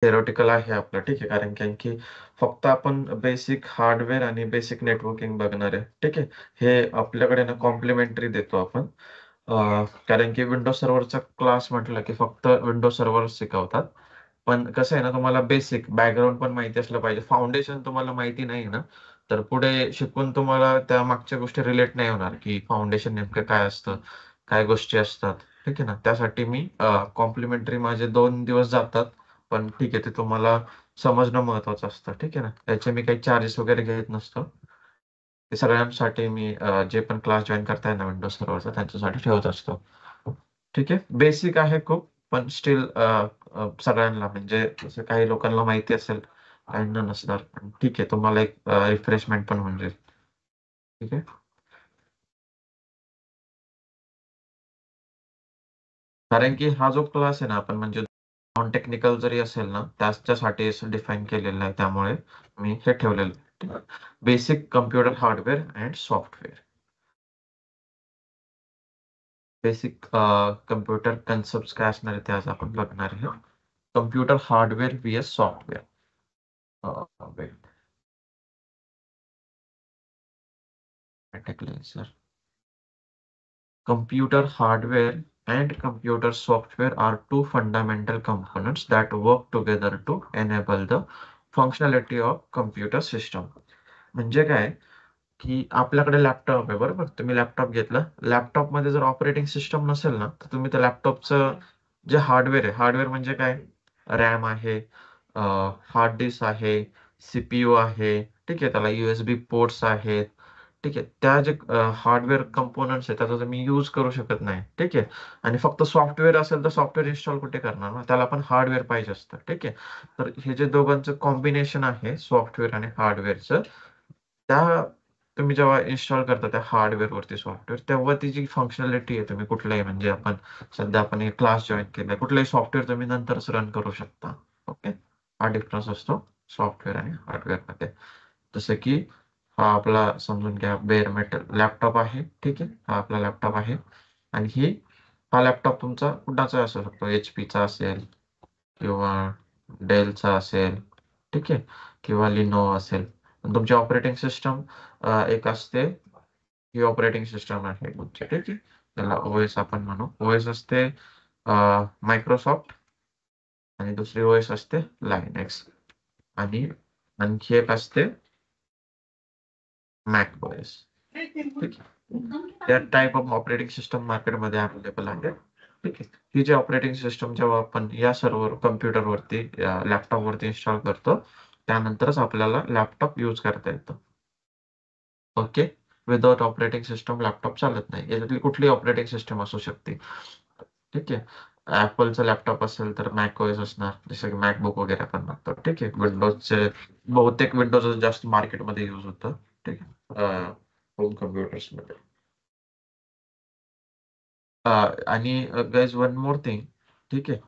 Theoretical आहे आपलं, ठीक आहे. कारण की आणखी फक्त आपण बेसिक हार्डवेअर आणि बेसिक नेटवर्किंग बघणार आहे, ठीक आहे. हे आपल्याकडे ना कॉम्प्लिमेंटरी देतो आपण. कारण की विंडोज सर्व्हरचा क्लास म्हटलं की फक्त विंडोज सर्व्हर शिकवतात. पण कसं आहे ना, तुम्हाला बेसिक बॅकग्राऊंड पण माहिती असलं पाहिजे. फाउंडेशन तुम्हाला माहिती नाही ना, तर पुढे शिकून तुम्हाला त्या मागच्या गोष्टी रिलेट नाही होणार, की फाउंडेशन नेमकं काय असतं, काय गोष्टी असतात, ठीक आहे ना. त्यासाठी मी कॉम्प्लिमेंटरी माझे 2 दिवस जातात. पण ठीक आहे, ते तुम्हाला समजणं महत्वाचं असतं, ठीक आहे ना. त्याचे मी काही चार्जेस वगैरे घेत नसतो. ते सगळ्यांसाठी मी जे पण क्लास जॉईन करताय ना विंडोज सर्व्हरचा त्यांच्यासाठी ठेवत असतो. ठीक आहे, बेसिक आहे खूप, पण स्टील सगळ्यांना म्हणजे जसं काही लोकांना माहिती असेल, काहींना नसणार. पण ठीक आहे, तुम्हाला एक रिफ्रेशमेंट पण होऊन जाईल. ठीक आहे. कारण की हा जो क्लास आहे ना, आपण म्हणजे नॉन टेक्निकल जरी असेल ना, त्याच्यासाठी डिफाईन केलेलं आहे. त्यामुळे मी हे ठेवलेलं आहे. Basic computer hardware and software. Basic computer concept काय असणार आहे ते आज आपण बघणार आहे. Computer hardware vs software. Sir, computer hardware and computer software are two fundamental components that work together to enable the functionality of computer system. म्हणजे काय, की आपल्याकडे लॅपटॉप आहे बरोबर. तुम्ही लॅपटॉप घेतला, लॅपटॉप मध्ये जर ऑपरेटिंग सिस्टम नसेल ना, तर तुम्ही त्या लॅपटॉपचं जे हार्डवेअर आहे, हार्डवेअर म्हणजे काय, रॅम आहे, हार्ड डिस्क आहे, सीपीयू आहे, ठीक आहे, त्याला USB पोर्ट्स आहेत, ठीक आहे. त्या जे हार्डवेअर कंपोनंट्स आहेत त्याचा तुम्ही यूज करू शकत नाही, ठीक आहे. आणि फक्त सॉफ्टवेअर असेल तर सॉफ्टवेअर इन्स्टॉल कुठे करणार ना, त्याला पण हार्डवेअर पाहिजे असतं, ठीक आहे. तर हे जे दोघांचं कॉम्बिनेशन आहे सॉफ्टवेअर आणि हार्डवेअरचं, त्या तुम्ही जेव्हा इन्स्टॉल करता त्या हार्डवेअर वरती सॉफ्टवेअर, तेव्हा ती जी फंक्शनॅलिटी आहे, तुम्ही कुठल्याही म्हणजे आपण सध्या आपण एक क्लास जॉईन केलाय, कुठलाही सॉफ्टवेअर तुम्ही नंतरच रन करू शकता. ओके. हा डिफरन्स असतो सॉफ्टवेअर आणि हार्डवेअर मध्ये. जसं की हा आपला समजून घ्या बेअर मेटल लॅपटॉप आहे, ठीक आहे. हा आपला लॅपटॉप आहे. आणि हा लॅपटॉप तुमचा कुणाचा असू शकतो, HP चा असेल किंवा डेलचा असेल, ठीक आहे, किंवा लिनोवा असेल. आणि तुमची ऑपरेटिंग सिस्टम एक असते, ही ऑपरेटिंग सिस्टम आहे तुमची, ठीक आहे. त्याला OS आपण म्हणू. OS असते मायक्रोसॉफ्ट, आणि दुसरी OS असते लायनेक्स. आणि आणखी एक असते मॅक OS, ठीक आहे. त्या टाईप ऑफ ऑपरेटिंग सिस्टम मार्केटमध्ये अवेलेबल आहे, ठीक आहे. ही जी ऑपरेटिंग सिस्टम जेव्हा आपण या सर्व्हर कम्प्युटरवरती लॅपटॉपवरती इन्स्टॉल करतो, त्यानंतरच आपल्याला लॅपटॉप यूज करता येतो. Okay. Without operating system laptop चालत नाही. याच्यातली कुठली ऑपरेटिंग सिस्टम असू शकते, ठीक आहे. ऍपलचा लॅपटॉप असेल तर मॅक OS असणार, जसं की मॅकबुक वगैरे आपण बघतो, ठीक आहे. विंडोजचे बहुतेक विंडोज जास्त मार्केटमध्ये यूज होतं, ठीक आहे, होम कम्प्युटर्स मध्ये. आणि गाईज वन मोर थिंग, ठीक आहे.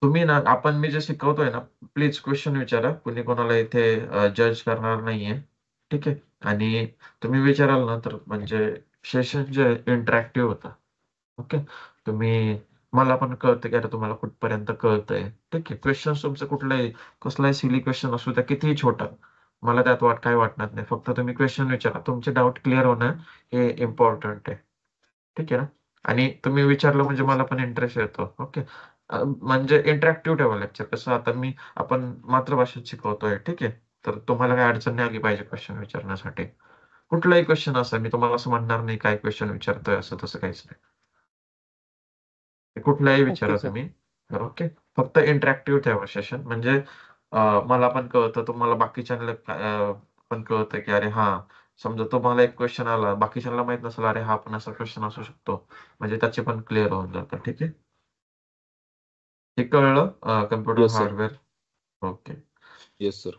तुम्ही ना, आपण मी जे शिकवतोय ना, प्लीज क्वेश्चन विचारा. कुणी कोणाला इथे जज करणार नाहीये, ठीक आहे. आणि तुम्ही विचाराल ना, तर म्हणजे सेशन जे इंटरॅक्टिव्ह होतं. ओके. तुम्ही, मला पण कळतं की अरे तुम्हाला कुठपर्यंत कळतंय, ठीक आहे. क्वेश्चन तुमचं कुठलंही, कसलाही सिली क्वेश्चन असू द्या, कितीही छोटा, मला त्यात काय वाटणार नाही. फक्त तुम्ही क्वेश्चन विचारा, तुमचे डाऊट क्लिअर होणं हे इम्पॉर्टंट आहे, ठीक आहे ना. आणि तुम्ही विचारलं म्हणजे मला पण इंटरेस्ट येतो. ओके. म्हणजे इंटरॅक्टिव्ह ठेवा लेक्चर. कसं आता आपण मातृभाषेत शिकवतोय, ठीक आहे. तर तुम्हाला काही अडचण नाही आली पाहिजे क्वेश्चन विचारण्यासाठी. कुठलाही क्वेश्चन असा, मी तुम्हाला असं म्हणणार नाही काय क्वेश्चन विचारतोय असं तसं काहीच नाही. कुठलाही ओके विचारा सर. तुम्ही. ओके. फक्त इंटरॅक्टिव्ह ठेवा सेशन, म्हणजे मला पण कळतं, तुम्हाला बाकीच्यांना पण कळतं की अरे हा, समजा तुम्हाला एक क्वेश्चन आला, बाकीच्यांना माहित नसेल, अरे हा पण असा क्वेश्चन असू शकतो, म्हणजे त्याचे पण क्लिअर होऊन जातं, ठीक आहे. हे कळलं computer yes sir. Hardware. Okay. Yes sir.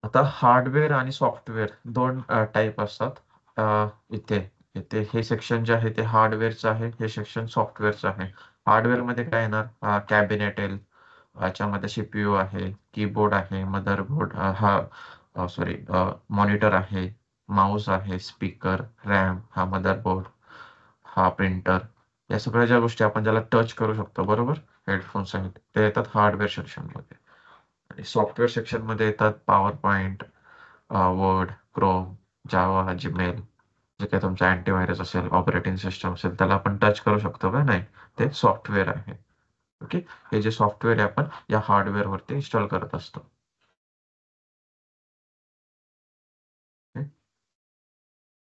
आता हार्डवेअर आणि सॉफ्टवेअर दोन टाईप असतात. इथे इथे हे सेक्शन जे आहे ते हार्डवेअरचं आहे, हे सेक्शन सॉफ्टवेअरचं आहे. हार्डवेअर मध्ये काय येणार, कॅबिनेट येईल, याच्यामध्ये CPU आहे, कीबोर्ड आहे, मदरबोर्ड, हा सॉरी, मॉनिटर आहे, माऊस आहे, स्पीकर, रॅम, हा मदरबोर्ड, हा प्रिंटर, या सगळ्या ज्या गोष्टी आपण ज्याला टच करू शकतो बरोबर हेडफोन्स आहेत ते येतात हार्डवेअर सेक्शनमध्ये. आणि सॉफ्टवेअर सेक्शनमध्ये येतात पॉवर पॉइंट, वर्ड, क्रोम, जावा, जीमेल, जे काही तुमचा अँटीव्हायरस असेल, ऑपरेटिंग सिस्टम असेल, त्याला आपण टच करू शकतो का नाही, ते सॉफ्टवेअर आहे. ओके. हे जे सॉफ्टवेअर आहे आपण या हार्डवेअर वरती इन्स्टॉल करत असतो.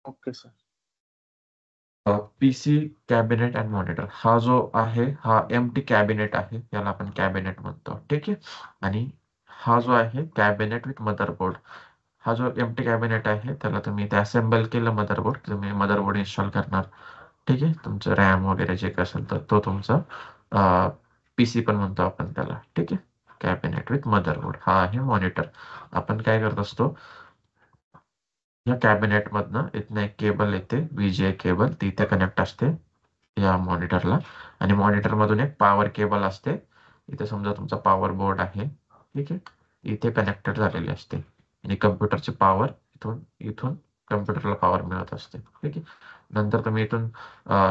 Okay sir. PC cabinet and monitor हा जो आहे हा एम्प्टी कॅबिनेट आहे, याला आपण कॅबिनेट म्हणतो. ठीक आहे. आणि हा जो आहे कॅबिनेट विथ मदरबोर्ड, हा जो एम्प्टी कॅबिनेट आहे त्याला तुम्ही इथे असेंबल केलं मदरबोर्ड, तुम्ही मदरबोर्ड इन्स्टॉल करणार. ठीक आहे. तुमचं रॅम वगैरे जे काही असेल तर तो तुमचा पीसी पण म्हणतो आपण त्याला. ठीक आहे. कॅबिनेट विथ मदरबोर्ड हा आहे मॉनिटर. आपण काय करत असतो, या कॅबिनेट मधनं इथनं एक केबल येते, VGA केबल, ती इथे कनेक्ट असते या मॉनिटरला. आणि मॉनिटर मधून एक पॉवर केबल असते. इथे समजा तुमचा पॉवर बोर्ड आहे, ठीक आहे, इथे कनेक्टेड झालेली असते. आणि कम्प्युटरची पॉवर इथून इथून कम्प्युटरला पॉवर मिळत असते. ठीक आहे. नंतर तुम्ही इथून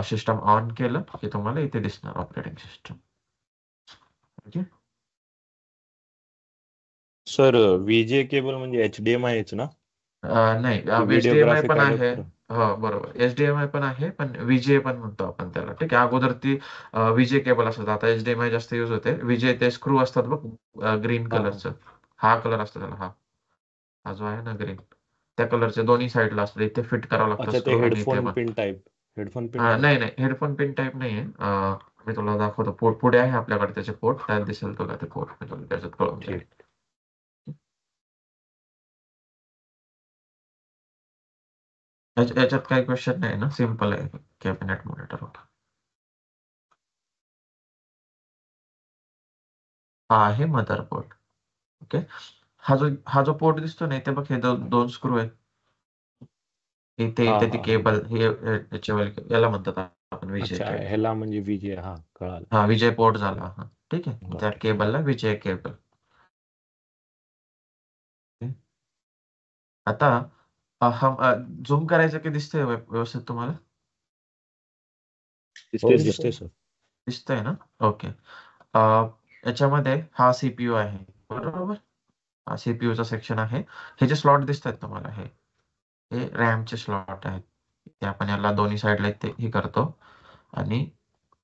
सिस्टम ऑन केलं की तुम्हाला इथे दिसणार operating system. Okay. Sir VGA cable म्हणजे HDMI ना, नाही, की व्हिडिओ HDMI ग्राफिक पण आहे. अडॅप्टर? हो बरोबर, HDMI पण आहे, पण VGA पण म्हणतो आपण त्याला. ठीक आहे. अगोदर ती VGA केबल असतात, आता HDMI जास्त युज होते. VGA ते स्क्रू असतात बघ, ग्रीन हा हा. कलरचं, हा कलर असतो त्याला. हा हा जो आहे ना ग्रीन, त्या कलरचे दोन्ही साईडला असतात. इथे फिट करावं लागतं अच्छा, ते स्क्रू आणि इथे हेडफोन पण. Pin type. हेडफोन पिन हा टाईप. नाही नाही, हेडफोन पिन टाईप नाही आहे. मी तुला दाखवतो, पुढे आहे आपल्याकडे त्याचे पोर्ट, त्यात दिसेल तुला ते पोर्ट, मी तुला त्याच्यात कळून जाईल. ठीक. याच्यात काही क्वेश्चन नाही ना, सिम्पल आहे कॅबिनेट मॉनिटर. हा आहे मदरबोर्ड. ओके. हा जो पोर्ट दिसतो ना इथे बघ, हे दोन स्क्रू आहेत. इथे हा इथे ती हा हा. केबल, याला म्हणतात आपण विजय अच्छा, केबल. ह्याला म्हणजे VGA. हा, कळालं. हा विजय पोर्ट झाला हा. ठीक आहे. त्या Got it. केबलला विजय केबल. आता हा झूम करायचं की दिसतंय व्यवस्थित तुम्हाला? हो, दिसतंय सर. दिसतंय ना? ओके. याच्यामध्ये हा सीपीयू आहे बरोबर. हा सीपीयूचा सेक्शन आहे. हे जे स्लॉट दिसतात तुम्हाला, हे रॅमचे स्लॉट आहेत. ते आपण याला दोन्ही साईडला इथे हे करतो. आणि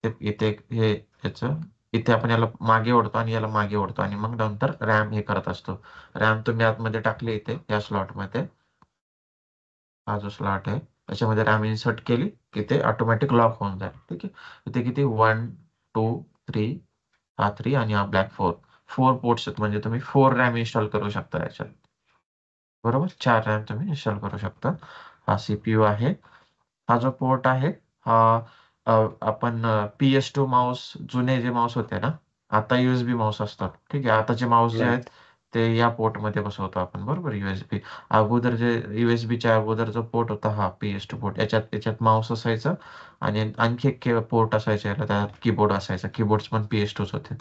इथे हे याचं इथे आपण याला मागे ओढतो आणि याला मागे ओढतो आणि मग नंतर रॅम हे करत असतो. रॅम तुम्ही आतमध्ये टाकली इथे या स्लॉटमध्ये, हा जो स्लॉट आहे त्याच्यामध्ये रॅम इन्सर्ट केली की ते ऑटोमॅटिक लॉक होऊन जाईल. ठीक आहे. इथे किती 1 2 3, हा 3 आणि हा ब्लॅक 4 पोर्ट्स आहेत, म्हणजे तुम्ही 4 रॅम इन्स्टॉल करू शकता याच्यात. बरोबर, 4 रॅम तुम्ही इन्स्टॉल करू शकता. हा सीपीयू आहे. हा जो पोर्ट आहे हा अ, आपण PS2 माऊस, जुने जे माऊस होते ना, आता USB माऊस असतात. ठीक आहे. आताचे माऊस जे आहेत राईट. ते या पोर्ट मध्ये बसवतो आपण बरोबर, USB. अगोदर जे USB च्या अगोदर जो पोर्ट होता हा PS2 पोर्ट, याच्यात माऊस असायचा. आणि आणखी एक पोर्ट असायचा याला, त्यात कीबोर्ड असायचा. कीबोर्ड पण PS2च होते.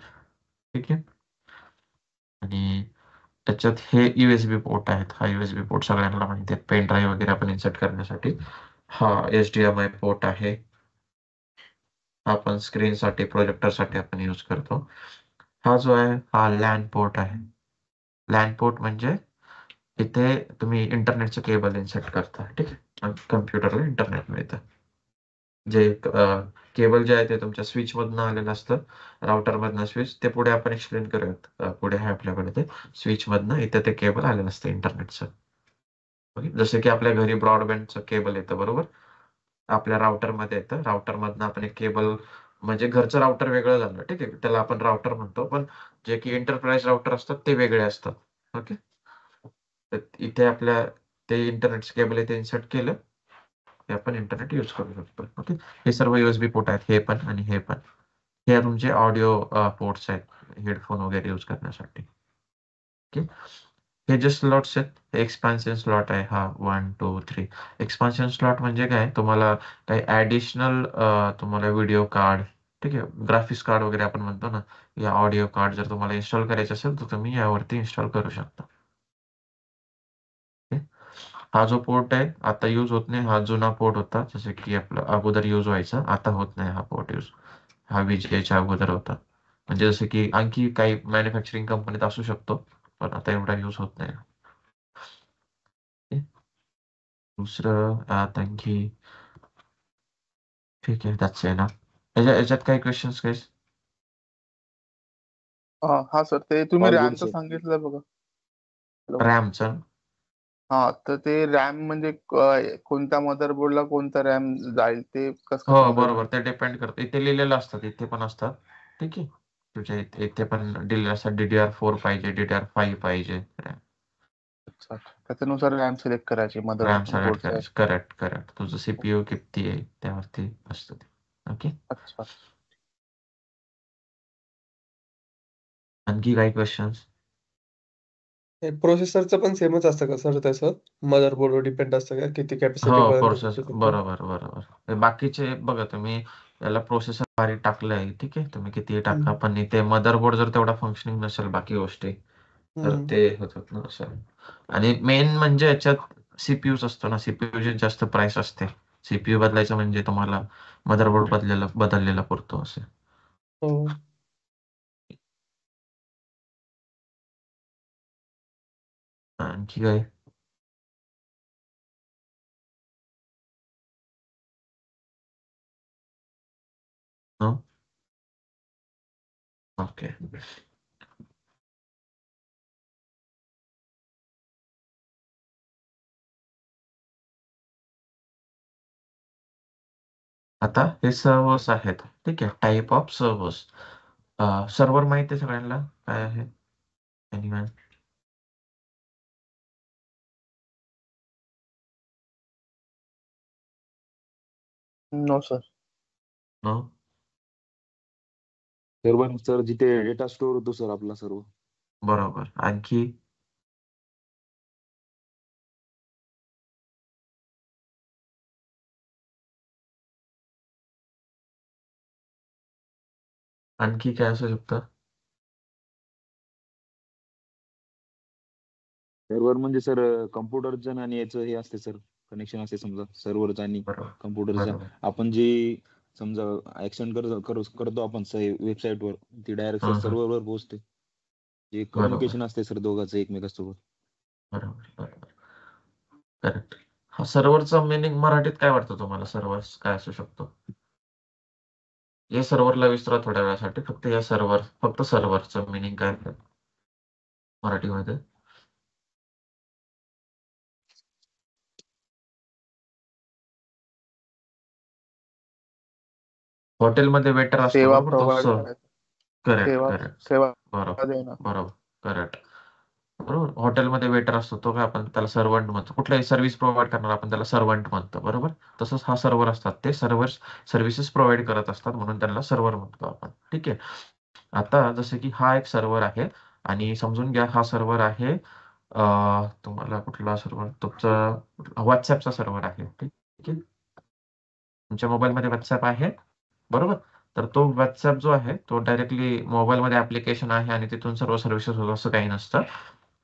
ठीक आहे. आणि त्याच्यात हे USB पोर्ट आहेत. हा USB पोर्ट सगळ्यांना माहिती आहे, पेन ड्राईव्ह वगैरे आपण इन्सर्ट करण्यासाठी. हा HDMI पोर्ट आहे. आपण स्क्रीनसाठी, प्रोजेक्टरसाठी आपण यूज करतो. हा जो आहे हा लॅन पोर्ट आहे. लॅन पोर्ट म्हणजे इथे तुम्ही इंटरनेटचे केबल इन्सर्ट करता. ठीक आहे. कम्प्युटरला इंटरनेट मिळतं. जे केबल जे आहे ते तुमच्या स्विच मधनं आलेलं असतं, राउटर मधनं स्विच, ते पुढे आपण एक्सप्लेन करूयात. पुढे आहे आपल्याकडे ते स्विच मधनं इथे ते केबल आलेलं असतं इंटरनेटचं. ओके. जसे की आपल्या घरी ब्रॉडबँडचं केबल येतं बरोबर, आपल्या राउटर मध्ये येतं. राउटर मधनं आपण एक केबल, म्हणजे घरचं राउटर वेगळं झालं. ठीक आहे. त्याला आपण राउटर म्हणतो, पण जे की एंटरप्राइज राउटर असतात ते वेगळे असतात. ओके. तर इथे आपल्या ते इंटरनेटचं केबल इथे इन्सर्ट केलं ते आपण इंटरनेट यूज करू शकतो. ओके. हे सर्व USB पोर्ट आहेत, हे पण आणि हे पण. हे तुमचे ऑडिओ पोर्ट्स आहेत हेडफोन वगैरे यूज करण्यासाठी. ओके. हे जे स्लॉट्स आहेत, हे एक्सपान्शन स्लॉट आहे हा 1 2 3. एक्सपान्शन स्लॉट म्हणजे काय, तुम्हाला काही ऍडिशनल तुम्हाला व्हिडिओ कार्ड, ठीक आहे, ग्राफिक्स कार्ड वगैरे आपण म्हणतो ना, या ऑडिओ कार्ड जर तुम्हाला इन्स्टॉल करायचे असेल तर तुम्ही यावरती इन्स्टॉल करू शकता. हा जो पोर्ट आहे आता यूज होत नाही, हा जुना पोर्ट होता, जसे की आपला अगोदर यूज व्हायचा, आता होत नाही हा पोर्ट यूज. हा VGAच्या अगोदर होता. म्हणजे जसं की आणखी काही मॅन्युफॅक्चरिंग कंपनीत असू शकतो, पण आता एवढा यूज होत नाही. दुसरं यात आणखी ठीक आहे, त्याच आहे ना. याच्यात काही क्वेश्चन्स काही? हा सर, ते तुम्ही ऑल गुड रॅमचं सर. सांगितलं बघा. हॅलो. रॅमचं हा, तर ते रॅम म्हणजे कोणत्या मदरबोर्डला कोणता रॅम जाईल ते कसं काय हो समजेल बरोबर, मला? ते डिपेंड करतं. इथे लिहिलेलं असतात, इथे पण असतात. ठीक आहे, तुझ्या इथे पण दिलेलं असतात. DDR4 पाहिजे, DDR5 पाहिजे, अच्छा, त्याच्यानुसार रॅम सिलेक्ट करायची रॅम सिलेक्ट बोर्डचं. करायची. करेक्ट करेक्ट, तुझं CPU किती आहे त्यावरती असतं ते. ओके, अच्छा. आणखी काही क्वेश्चन्स? प्रोसेसरचं पण सेमच असतं का सर त्याचं? मदरबोर्डवर डिपेंड असतं का किती कॅपॅसिटी हो, पर्यंत प्रोसेस बरोबर बरोबर. हे बाकीचे बघा, तुम्ही याला प्रोसेसर भारी टाकलंय, ठीक आहे, तुम्ही किती टाका, पण इथे मदरबोर्ड जर तेवढा फंक्शनिंग नसेल बाकी गोष्टी, तर ते होतात ना असं. आणि मेन म्हणजे याच्यात सीपीयूच असतो ना, सीपीयू जास्त प्राइस असते. सीपीयू बदलायचं म्हणजे तुम्हाला मदरबोर्ड बदललेला पुरतो असे. हो. आणखी काय? ओके. आता हे सर्व्हर्स आहेत, ठीक आहे, टाईप ऑफ सर्व्हर्स. सर्व्हर माहिती आहे सगळ्यांना काय आहे? Anyone? No sir. No? Server sir जिथे डेटा स्टोअर होतो सर आपला सर्व. बरोबर. आणखी? आणखी काय असू शकतं? सर्व्हर म्हणजे सर कम्प्युटरचं आणि याचं हे असते सर, कनेक्शन असते समजा सर्व्हरचं आणि बरोबर कम्प्युटरचं. बरोबर. आपण जे समजा ऍक्सेंड करतो आपण वेबसाईटवर, ती डायरेक्ट सर हं, हं. सर्व्हरवर पोहोचते. जे बरोबर कम्युनिकेशन असते सर दोघांचं एकमेकांसोबत. बरोबर बरोबर. करेक्ट. हा सर्व्हरचा मिनिंग मराठीत काय वाटतं तुम्हाला? सर्व्हर काय असू शकतो? या सर्व्हरला विसरा थोड्या वेळासाठी, फक्त या फक्त सर्व्हरचं मिनिंग काय आहे मराठीमध्ये? हॉटेलमध्ये वेटर असतो सेवा बरोबर, तो प्रोव्हाइड करायचं. करेक्ट सेवा करेक्ट. सेवा बरोबर देणं. बरोबर. करेक्ट. बरोबर, हॉटेलमध्ये वेटर असतो तो काय आपण त्याला सर्वंट म्हणतो. कुठलाही सर्व्हिस प्रोव्हाइड करणार आपण त्याला सर्वंट म्हणतो, बरोबर. तसंच हा सर्व्हर असतात, ते सर्व्हिसेस प्रोव्हाइड करत असतात, म्हणून त्याला सर्व्हर म्हणतो आपण. ठीक आहे. आता जसं की हा एक सर्व्हर आहे, आणि समजून घ्या हा सर्व्हर आहे, तुम्हाला कुठला सर्व्हर, तुमचा व्हॉट्सअपचा सर्व्हर आहे, ठीक आहे. तुमच्या मोबाईलमध्ये व्हॉट्सअप आहे, बरोबर. तर तो व्हॉट्सअप जो आहे तो डायरेक्टली मोबाईलमध्ये ऍप्लिकेशन आहे, आणि तिथून सर्व सर्व्हिसेस होत असं काही नसतं.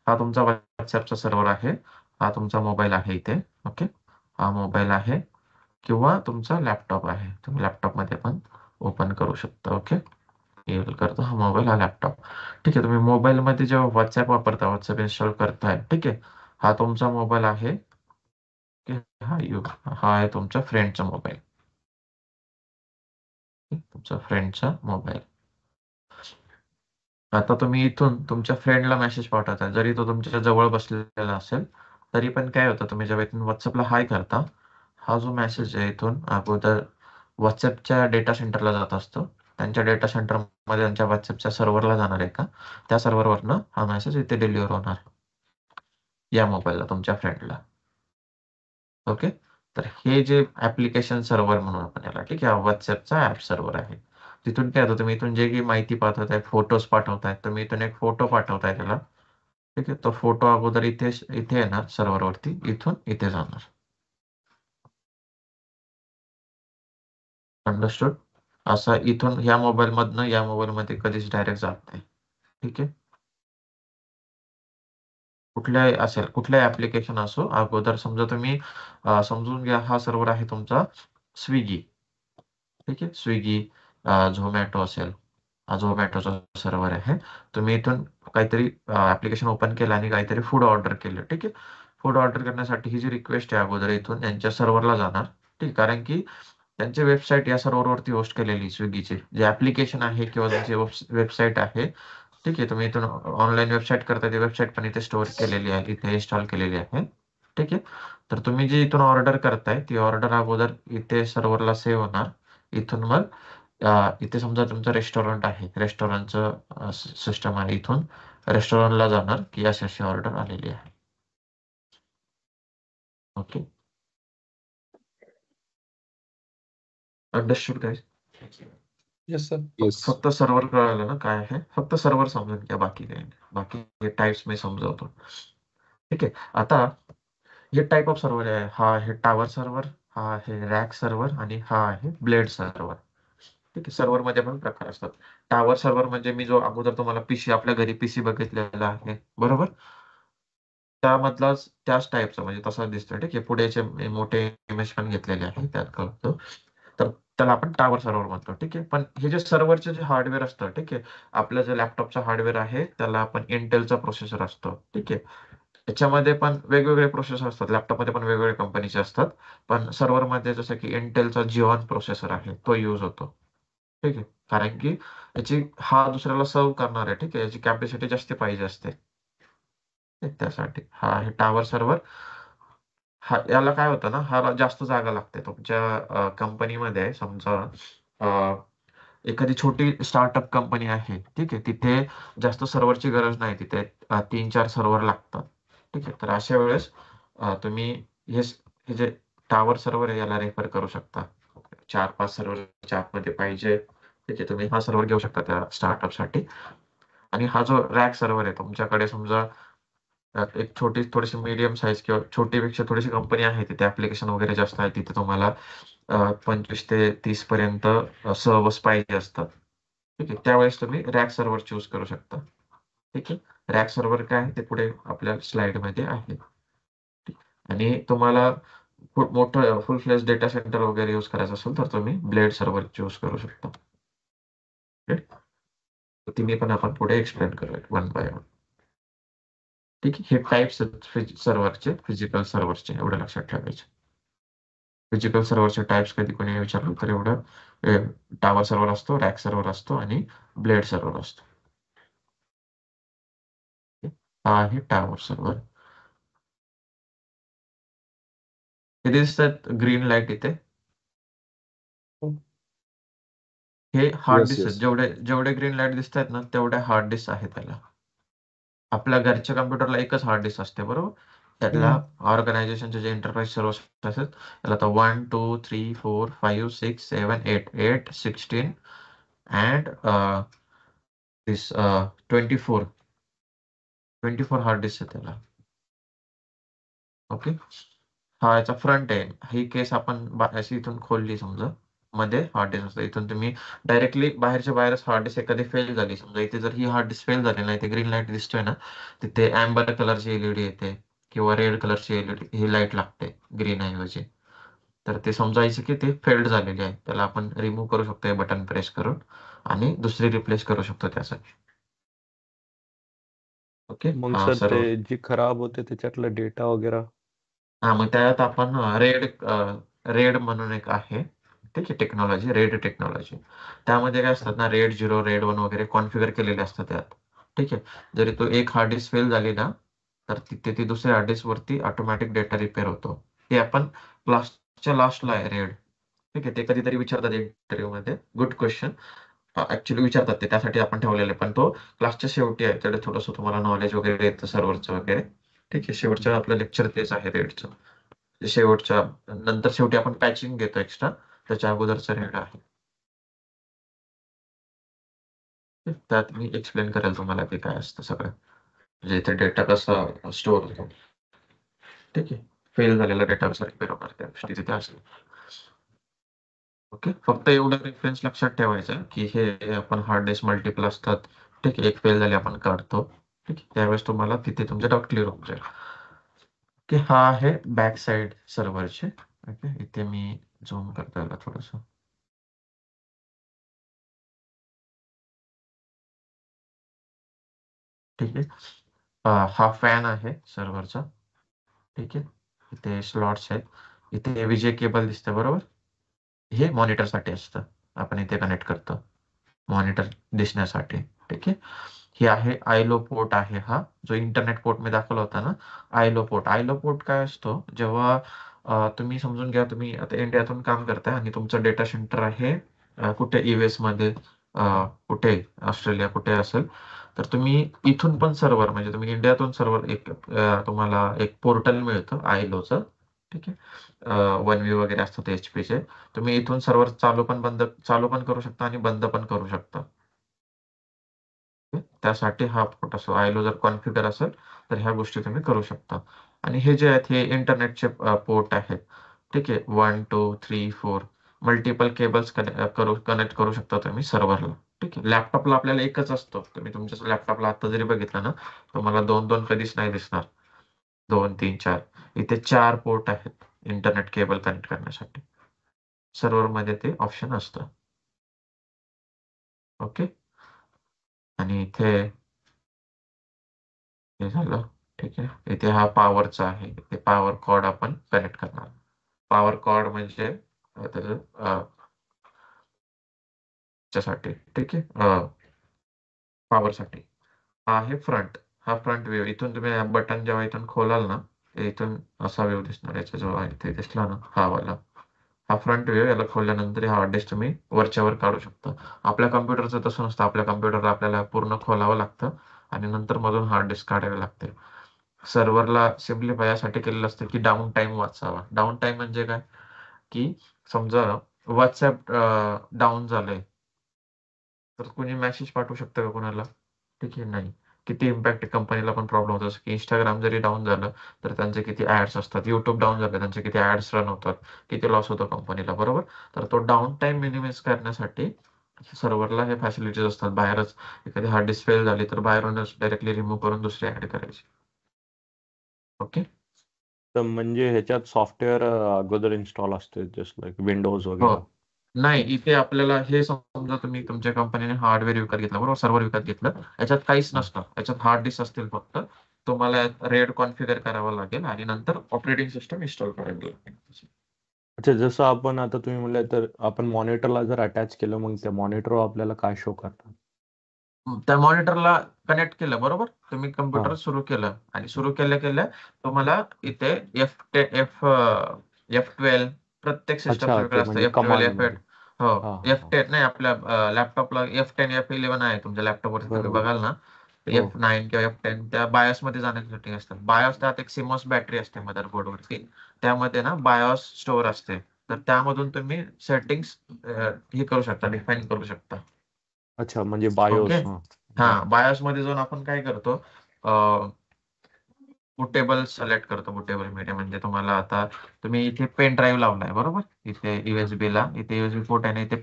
हा तुमचा व्हॉट्सअपचा सर्व्हर आहे, हा तुमचा मोबाईल आहे इथे. ओके, हा मोबाईल आहे, किंवा तुमचा लॅपटॉप आहे, तुम्ही लॅपटॉपमध्ये पण ओपन करू शकता. ओके, करतो हा मोबाईल, हा लॅपटॉप. ठीक आहे, तुम्ही मोबाईलमध्ये जेव्हा व्हॉट्सअप वापरता, व्हॉट्सअप इन्स्टॉल करताय, ठीक आहे, हा तुमचा मोबाईल आहे. हा आहे तुमच्या फ्रेंडचा मोबाईल, तुमच्या फ्रेंडचा मोबाईल. आता तुम्ही इथून तुमच्या फ्रेंडला मेसेज पाठवता, जरी तो तुमच्या जवळ बसलेला असेल, तरी पण काय होतं, तुम्ही जेव्हा इथून व्हॉट्सअपला हाय करता, हा जो मेसेज आहे इथून अगोदर व्हॉट्सअपच्या डेटा सेंटरला जात असतो. त्यांच्या डेटा सेंटरमध्ये त्यांच्या व्हॉट्सअपच्या सर्व्हरला जाणार आहे का, त्या सर्व्हरवरनं हा मेसेज इथे डिलिव्हर होणार या मोबाईलला, तुमच्या फ्रेंडला. ओके, तर हे जे ऍप्लिकेशन सर्व्हर म्हणून आपण याला, ठीक आहे, व्हॉट्सअपचा ऍप सर्व्हर आहे. तिथून काय होतं, तुम्ही इथून जे काही माहिती पाठवताय, फोटोज पाठवताय, तुम्ही इथून एक फोटो पाठवताय त्याला, ठीक आहे, तो फोटो अगोदर इथे येणार सर्व्हरवरती, इथून इथे जाणार. अंडरस्टूड? असा इथून ह्या मोबाईल मधनं या मोबाईल मध्ये कधीच डायरेक्ट जात नाही. ठीक आहे. कुठल्याही असेल, कुठल्याही ऍप्लिकेशन असो, अगोदर समजा तुम्ही समजून घ्या हा सर्व्हर आहे तुमचा स्विगी. ठीक आहे, स्विगी, झोमॅटो असेल, हा झोमॅटोचा सर्व्हर आहे. तुम्ही इथून काहीतरी ऍप्लिकेशन ओपन केलं आणि काहीतरी फूड ऑर्डर केलं. ठीक आहे, फूड ऑर्डर करण्यासाठी ही जी रिक्वेस्ट आहे अगोदर इथून यांच्या सर्व्हरला जाणार. ठीक, कारण की त्यांची वेबसाईट या सर्व्हरवरती होस्ट केलेली स्विगीची जे ऍप्लिकेशन आहे किंवा त्यांची वेबसाईट आहे. ठीक आहे, तुम्ही इथून ऑनलाईन वेबसाईट करता, ती वेबसाईट पण इथे स्टोअर केलेली आहे, इथे इन्स्टॉल केलेली आहे. ठीक आहे, तर तुम्ही जी इथून ऑर्डर करताय ती ऑर्डर अगोदर इथे सर्व्हरला सेव्ह होणार. इथून मग इथे समजा तुमचं रेस्टॉरंट आहे, रेस्टॉरंटचं सिस्टम आहे, इथून रेस्टॉरंटला जाणार की अशी अशी ऑर्डर आलेली आहे. Okay, understood guys? Yes sir. Yes. फक्त सर्व्हर कळालं ना काय आहे, फक्त सर्व्हर समजून घ्या, बाकी काही नाही. बाकी टाइप्स मी समजावतो. ठीक आहे, आता हे टाइप ऑफ सर्व्हर आहे. हा आहे टावर सर्व्हर, हा आहे रॅक सर्व्हर आणि हा आहे ब्लेड सर्व्हर. ठीक आहे, सर्व्हर मध्ये पण प्रकार असतात. टावर सर्व्हर म्हणजे मी जो अगोदर तुम्हाला पीसी, आपल्या घरी पीसी बघितलेला आहे बरोबर, त्यामधलाच त्याच टाईपचा म्हणजे तसाच दिसतोय. ठीक आहे, पुढेचे मोठे इमेज पण घेतलेले आहे त्यात कळतो. तर त्याला आपण टावर सर्व्हर म्हणतो. ठीक आहे, पण हे जे सर्व्हरचे जे हार्डवेअर असतं, ठीक आहे, आपलं जे लॅपटॉपचा हार्डवेअर आहे त्याला आपण इंटेलचा प्रोसेसर असतो. ठीक आहे, याच्यामध्ये पण वेगवेगळे प्रोसेसर असतात, लॅपटॉपमध्ये पण वेगवेगळ्या कंपनीचे असतात, पण सर्व्हरमध्ये जसं की इंटेलचा जिऑन प्रोसेसर आहे तो यूज होतो. ठीक आहे, कारण की याची हा दुसऱ्याला सर्व्ह करणार आहे. ठीक आहे, याची कॅपॅसिटी जास्त पाहिजे असते. त्यासाठी हा आहे टावर सर्व्हर. हा, याला काय होतं ना, हा जास्त जागा लागते तुमच्या कंपनीमध्ये. समजा अ, एखादी छोटी स्टार्टअप कंपनी आहे, ठीक आहे, तिथे जास्त सर्व्हरची गरज नाही, तिथे 3-4 सर्व्हर लागतात. ठीक आहे, तर अशा वेळेस तुम्ही हे हे जे टावर सर्व्हर आहे याला रेफर करू शकता. 4-5 सर्व्हर आतमध्ये पाहिजे. ठीक आहे, तुम्ही हा सर्व्हर घेऊ शकता त्या स्टार्टअप साठी. आणि हा जो रॅक सर्व्हर आहे तुमच्याकडे, समजा एक छोटी थोडीशी मीडियम साईज किंवा छोटीपेक्षा थोडीशी कंपनी आहे, तिथे ऍप्लिकेशन वगैरे जास्त आहे, तिथे तुम्हाला 25 ते 30 पर्यंत सर्व्हर्स पाहिजे असतात. ठीक आहे, त्यावेळेस तुम्ही रॅक सर्व्हर चूज करू शकता. ठीक आहे, रॅक सर्व्हर काय आहे ते पुढे आपल्या स्लाइड मध्ये आहे. ठीक. आणि तुम्हाला खूप मोठं फुल फ्लेज डेटा सेंटर वगैरे यूज करायचं असेल तर तुम्ही ब्लेड सर्व्हर चूज करू शकता. ठीक. तर तिन्ही पण आपण पुढे एक्सप्लेन करूया वन बाय वन. ठीक आहे, हे टाइप्स सर्व्हरचे, फिजिकल सर्व्हरचे, एवढं लक्षात ठेवायचे. फिजिकल सर्व्हरचे टाइप्स कधी कोणी विचारलं तर एवढं, टावर सर्व्हर असतो, रॅक सर्व्हर असतो आणि ब्लेड सर्व्हर असतो. हा आहे टावर सर्व्हर. हे दिसतात ग्रीन लाईट इथे, हे हार्ड येस. डिस्क आहेत. येस. जेवढे जेवढे ग्रीन लाईट दिसत आहेत ना तेवढे हार्ड डिस्क आहे त्याला. आपल्या घरच्या कम्प्युटरला एकच हार्ड डिस्क असते बरोबर. त्यातला ऑर्गनायझेशनचे जे एंटरप्राइज सर्व्हर असतात त्याला तर 1 2 3 4 5 6 7 8 16 अँड दिस 24 हार्ड डिस्क आहे त्याला. ओके, हा याचा फ्रंट आहे. ही केस आपण अशी इथून खोलली समजा, मध्ये हार्ड डिस्क असतं, इथून तुम्ही डायरेक्टली बाहेरच्या बाहेरच हार्ड डिस्क एखादी फेल झाली समजा, इथे जर ही हार्ड डिस्क फेल झाली नाही, ते ग्रीन लाईट दिसतोय ना, तिथे अँबर कलरची एलईडी येते किंवा रेड कलरची एलईडी, ही लाईट लागते ग्रीन ऐवजी. तर ते समजायचं की ते फेल्ड झालेली आहे, त्याला आपण रिमूव्ह करू शकतो हे बटन प्रेस करून आणि दुसरी रिप्लेस करू शकतो त्यासाठी. ओके, मग हा सर ते सर्व. जे खराब होते त्याच्यातला डेटा वगैरे. हा, मग त्यात आपण रेड म्हणून एक आहे. ठीक आहे, टेक्नॉलॉजी, रेड टेक्नॉलॉजी. त्यामध्ये काय असतात ना, रेड 0 रेड 1 वगैरे कॉन्फिगर केलेले असतात त्यात. ठीक आहे, जरी तो एक हार्ड डिस्क फेल झाली ना, तर तिथे ती दुसऱ्या हार्ड डिस्क वरती ऑटोमॅटिक डेटा रिपेअर होतो. ते आपण क्लासच्या लास्टला आहे रेड. ठीक आहे, ते कधीतरी विचारतात इंटरव्ह्यू मध्ये, गुड क्वेश्चन. ऍक्च्युली विचारतात ते, त्यासाठी आपण ठेवलेले, पण तो क्लासच्या शेवटी आहे, त्याकडे थोडंसं तुम्हाला नॉलेज वगैरे येतं सर्व्हरचं वगैरे. ठीक आहे, शेवटचं आपलं लेक्चर तेच आहे रेडचं. शेवटच्या नंतर शेवटी आपण पॅचिंग घेतो एक्स्ट्रा, त्याच्या अगोदरचं रेड आहे. त्यात मी एक्सप्लेन करेल तुम्हाला ते काय असतं सगळं, म्हणजे इथे डेटा कसा स्टोअर होतो. ठीक आहे, फेल झालेला डेटा कसा रिपेअर होणार त्या गोष्टी तिथे असतात. ओके, फक्त एवढं रेफरन्स लक्षात ठेवायचं की हे आपण हार्ड डिस्क मल्टिपल असतात. ठीक आहे, एक फेल झाले आपण काढतो. ठीक आहे, त्यावेळेस तुम्हाला तिथे तुमचे डाऊट क्लिअर होऊन जाईल. की हा आहे बॅक साइड सर्व्हरचे. ओके, इथे मी झूम करतो याला थोडस. ठीक आहे, हा फॅन आहे सर्व्हरचा. ठीक आहे, इथे स्लॉट्स आहेत, इथे विजे केबल दिसतं बरोबर. हे मॉनिटरसाठी असतं, आपण इथे कनेक्ट करतो मॉनिटर दिसण्यासाठी. ठीक आहे, हे आहे आयलो पोर्ट आहे, हा जो इंटरनेट पोर्ट मी दाखवला होता ना. आयलो पोर्ट, आयलो पोर्ट काय असतो, जेव्हा तुम्ही समजून घ्या तुम्ही आता इंडियातून काम करताय आणि तुमचं डेटा सेंटर आहे कुठे US मध्ये, कुठे ऑस्ट्रेलिया कुठे असेल, तर तुम्ही इथून पण सर्व्हर म्हणजे तुम्ही इंडियातून सर्व्हर एक तुम्हाला एक पोर्टल मिळतं आयलोचं. ठीक आहे, 1V वगैरे असतात HP चे. तुम्ही इथून सर्व्हर चालू पण करू शकता आणि बंद पण करू शकता. त्यासाठी हा पोर्ट असतो. आयलो जर कॉन्फिगर असेल तर ह्या गोष्टी तुम्ही करू शकता. आणि हे जे आहेत हे इंटरनेटचे पोर्ट आहेत. ठीक आहे, 1 2 3 4 मल्टिपल केबल्स कनेक्ट करू शकता तुम्ही सर्व्हरला. ठीक आहे, लॅपटॉपला आपल्याला एकच असतो. तुम्ही तुमच्या लॅपटॉपला आता जरी बघितलं ना, तुम्हाला दोन दोन कधीच नाही दिसणार. 2 3 4 इथे 4 पोर्ट आहेत इंटरनेट केबल कनेक्ट करण्यासाठी. सर्व्हर मध्ये ते ऑप्शन असतं. ओके, आणि इथे हे झालं. ठीक आहे, इथे हा पॉवरचा आहे, इथे पॉवर कॉर्ड आपण कनेक्ट करणार. पॉवर कॉर्ड म्हणजे त्याचं त्याच्यासाठी. ठीक आहे, पॉवरसाठी. हा आहे फ्रंट, हा फ्रंट व्ह्यू. इथून तुम्ही बटन जेव्हा इथून खोलाल ना, ते इथून असा व्ह्यू दिसणार. याच्या जेव्हा इथे दिसला ना हा वाला, हा फ्रंट व्ह्यू. याला खोलल्यानंतर हा हार्ड डिस्क तुम्ही वरच्या वर काढू शकता. आपल्या कम्प्युटरचं तसं नसतं, आपल्या कम्प्युटरला आपल्याला पूर्ण खोलावं लागतं आणि नंतर मधून हार्ड डिस्क काढावे लागते. सर्व्हरला सिम्प्लिफाय यासाठी केलेलं असतं की डाऊन टाइम वाचावा. डाऊन टाइम म्हणजे काय, की समजा व्हॉट्सअप डाऊन झालंय, तर कोणी मेसेज पाठवू शकतं का कोणाला? ठीक आहे, नाही. किती इम्पॅक्ट कंपनीला पण प्रॉब्लेम होतो. जसं की इंस्टाग्राम जरी डाऊन झालं तर त्यांचे किती ऍड्स असतात. युट्यूब डाऊन झालं त्यांचे किती ऍड्स रन होतात, किती लॉस होतो कंपनीला, बरोबर. तर तो डाऊन टाइम मिनिमाइज करण्यासाठी सर्व्हरला हे फॅसिलिटीज असतात. बाहेरच एखादी हार्ड डिस्क फेल झाली तर बाहेरूनच डायरेक्टली रिमूव्ह करून दुसरी ऍड करायची. ओके, तर म्हणजे ह्याच्यात सॉफ्टवेअर अगोदर इन्स्टॉल असते जस्ट लाईक विंडोज हो. वगैरे. नाही, इथे आपल्याला हे समजा तुम्ही तुमच्या कंपनीने हार्डवेअर विकत घेतलं बरोबर, सर्व्हर विकत घेतलं, याच्यात काहीच हा. नसतं. याच्यात हार्ड डिस्क असतील फक्त. तुम्हाला रेड कॉन्फिगर करावं लागेल आणि नंतर ऑपरेटिंग सिस्टम इन्स्टॉल करावी लागेल. अच्छा, जसं आपण आता तुम्ही म्हणलं तर आपण मॉनिटरला जर अटॅच केलं मग त्या मॉनिटरवर आपल्याला काय शो करतात? त्या मॉनिटरला कनेक्ट केलं बरोबर, तुम्ही हा. कम्प्युटर सुरू केलं आणि सुरू केल्या केल्या तुम्हाला इथे F12 प्रत्येक सिस्टमचं अच्छा, वेगळं ते असतं. म्हणजे F12 कमांड F8. मध्ये. हो, हा हा हा. F10 नाही, आपल्या लॅपटॉपला F10 F11 आहे. तुमच्या लॅपटॉपवरती तुम्ही बरोबर. बघाल ना, हो. F9 किंवा F10 त्या बायोस मध्ये जाण्यासाठी असतात. बायोस त्यात एक सिमॉस बॅटरी असते मदरबोर्डवरती, त्यामध्ये ना बायोस स्टोअर असते. तर त्यामधून तुम्ही सेटिंग्स हे करू शकता, डिफाईन करू शकता. अच्छा, म्हणजे ओके, बायोस. हा. हा got it. बायोस मध्ये जाऊन आपण काय करतो, बुटेबल सिलेक्ट करतो. बुटेबल मीडिया म्हणजे तुम्हाला आता तुम्ही इथे पेन ड्राईव्ह लावलाय बरोबर, इथे USB ला, इथे USB पोर्ट आहे ना, इथे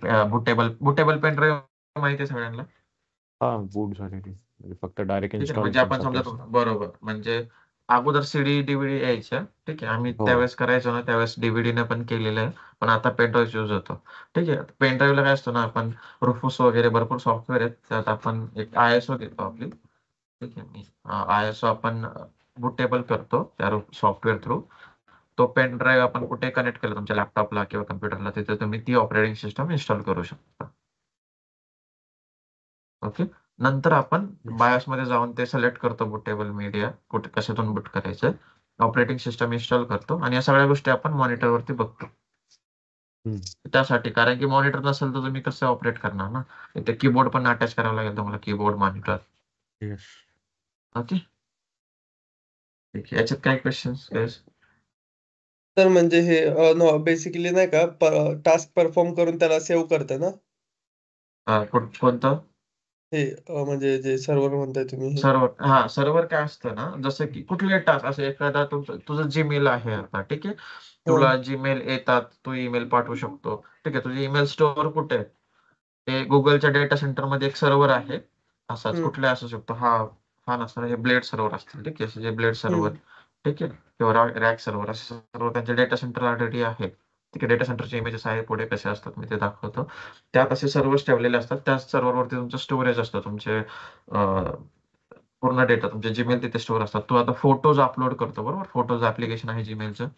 बुटेबल पेन ड्राईव्ह माहिती आहे सगळ्यांना. हा, बूट झालेली म्हणजे फक्त डायरेक्ट ठीक आहे ना, म्हणजे आपण इन्स्टॉलेशन समजा साठी. बरोबर म्हणजे अगोदर CD DVD यायच्या. ठीक आहे, आम्ही हो. त्यावेळेस करायचो ना, त्यावेळेस DVD ने पण केलेलं आहे, पण आता पेन ड्राईव्ह यूज होतो. ठीक आहे, पेन ड्राईव्हला काय असतं ना, आपण रुफूस वगैरे भरपूर सॉफ्टवेअर आहेत, त्यात आपण एक ISO देतो आपली. ठीक आहे, ISO आपण बुटेबल करतो त्या सॉफ्टवेअर थ्रू. तो पेन ड्राईव्ह आपण कुठे कनेक्ट केला तुमच्या लॅपटॉपला किंवा कम्प्युटरला, तिथे तुम्ही ती ऑपरेटिंग सिस्टम इन्स्टॉल करू शकता. ओके, नंतर आपण बायोस मध्ये जाऊन ते सिलेक्ट करतो बुटेबल मीडिया, कुठे कशातून बूट करायचं, ऑपरेटिंग सिस्टम इन्स्टॉल करतो आणि या सगळ्या गोष्टी आपण मॉनिटरवरती बघतो. हम्म. त्यासाठी, कारण की मॉनिटर नसेल तर तुम्ही कसं ऑपरेट करणार ना, ते कीबोर्ड पण अटॅच करावं लागेल तुम्हाला, कीबोर्ड मॉनिटर. येस. ओके, ठीक आहे. याच्यात काय क्वेश्चन्स? तर म्हणजे हे बेसिकली नाही का टास्क परफॉर्म करून त्याला सेव्ह करतं ना, कोणतं हे म्हणजे जे सर्व्हर म्हणताय तुम्ही हे. सर्व्हर? हा, सर्व्हर काय असतं ना, जसं की कुठले टास्क असं एखादा तुझं जीमेल आहे आता. ठीक आहे, हो. तुला जीमेल येतात, तू ईमेल पाठवू शकतो. ठीक आहे, तुझे ईमेल स्टोअर कुठे आहे? ते गुगलच्या डेटा सेंटर मध्ये एक सर्व्हर आहे, असाच हम्म. कुठला असू शकतो. हा हा नसणार, हे ब्लेड सर्व्हर असतील, ठीक आहे, असे जे ब्लेड सर्व्हर, हम्म. ठीक आहे, किंवा रॅक सर्व्हर, असे सर्व त्यांचे डेटा सेंटर ऑलरेडी आहे, ठीक आहे. डेटा सेंटरचे इमेजेस आहे पुढे कसे असतात मी ते दाखवतो. त्यात असे सर्व्हर्स ठेवलेले असतात, त्याच सर्व्हरवरती तुमचं स्टोरेज असतं, तुमचे पूर्ण डेटा तुमचे जीमेल तिथे स्टोअर असतात. तू आता फोटोज अपलोड करतो बरोबर, फोटोज ऍप्लिकेशन आहे जीमेलचं,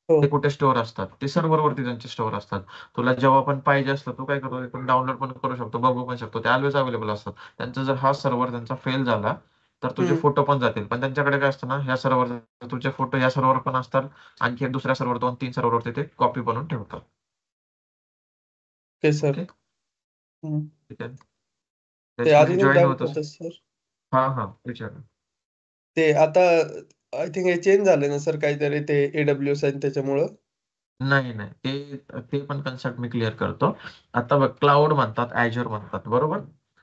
हो. ते कुठे स्टोअर असतात, ते सर्व्हरवरती त्यांचे स्टोअर असतात. तुला जेव्हा पण पाहिजे असतं तू काय करतो, तिथून डाउनलोड पण करू शकतो, बघू पण शकतो, ते ऑलवेज अवेलेबल असतात. त्यांचा जर हा सर्व्हर त्यांचा फेल झाला तर तुझे हम्म. फोटो पण जातील. पण त्यांच्याकडे काय असतं ना, ह्या सर्व्हर तुझे फोटो या सर्व्हर पण असतात, आणखी एक दुसऱ्या सर्व्हर 2-3 सर्व्हरवरती ते कॉपी बनवून ठेवतात. Okay sir. ओके, हम्म. ठीक आहे. ते त्याच्यामध्ये अजून एक जॉईन डाऊट होतच. होतं सर. हा हा, विचार. ते आता आय थिंक हे चेंज झाले ना सर काहीतरी ते AWS आणि त्याच्यामुळं. नाही नाही, ते ते पण कन्सेप्ट मी क्लिअर करतो. आता बघ, क्लाउड म्हणतात, ऍझ्युअर म्हणतात बरोबर.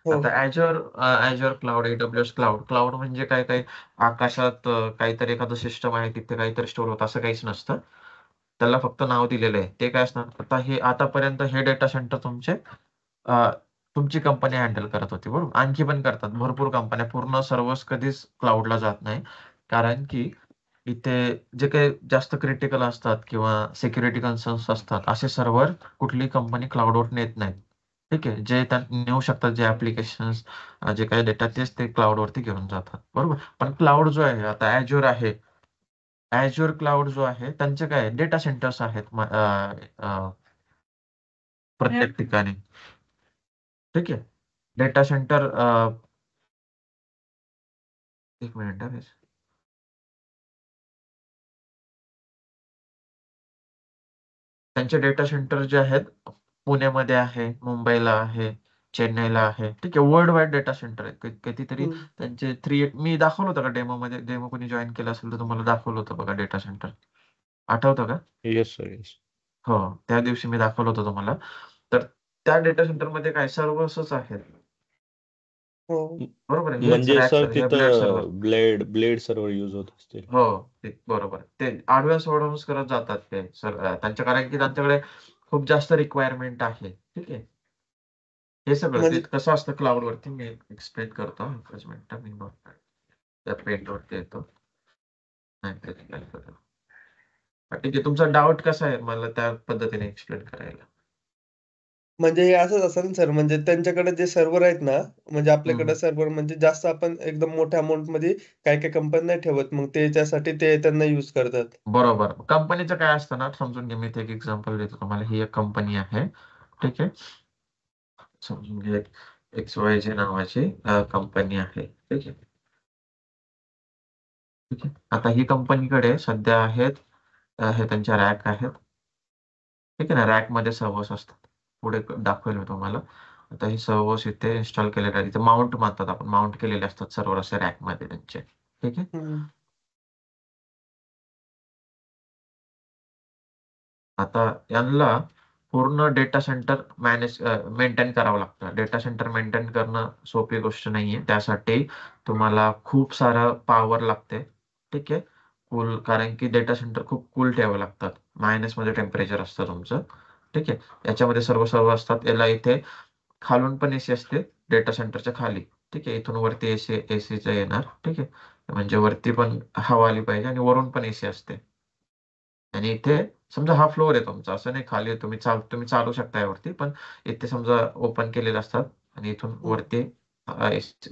हो. आता ऍझ्युअर क्लाउड, AWS क्लाउड, क्लाउड म्हणजे काय, काय आकाशात काहीतरी एखादं सिस्टम आहे, तिथे काहीतरी स्टोअर होतं, असं काहीच नसतं. त्याला फक्त नाव दिलेलं आहे. ते काय असणार, आता हे आतापर्यंत हे डेटा सेंटर अ, तुमची कंपनी हँडल करत होती बरोबर. आणखी पण करतात भरपूर कंपन्या, पूर्ण सर्व्हर्स कधीच क्लाउडला जात नाही, कारण की इथे जे काही जास्त क्रिटिकल असतात किंवा सिक्युरिटी कन्सर्न्स असतात, असे सर्व्हर कुठली कंपनी क्लाउडवर नेत नाहीत. ठीक आहे, जे त्या नेऊ शकतात, जे ऍप्लिकेशन जे काही डेटा, तेच ते क्लाउडवरती घेऊन जातात बरोबर. पण क्लाउड जो आहे, आता ऍझ्युअर क्लाउड जो आहे, त्यांचे काय डेटा सेंटर्स आहेत प्रत्येक ठिकाणी, ठीक आहे. डेटा सेंटर, एक मिनिट हा. त्यांचे डेटा सेंटर जे आहेत, पुण्यामध्ये आहे, मुंबईला आहे, चेन्नईला आहे, ठीक आहे. वर्ल्ड वाईड डेटा सेंटर आहेत कितीतरी. हम्म. त्यांचे मी दाखवलं होतं का डेमो मध्ये, डेमो कोणी जॉईन केलं असेल तर तुम्हाला दाखवलं होतं बघा डेटा सेंटर, आठवतं का? Yes sir, yes. हो, त्या दिवशी मी दाखवलं होतं तुम्हाला. तर त्या डेटा सेंटर मध्ये काय सर्व्हर्सच आहेत हो. बरोबर आहे. हेच म्हणजे रॅक सर हे ब्लेड सर्व्हर. तिथं ब्लेड सर्व्हर युज होत असतील. हो, ते बरोबर. ते ऍडव्हान्स करत जातात ते सर, त्यांच्या, कारण की त्यांच्याकडे खूप जास्त रिक्वायरमेंट आहे, ठीक आहे. हे सगळं ते म्हणजे कसं असतं क्लाउड वरती, मी एक्सप्लेन करतो. एकच मिनिट, मी नोट त्या पेज वरती येतो. नाही ते काय करतो. ठीक आहे, तुमचा डाऊट कसा आहे मला त्या पद्धतीने एक्सप्लेन करायला. म्हणजे हे असंच असेल ना सर, म्हणजे त्यांच्याकडे जे सर्व्हर आहेत ना, म्हणजे आपल्याकडे हम्म. सर्व्हर म्हणजे जास्त आपण एकदम मोठ्या अमाउंट मध्ये काही काही कंपनी नाही ठेवत, मग त्याच्यासाठी ते त्यांना युज करतात. बरोबर. कंपनीचं काय असतं ना, समजून घे, मी इथे एक एक्झाम्पल देतो तुम्हाला. ही एक कंपनी आहे, ठीक आहे. समजून घे, XYZ नावाची कंपनी आहे, ठीक आहे. ठीक आहे, आता ही कंपनीकडे सध्या आहेत, हे त्यांच्या रॅक आहेत, ठीक आहे ना. रॅक मध्ये सर्व्हर्स असतात, पुढे दाखवेल मी तुम्हाला. आता ही सर्व्हर्स इथे इन्स्टॉल केलेले आहेत, इथे माउंट म्हणतात आपण, माउंट केलेले असतात सर्व्हर असे रॅक मध्ये त्यांचे, ठीक आहे. हम्म. आता यांना पूर्ण डेटा सेंटर मेंटेन करावं लागतं. डेटा सेंटर मेंटेन करणं सोपी गोष्ट नाहीये, त्यासाठी तुम्हाला खूप सारा पॉवर लागते, ठीक आहे. कूल, कारण की डेटा सेंटर खूप कूल ठेवावं लागतात, मायनस मध्ये टेम्परेचर असतं तुमचं, ठीक आहे. याच्यामध्ये सर्व सर्व असतात. याला इथे खालून पण एसी असते, डेटा सेंटरच्या खाली, ठीक आहे. इथून वरती एसीचं येणार, ठीक आहे. म्हणजे वरती पण हवा आली पाहिजे आणि वरून पण एसी असते. आणि इथे समजा हा फ्लोअर आहे तुमचा, असं नाही खाली तुम्ही चालू शकता यावरती, पण इथे समजा ओपन केलेले असतात आणि इथून हम्म. वरती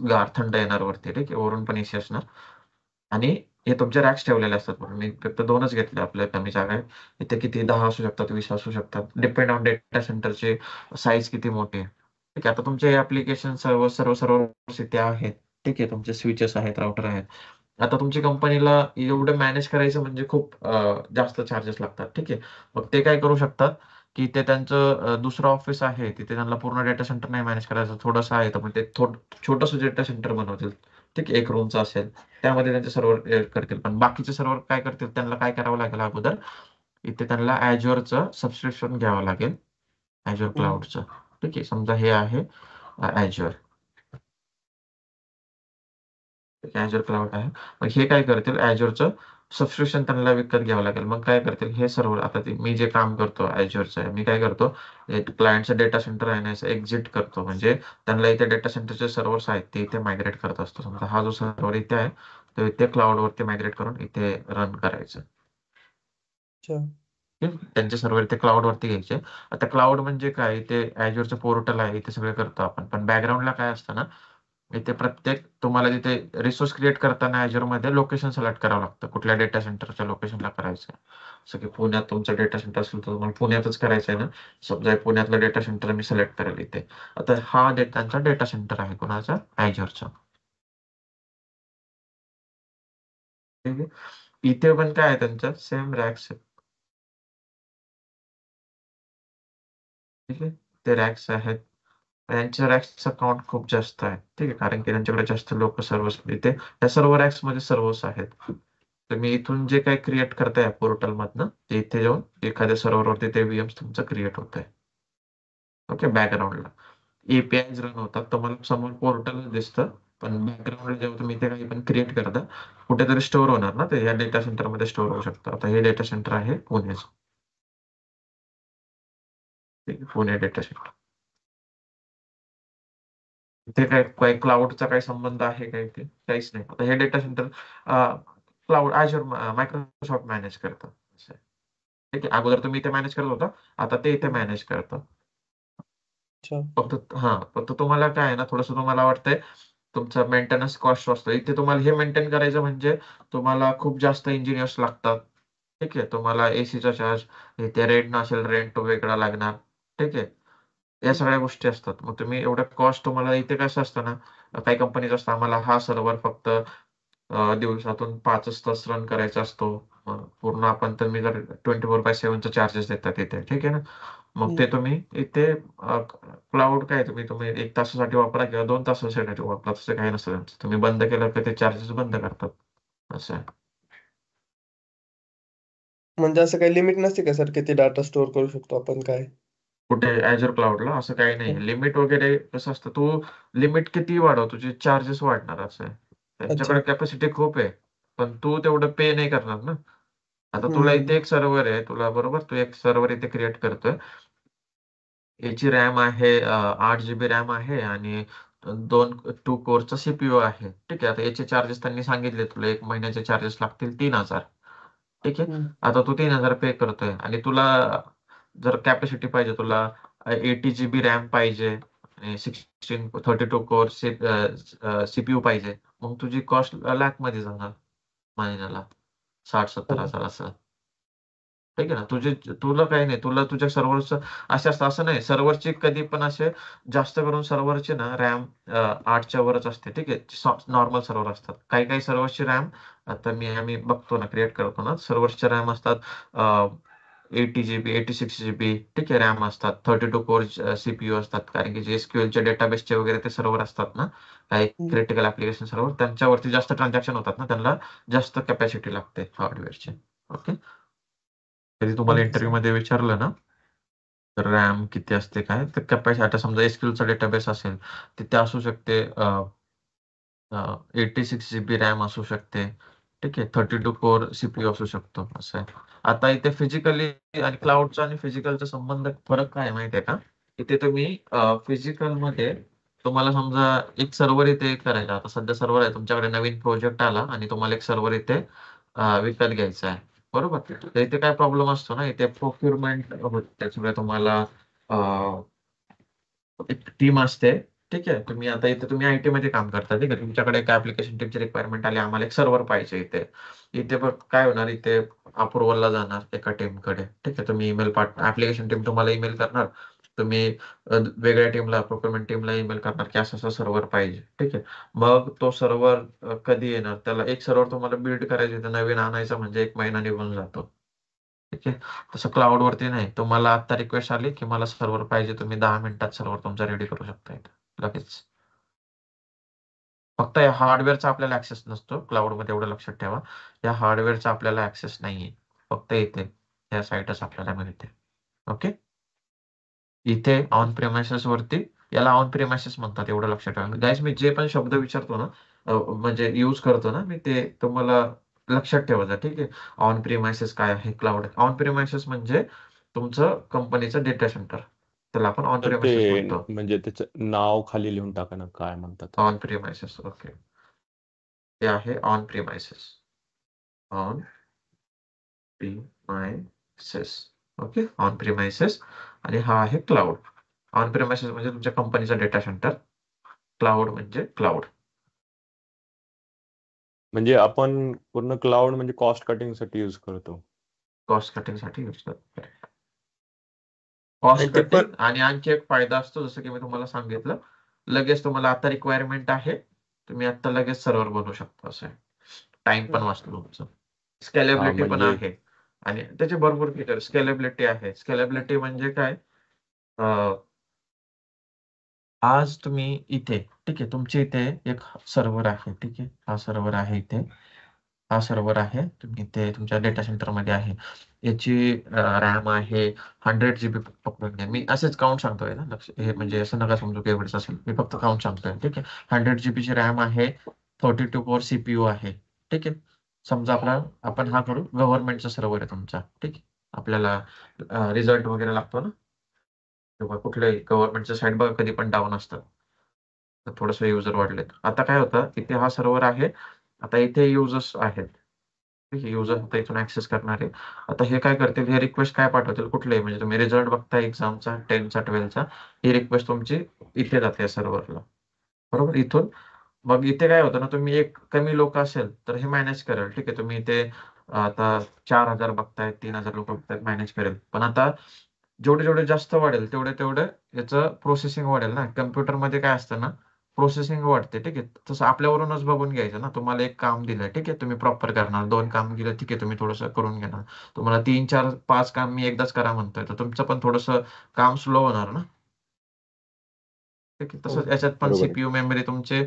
गार थंड येणार वरती, ठीक आहे. वरून पण एसी असणार. आणि हे तुमचे रॅक्स ठेवलेले असतात, म्हणून मी फक्त 2च घेतले, आपल्या कमी जागा आहे. इथे किती 10 असू शकतात, 20 असू शकतात, डिपेंड ऑन डेटा सेंटरचे साईज किती मोठी आहे, ठीक आहे. आता तुमचे ऍप्लिकेशन सर्व सर्व सर्व इथे आहेत, ठीक आहे. तुमचे स्विचेस आहेत, राउटर आहेत. आता तुमची कंपनीला एवढं मॅनेज करायचं म्हणजे खूप जास्त चार्जेस लागतात, ठीक आहे. मग ते काय करू शकतात, की ते त्यांचं दुसरं ऑफिस आहे, तिथे त्यांना पूर्ण डेटा सेंटर नाही मॅनेज करायचं, थोडंसं आहे, तर मग ते छोटंसं डेटा सेंटर बनवतील, ठीक आहे. 1 रूमचं असेल, त्यामध्ये त्यांचे सर्व्हर करतील. पण बाकीचे सर्व्हर काय करतील, त्यांना काय करावं लागेल अगोदर, इथे त्यांना ॲज्युअरचं सबस्क्रिप्शन घ्यावं लागेल, ॲज्युअर हम्म. क्लाउडचं, ठीक आहे. समजा हे आहे ॲज्युअर, ॲज्युअर क्लाउड आहे. मग हे काय करतील, ॲज्युअरचं सबस्क्रिप्शन त्यांना विकत घ्यावं लागेल. मग काय करतील हे सर्व्हर, आता मी जे काम करतो Azureचं आहे, मी काय करतो, क्लायंटचं डेटा सेंटर आहे ना एक्झिट करतो. म्हणजे त्यांना इथे डेटा सेंटरचे सर्व्हर्स आहेत ते इथे मायग्रेट करत असतो. समजा हा जो सर्व्हर इथे आहे तो इथे क्लाउडवरती मायग्रेट करून इथे रन करायचं. अच्छा. त्यांचे सर्व्हर इथे क्लाउड वरती घ्यायचे. आता क्लाउड म्हणजे काय, इथे Azureचं पोर्टल आहे, इथे सगळं करतो आपण. पण बॅकग्राऊंडला काय असतं ना, इथे प्रत्येक तुम्हाला तिथे रिसोर्स क्रिएट करताना Azure मध्ये लोकेशन सिलेक्ट करावं लागतं, कुठल्या डेटा सेंटरच्या लोकेशनला करायचं आहे. जसं की पुण्यात तुमचं डेटा सेंटर असेल तर तुम्हाला पुण्यातच करायचं आहे ना. समजा पुण्यातलं डेटा सेंटर मी सिलेक्ट करेल इथे. आता हा त्यांचा डेटा सेंटर आहे कोणाचा, Azureचा. ठीक आहे. इथे पण काय आहे त्यांच्या सेम रॅक्स. ठीक आहे, ते रॅक्स आहेत. त्यांच्या रॅक्सचा काउंट खूप जास्त आहे. ठीक आहे, कारण की त्यांच्याकडे जास्त लोक सर्व्हर्स इथे त्या सर्व रॅक्स मध्ये सर्व्हर्स आहेत. तर मी इथून जे काही क्रिएट करताय पोर्टल मधनं ते इथे जाऊन एखाद्या सर्व्हरवरती ते व्हीएम्स तुमचं क्रिएट होत आहे. ओके, बॅकग्राऊंडला एपीआय रन होतात, तुम्हाला समोर पोर्टल दिसतं, पण बॅकग्राऊंडला जेव्हा तुम्ही इथे काही पण क्रिएट करता कुठेतरी स्टोअर होणार ना, ते या डेटा सेंटर मध्ये स्टोअर होऊ शकतं. आता हे डेटा सेंटर आहे पुण्याचं. ठीक आहे, पुणे डेटा सेंटर. इथे काय काय क्लाउडचा काही संबंध आहे काय, ते काहीच नाही. आता हे data centre cloud Azure Microsoft manage करतं. असं आहे. ठीक आहे, अगोदर तुम्ही इथे मॅनेज करत होता, आता ते इथे मॅनेज करतं. अच्छा. फक्त तुम्हाला काय आहे ना, थोडस तुम्हाला वाटतंय तुमचा मेंटेनन्स कॉस्ट असतो इथे. तुम्हाला हे मेंटेन करायचं म्हणजे तुम्हाला खूप जास्त इंजिनियर्स लागतात. ठीक आहे, तुम्हाला एसीचा चार्ज, इथे रेंट नसेल रेंट वेगळा लागणार. ठीक आहे, या सगळ्या गोष्टी असतात. मग तुम्ही एवढं कॉस्ट, तुम्हाला इथे कसं असतं ना, काही कंपनीज असतं आम्हाला हा सर्व्हर फक्त दिवसातून 5च तास रन करायचा असतो. पूर्ण आपण तुम्ही जर 24/7 चार्जेस देतात इथे. ठीक आहे ना, मग ते तुम्ही इथे क्लाउड काय तुम्ही 1 तासासाठी वापरा किंवा 2 तासासाठी वापरा, तसं काही नसतं त्यांचं. तुम्ही बंद केलं की ते चार्जेस बंद करतात. असं आहे. म्हणजे असं काही लिमिट नसते का सर, किती डाटा स्टोअर करू शकतो आपण काय? कुठे Azure क्लाउडला असं काही नाही. लिमिट वगैरे कसं असतं, तू लिमिट किती वाढव तुझे चार्जेस वाढणार. असं आहे. अच्छा. त्यांच्याकडे कॅपॅसिटी खूप आहे, पण तू तेवढं पे नाही करणार ना. आता तुला इथे हम्म. एक सर्व्हर आहे, तुला बरोबर तू एक सर्व्हर इथे क्रिएट करतोय. याची रॅम आहे 8 GB रॅम आहे आणि 2 कोरचा सीपीयू आहे. ठीक आहे, आता याचे चार्जेस त्यांनी सांगितले तुला 1 महिन्याचे चार्जेस लागतील 3000. ठीक आहे, हम्म. आता तू 3000 पे करतोय आणि तुला जर कॅपॅसिटी पाहिजे, तुला 80 GB रॅम पाहिजे आणि 32 कोर सीपीयू पाहिजे, मग तुझी कॉस्ट लाख मध्ये जाणार महिन्याला, 60-70 हजार असं. ठीक आहे ना, तुला काही नाही, तुला तुझ्या सर्व्हरचं असे असतं. असं नाही, सर्व्हरची कधी पण असे जास्त करून सर्व्हरची ना रॅम 8च्या वरच असते. ठीक आहे, नॉर्मल सर्व्हर असतात. काही काही सर्व्हरची रॅम, आता आम्ही बघतो ना, क्रिएट करतो ना, सर्व्हरच्या रॅम असतात 80 GB 86 GB. ठीक आहे, रॅम असतात. 32 कोर सीपीयू असतात, कारण की जे SQLचे डेटाबेसचे वगैरे ते सर्व्हर असतात ना, काही हम्म. क्रिटिकल ऍप्लिकेशन सर्व्हर, त्यांच्यावरती जास्त ट्रान्झॅक्शन होतात ना, त्यांना जास्त कॅपॅसिटी लागते हार्डवेअरची. ओके, कधी तुम्हाला ओके इंटरव्ह्यू सर. मध्ये विचारलं ना, तर रॅम किती असते काय, तर कॅपॅसिटी आता समजा SQLचा डेटाबेस असेल तिथे असू शकते 86 GB रॅम असू शकते. ठीक आहे, 32 कोर सीपीयू असू शकतो. असं आहे. आता इथे फिजिकली आणि क्लाउडचा आणि फिजिकलचा संबंध फरक काय आहे माहिती आहे का? इथे तुम्ही फिजिकल मध्ये तुम्हाला समजा एक सर्व्हर इथे करायचा, आता सध्या सर्व्हर आहे तुमच्याकडे, नवीन प्रोजेक्ट आला आणि तुम्हाला एक सर्व्हर इथे विकत घ्यायचा आहे. बरोबर, तर इथे काय प्रॉब्लेम असतो ना, इथे प्रोक्युरमेंट होते. त्याच्यामुळे तुम्हाला एक टीम असते. ठीक आहे, तुम्ही आता इथे तुम्ही आयटी मध्ये काम करता. ठीक आहे, तुमच्याकडे एक ऍप्लिकेशन टीमची रिक्वायरमेंट आली, आम्हाला एक सर्व्हर पाहिजे इथे. इथे बघ काय होणार, इथे अप्रुव्हलला जाणार एका टीमकडे. ठीक आहे, तुम्ही ईमेल ऍप्लिकेशन टीम तुम्हाला ईमेल करणार, तुम्ही वेगळ्या टीमला प्रोक्युरमेंट टीमला ईमेल करणार की असं असं सर्व्हर पाहिजे. ठीक आहे, मग तो सर्व्हर कधी येणार, त्याला एक सर्व्हर तुम्हाला बिल्ड करायचं, तर नवीन आणायचं म्हणजे 1 महिना निघून जातो. ठीक आहे, तसं क्लाउड वरती नाही. तुम्हाला आता रिक्वेस्ट आली की मला सर्व्हर पाहिजे, तुम्ही 10 मिनिटात सर्व्हर तुमचा रेडी करू शकता इथे लगेच. फक्त या हार्डवेअरचा आपल्याला ऍक्सेस नसतो क्लाउड मध्ये, एवढं लक्षात ठेवा. या हार्डवेअरचा आपल्याला ऍक्सेस नाहीये, फक्त इथे या साईटच आपल्याला मिळते. ओके, इथे ऑन प्रेमायसेस वरती, याला ऑन प्रेमायसेस म्हणतात, एवढं लक्षात ठेवा. गाईज, मी जे पण शब्द विचारतो ना, म्हणजे यूज करतो ना मी, ते तुम्हाला लक्षात ठेवायचं. ठीक आहे. ऑन प्रिमायसेस काय आहे, क्लाउड. ऑन प्रिमायसेस म्हणजे तुमचं कंपनीचं डेटा सेंटर, त्याला आपण ऑन तर प्रिमायसेस ते म्हणतो. म्हणजे त्याचं नाव खाली लिहून टाका ना, काय म्हणतात. On premises. ओके, ते आहे on premises. On premises. Okay, on premises. आणि हा आहे क्लाउड. ऑन प्रिमायसेस म्हणजे तुमच्या कंपनीचा डेटा सेंटर, क्लाउड म्हणजे क्लाउड. म्हणजे आपण पूर्ण क्लाउड म्हणजे कॉस्ट कटिंग साठी युज करतो. कॉस्ट कटिंग साठी यूज करतो. आणि कॉस्ट ते पण कटिंग. आणि आणखी एक फायदा असतो, जसं की मी तुम्हाला सांगितलं, लगेच तुम्हाला आता रिक्वायरमेंट आहे, तुम्ही आता लगेच सर्व्हर बनवू शकता. असं आहे. टाइम पण वाचतो तुमचं. हा स्केलेबिलिटी पण म्हणजे आहे. आणि त्याचे भरपूर फीचर. स्केलेबिलिटी आहे. स्केलेबिलिटी म्हणजे काय, आज तुम्ही इथे, ठीक आहे, तुमच्या इथे एक सर्व्हर आहे. ठीक आहे, हा सर्व्हर आहे इथे, हा सर्व्हर आहे, तुम्ही इथे तुमच्या डेटा सेंटर मध्ये आहे. याची रॅम आहे 100 GB. पकडून घ्या, मी असेच काउंट सांगतोय ना, लक्ष हे म्हणजे असं नका समजू की एवढंच असेल, मी फक्त काउंट सांगतोय. ठीक आहे. 100 GB ची रॅम आहे, 32 कोर CPU आहे. ठीक आहे. समजा आपण हा करू, गव्हर्नमेंटचा सर्व्हर आहे तुमचा. ठीक आहे. आपल्याला रिझल्ट वगैरे लागतो ना, किंवा कुठल्याही गव्हर्नमेंटच्या साईट बघा कधी पण डाऊन असतात, तर थोडंसं युजर वाढलेत. आता काय होतं, इथे हा सर्व्हर आहे, आता इथे युजर्स आहेत. ठीक आहे. युजर आता इथून ऍक्सेस करणार आहे. आता हे काय करतील, हे रिक्वेस्ट काय पाठवतील, कुठले म्हणजे तुम्ही रिझल्ट बघताय एक्झामचा 10चा 12चा, ही रिक्वेस्ट तुमची इथे जाते सर्व्हरला. बरोबर. इथून मग इथे काय होतं ना, तुम्ही एक कमी लोक असेल तर हे मॅनेज करेल. ठीक आहे. तुम्ही इथे आता 4,000 बघताय, 3,000 लोक बघतायत, मॅनेज करेल. पण आता जेवढे जेवढे जास्त वाढेल तेवढे याचं प्रोसेसिंग वाढेल ना. कम्प्युटरमध्ये काय असतं ना, प्रोसेसिंग वाढते. ठीक आहे. तसं आपल्यावरूनच बघून घ्यायचं ना. तुम्हाला एक काम दिलंय, ठीक आहे, तुम्ही प्रॉपर करणार. 2 काम दिलं, ठीक आहे, तुम्ही थोडंसं करून घेणार. तुम्हाला 3, 4, 5 काम मी एकदाच करा म्हणतोय, तर तुमचं पण थोडंसं काम स्लो होणार ना. ठीक आहे. तसंच याच्यात पण बरोबर आहे. सीपीयू मेमरी तुमचे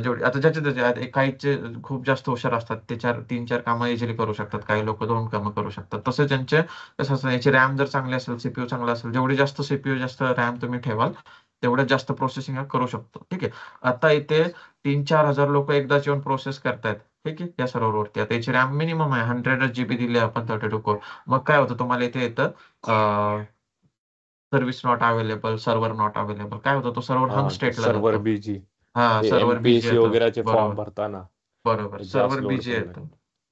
जेवढे आता ज्याचे त्याचे काहीचे खूप जास्त हुशार असतात, ते 3-4 कामं इझिली करू शकतात. काही लोक 2 कामं करू शकतात. तसं त्यांचे कसं असतं, याची रॅम जर चांगली असेल, सीपीयू चांगला असेल, जेवढी जास्त सीपीयू जास्त रॅम तुम्ही ठेवाल, तेवढं जास्त प्रोसेसिंग करू शकतो. ठीक आहे. आता इथे 3-4 हजार लोक एकदाच येऊन प्रोसेस करतायत. ठीक आहे. या सर्व्हरवरती आता याची रॅम मिनिमम आहे, 100 GB दिली आपण, 32 कोर. मग काय होतं, तुम्हाला इथे येतं service not available, server not available. काय होतं, तो सर्व्हर हा हंग स्टेटला सर्व्हर जातो. बीजी, हा, ते सर्व्हर बिझी एमपीएससी येतं. वगैरेचे फॉर्म बरोबर. भरताना बरोबर, सर्व्हर जास्त लोड बिझी करू नये. येतं.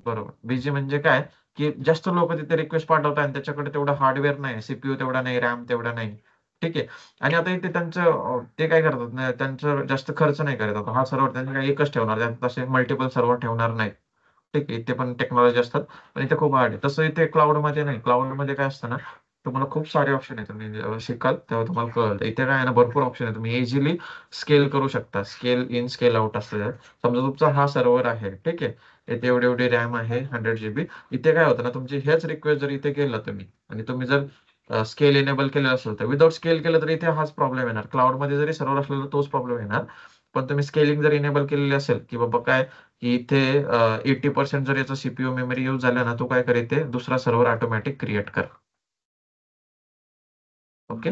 बरोबर. बिझी म्हणजे काय, की जास्त लोक तिथे रिक्वेस्ट पाठवतात आणि त्याच्याकडे तेवढं हार्डवेअर नाही, सीपीयू तेवढा नाही, रॅम तेवढा नाही. ठीक आहे. आणि आता इथे त्यांचं ते काय करतात ना, त्यांचं जास्त खर्च नाही करत. आता हा सर्व्हर त्यांनी काय एकच ठेवणार, त्यात तसे मल्टिपल सर्व्हर ठेवणार नाहीत. ठीक आहे. इथे पण टेक्नॉलॉजी असतात, पण इथे खूप हार्ड आहे. तसं इथे क्लाउडमध्ये नाही. क्लाउडमध्ये काय असतं ना, तुम्हाला खूप सारे ऑप्शन आहेत. तुम्ही जेव्हा शिकाल तेव्हा तुम्हाला कळेल. इथे काय आहे ना, भरपूर ऑप्शन आहे. तुम्ही इझिली स्केल करू शकता. स्केल इन स्केल आउट असतं त्यात. समजा तुमचा हा सर्व्हर आहे, ठीक आहे, इथे एवढी एवढी रॅम आहे, 100 GB. इथे काय होतं ना, तुमची हेच रिक्वेस्ट जर इथे केलं तुम्ही, आणि तुम्ही जर स्केल इनेबल केलेलं असेल, तर विदाउट स्केल केलं तर इथे हाच प्रॉब्लेम येणार. क्लाउडमध्ये जरी सर्व्हर असलं तर तोच प्रॉब्लेम येणार. पण तुम्ही स्केलिंग जर इनेबल केलेली असेल, की बाबा काय, की इथे 80% जर याचा सीपीयू मेमरी यूज झाला ना, तो काय कर, इथे दुसरा सर्व्हर ऑटोमॅटिक क्रिएट कर. ओके.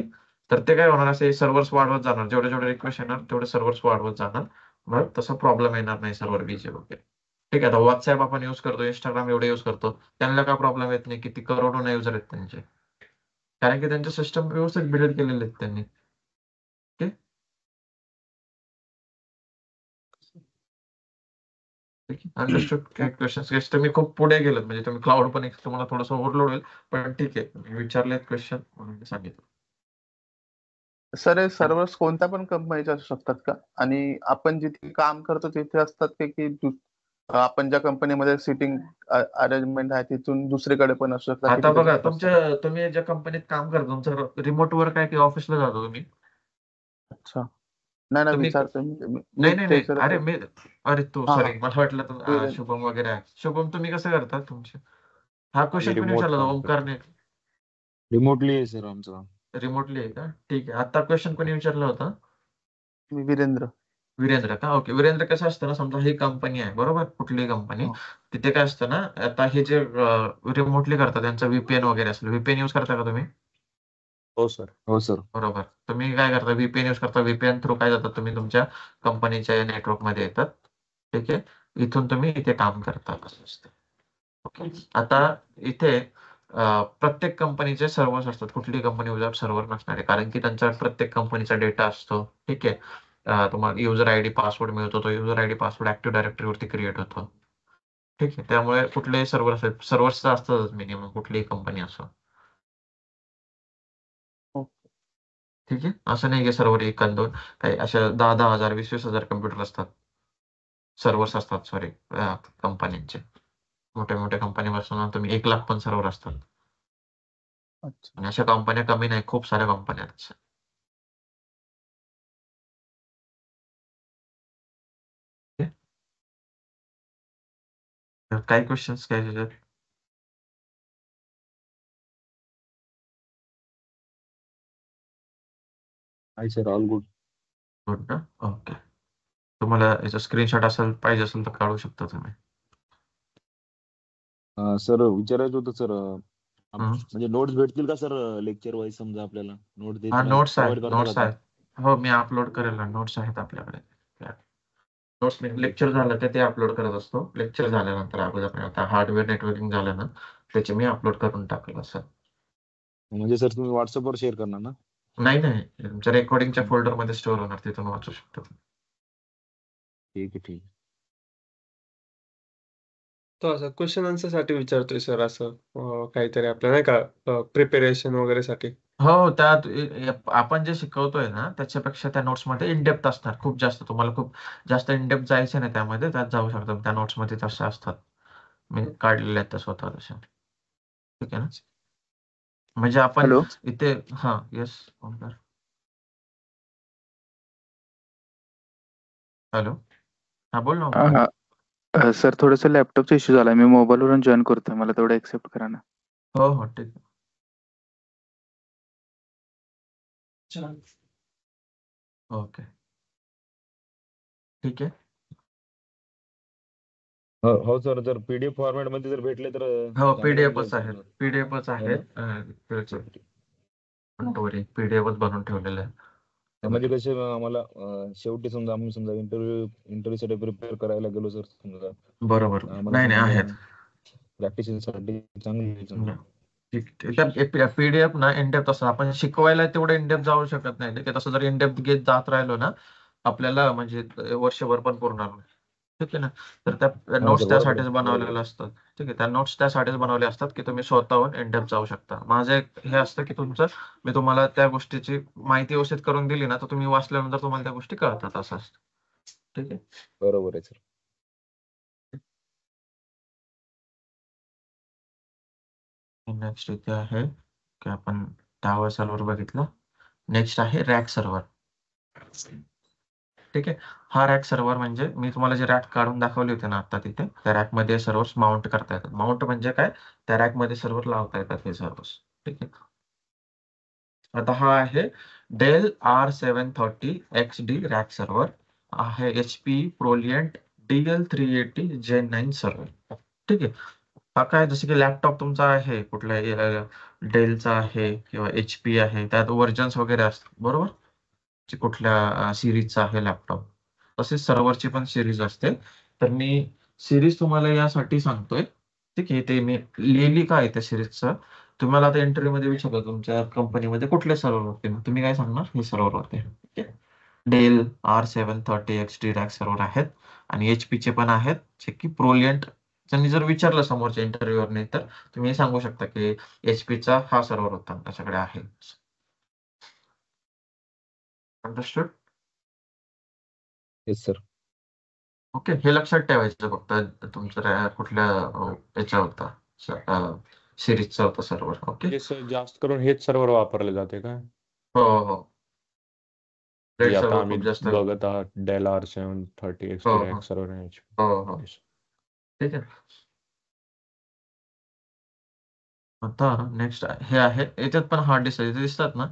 तर ते काय होणार, असे सर्व्हर्स वाढवत जाणार, जेवढे जेवढे रिक्वेस्ट येणार तेवढे सर्व्हर्स वाढवत जाणार. मग तसा प्रॉब्लेम येणार नाही सर्व्हर बीचे वगैरे. ठीक आहे. आता व्हॉट्सअप आपण युज करतो, इंस्टाग्राम एवढे युज करतो, त्यांना काय प्रॉब्लेम येत नाही, किती करोडो युजर आहेत त्यांचे, कारण की त्यांचे सिस्टम व्यवस्थित बिल्ड केलेले आहेत त्यांनी. ओके. ठीक आहे. अंडरस्टूड. काही क्वेश्चन तुम्ही खूप पुढे गेलात, म्हणजे तुम्ही क्लाउड पण एक तुम्हाला थोडंसं ओव्हरलोड होईल, पण ठीक आहे, तुम्ही विचारलेत क्वेश्चन म्हणून मी सांगितलं. सर हे सर्व्हर्स कोणत्या पण कंपनीचे असू शकतात का? आणि आपण जिथे काम करतो तिथे असतात की आपण ज्या कंपनीमध्ये सिटिंग अरेंजमेंट आहे तिथून दुसरीकडे पण असू शकतात, की आता तिथे बघा, फक्त असतात? तुम्ही ज्या कंपनीत काम करता, तुमचं रिमोट वर्क आहे की ऑफिसला जातो तुम्ही? अच्छा. नाही ना, तुम्ही विचारतोय मी नाही नाही ते नाही, करत अरे आहे. मी, अरे तू हा सॉरी, हा. मला वाटलं वीरेन- शुभम वगैरे आहे. शुभम, तुम्ही कसं करता तुमचे? हा मी क्वेश्चन कोणी रिमोट विचारला होता, काम करतो. ओमकारने? रिमोटली आहे सर आमचं काम. रिमोटली आहे का? ठीक आहे. आता क्वेश्चन कोणी विचारला होता? मी वीरेंद्र. वीरेंद्र का? ओके. वीरेंद्र, कसं असतं ना, समजा ही कंपनी आहे, बरोबर, कुठलीही कंपनी, हा. तिथे काय असतं ना, आता हे जे रिमोटली करतात त्यांचं व्हीपीएन वगैरे असेल, व्हीपीएन युज करता का तुम्ही? हो सर. हो सर. बरोबर. तुम्ही काय करता, व्हीपीएन युज करता. व्हीपीएन थ्रू काय जातात, तुम्ही तुमच्या कंपनीच्या नेटवर्क मध्ये येतात. ठीक आहे, इथून तुम्ही इथे काम करता असं असतं. ओके. आता इथे प्रत्येक कंपनीचे सर्व्हर्स असतात. कुठलीही कंपनी विदाउट सर्व्हर नसणार आहे, कारण की त्यांचा प्रत्येक कंपनीचा डेटा असतो. ठीक आहे. तुम्हाला युजर आयडी पासवर्ड मिळतो, तो युजर आयडी पासवर्ड ऍक्टिव्ह डायरेक्टरीवरती क्रिएट होतो. ठीक आहे, त्यामुळे कुठलेही सर्व्हर असेल, सर्व्हर्स असतातच मिनिमम कुठलीही कंपनी असो. ठीक आहे, असं नाही की सर्व्हर एक आणि दोन, काही अशा 10,000 20,000 कम्प्युटर असतात, सर्व्हर्स असतात, सॉरी, कंपन्यांचे. मोठ्या मोठ्या कंपनीपासून तुम्ही 1,00,000 पण सर्व्हर असतात. अच्छा. आणि अशा कंपन्या कमी नाही, खूप साऱ्या कंपन्या आहेत अशा. ठीक आहे? तर काही क्वेश्चन्स काय त्याच्यात? आहे सर, ऑल गुड. गुड ना? ओके. तुम्हाला याचा स्क्रीनशॉट असेल पाहिजे असेल तर काढू शकता तुम्ही. सर विचारायचं होतं सर, हम्म. म्हणजे नोट्स भेटतील का सर लेक्चर वाईज? समजा आपल्याला नोट हा, नोट्स प्रोव्हाइड आहेत, करता नोट्स का आहेत. हो, मी अपलोड करेल ना, नोट्स आहेत आपल्याकडे. नोट्स मी लेक्चर झालं तर ते अपलोड करत असतो. लेक्चर झाल्यानंतर अगोदर आता हार्डवेअर नेटवर्किंग झालं ना, त्याचे मी अपलोड करून टाकलं असं. म्हणजे सर तुम्ही व्हॉट्सअपवर शेअर करणार ना? नाही नाही, तुमच्या रेकॉर्डिंगच्या फोल्डरमध्ये स्टोअर होणार, तिथून वाचू शकतो. ठीक आहे, ठीक आहे. तो असं क्वेश्चन आन्सर साठी विचारतोय सर, असं काहीतरी आपल्या नाही का प्रिपेरेशन वगैरे साठी. हो, त्यात आपण जे शिकवतोय ना त्याच्यापेक्षा त्या नोट्स मध्ये इनडेप्थ असणार खूप जास्त. तुम्हाला खूप जास्त इनडेप्थ जायचं नाही त्यामध्ये, त्यात जाऊ शकता त्या नोट्स मध्ये, तशा असतात. मी काढलेले आहेत त्या स्वतः तशा. ठीक आहे ना? म्हणजे आपण हॅलो. इथे, हा, येस. हॅलो. हा, बोल ना ओमकार. हा सर, थोडंसं लॅपटॉपचा इश्यू झाला, मी मोबाईलवरून जॉईन करतोय, मला तेवढं एक्सेप्ट करा ना. हो हो, ठीक आहे. ओके, ठीक आहे. हो सर, जर पीडीएफ फॉर्मॅट मध्ये जर भेटले तर हो, चांगलं, म्हणजे पीडीएफच आहेत, पीडीएफच हो ना? आहेत. पीडीएफच बनवून ठेवलेलं आहे. म्हणजे कसे आम्हाला शेवटी समजा आम्ही समजा इंटरव्ह्यू साठी प्रिपेअर करायला गेलो सर, समजा बरोबर. आम्हाला नाही नाही, समजा आहेत. प्रॅक्टिससाठी चांगली आहे समजा. पीडीएफ ना इनडेप्थ असतं. आपण शिकवायला तेवढं इनडेप्थ जाऊ शकत नाही. ठीक आहे, तसं जर इनडेप्थ घेत जात राहिलो ना, आपल्याला म्हणजे वर्षभर पण पुरणार नाही. ठीक आहे ना? तर त्या हो सर, नोट्स बरोबर त्यासाठीच आहे, बरोबर आहे. बनवलेल्या असतात. ठीक आहे, त्या नोट्स त्यासाठीच बनवले असतात की तुम्ही स्वतःहून इनडेप्थ जाऊ शकता. माझं एक हे असतं की मी तुम्हाला त्या गोष्टीची माहिती व्यवस्थित करून दिली ना, तर तुम्ही वाचल्यानंतर तुम्हाला त्या गोष्टी कळतात, असं असतं. ठीक आहे. बरोबर आहे सर. नेक्स्ट इथे आहे की आपण टावर सर्व्हर बघितलं. नेक्स्ट आहे रॅक सर्व्हर. ठीक आहे. हा रॅक सर्व्हर म्हणजे मी तुम्हाला जे रॅक काढून दाखवले होते ना आता तिथे, त्या रॅक मध्ये सर्व्हर्स माउंट करता येतात. माउंट म्हणजे काय? त्या रॅक मध्ये सर्व्हर लावता येतात हे सर्व्हर्स. ठीक आहे. आता हा आहे डेल R730XD रॅक सर्व्हर, आहे HP प्रोलियंट DL380 Gen 9 सर्व्हर. ठीक आहे. हा काय, जसं की लॅपटॉप तुमचा आहे, कुठल्या डेलचा आहे किंवा HP आहे, त्यात व्हर्जन्स वगैरे असतात, बरोबर? कुठल्या सिरीजचा आहे लॅपटॉप, तसेच सर्व्हरची पण सिरीज असते. तर मी सिरीज तुम्हाला यासाठी सांगतोय. ठीक आहे, ते मी लिहिली काय त्या सिरीजचं. तुम्हाला आता इंटरव्ह्यू मध्ये विचारलं तुमच्या कंपनीमध्ये कुठले सर्व्हर होते, मग तुम्ही काय सांगणार? हे सर्व्हर होते. ठीक आहे. डेल R730XD रॅक सर्व्हर आहेत, आणि HP चे पण आहेत, जे की प्रोलियंट. त्यांनी जर विचारलं समोरच्या इंटरव्ह्यूवरने, तर तुम्ही हे सांगू शकता की HP चा हा सर्व्हर होता, त्याच्याकडे आहे. अंडरस्टूड? Yes sir. ओके, हे लक्षात ठेवायचं फक्त. तुमचं कुठल्या याचा होता, सिरीजचा होता सर्व्हर. ओके. म्हणजे सर जास्त करून हेच सर्व्हर वापरले जाते का? हो हो, जे रेड आता सर्व्हर आम्ही खूप जास्त. बघत आहात, डेल R730 हो XD हो रॅक सर्व्हर आहे. हो हो, ठीक आहे. आता नेक्स्ट हे आहे, याच्यात पण हार्ड डिस्क आहे, दिसतात ना,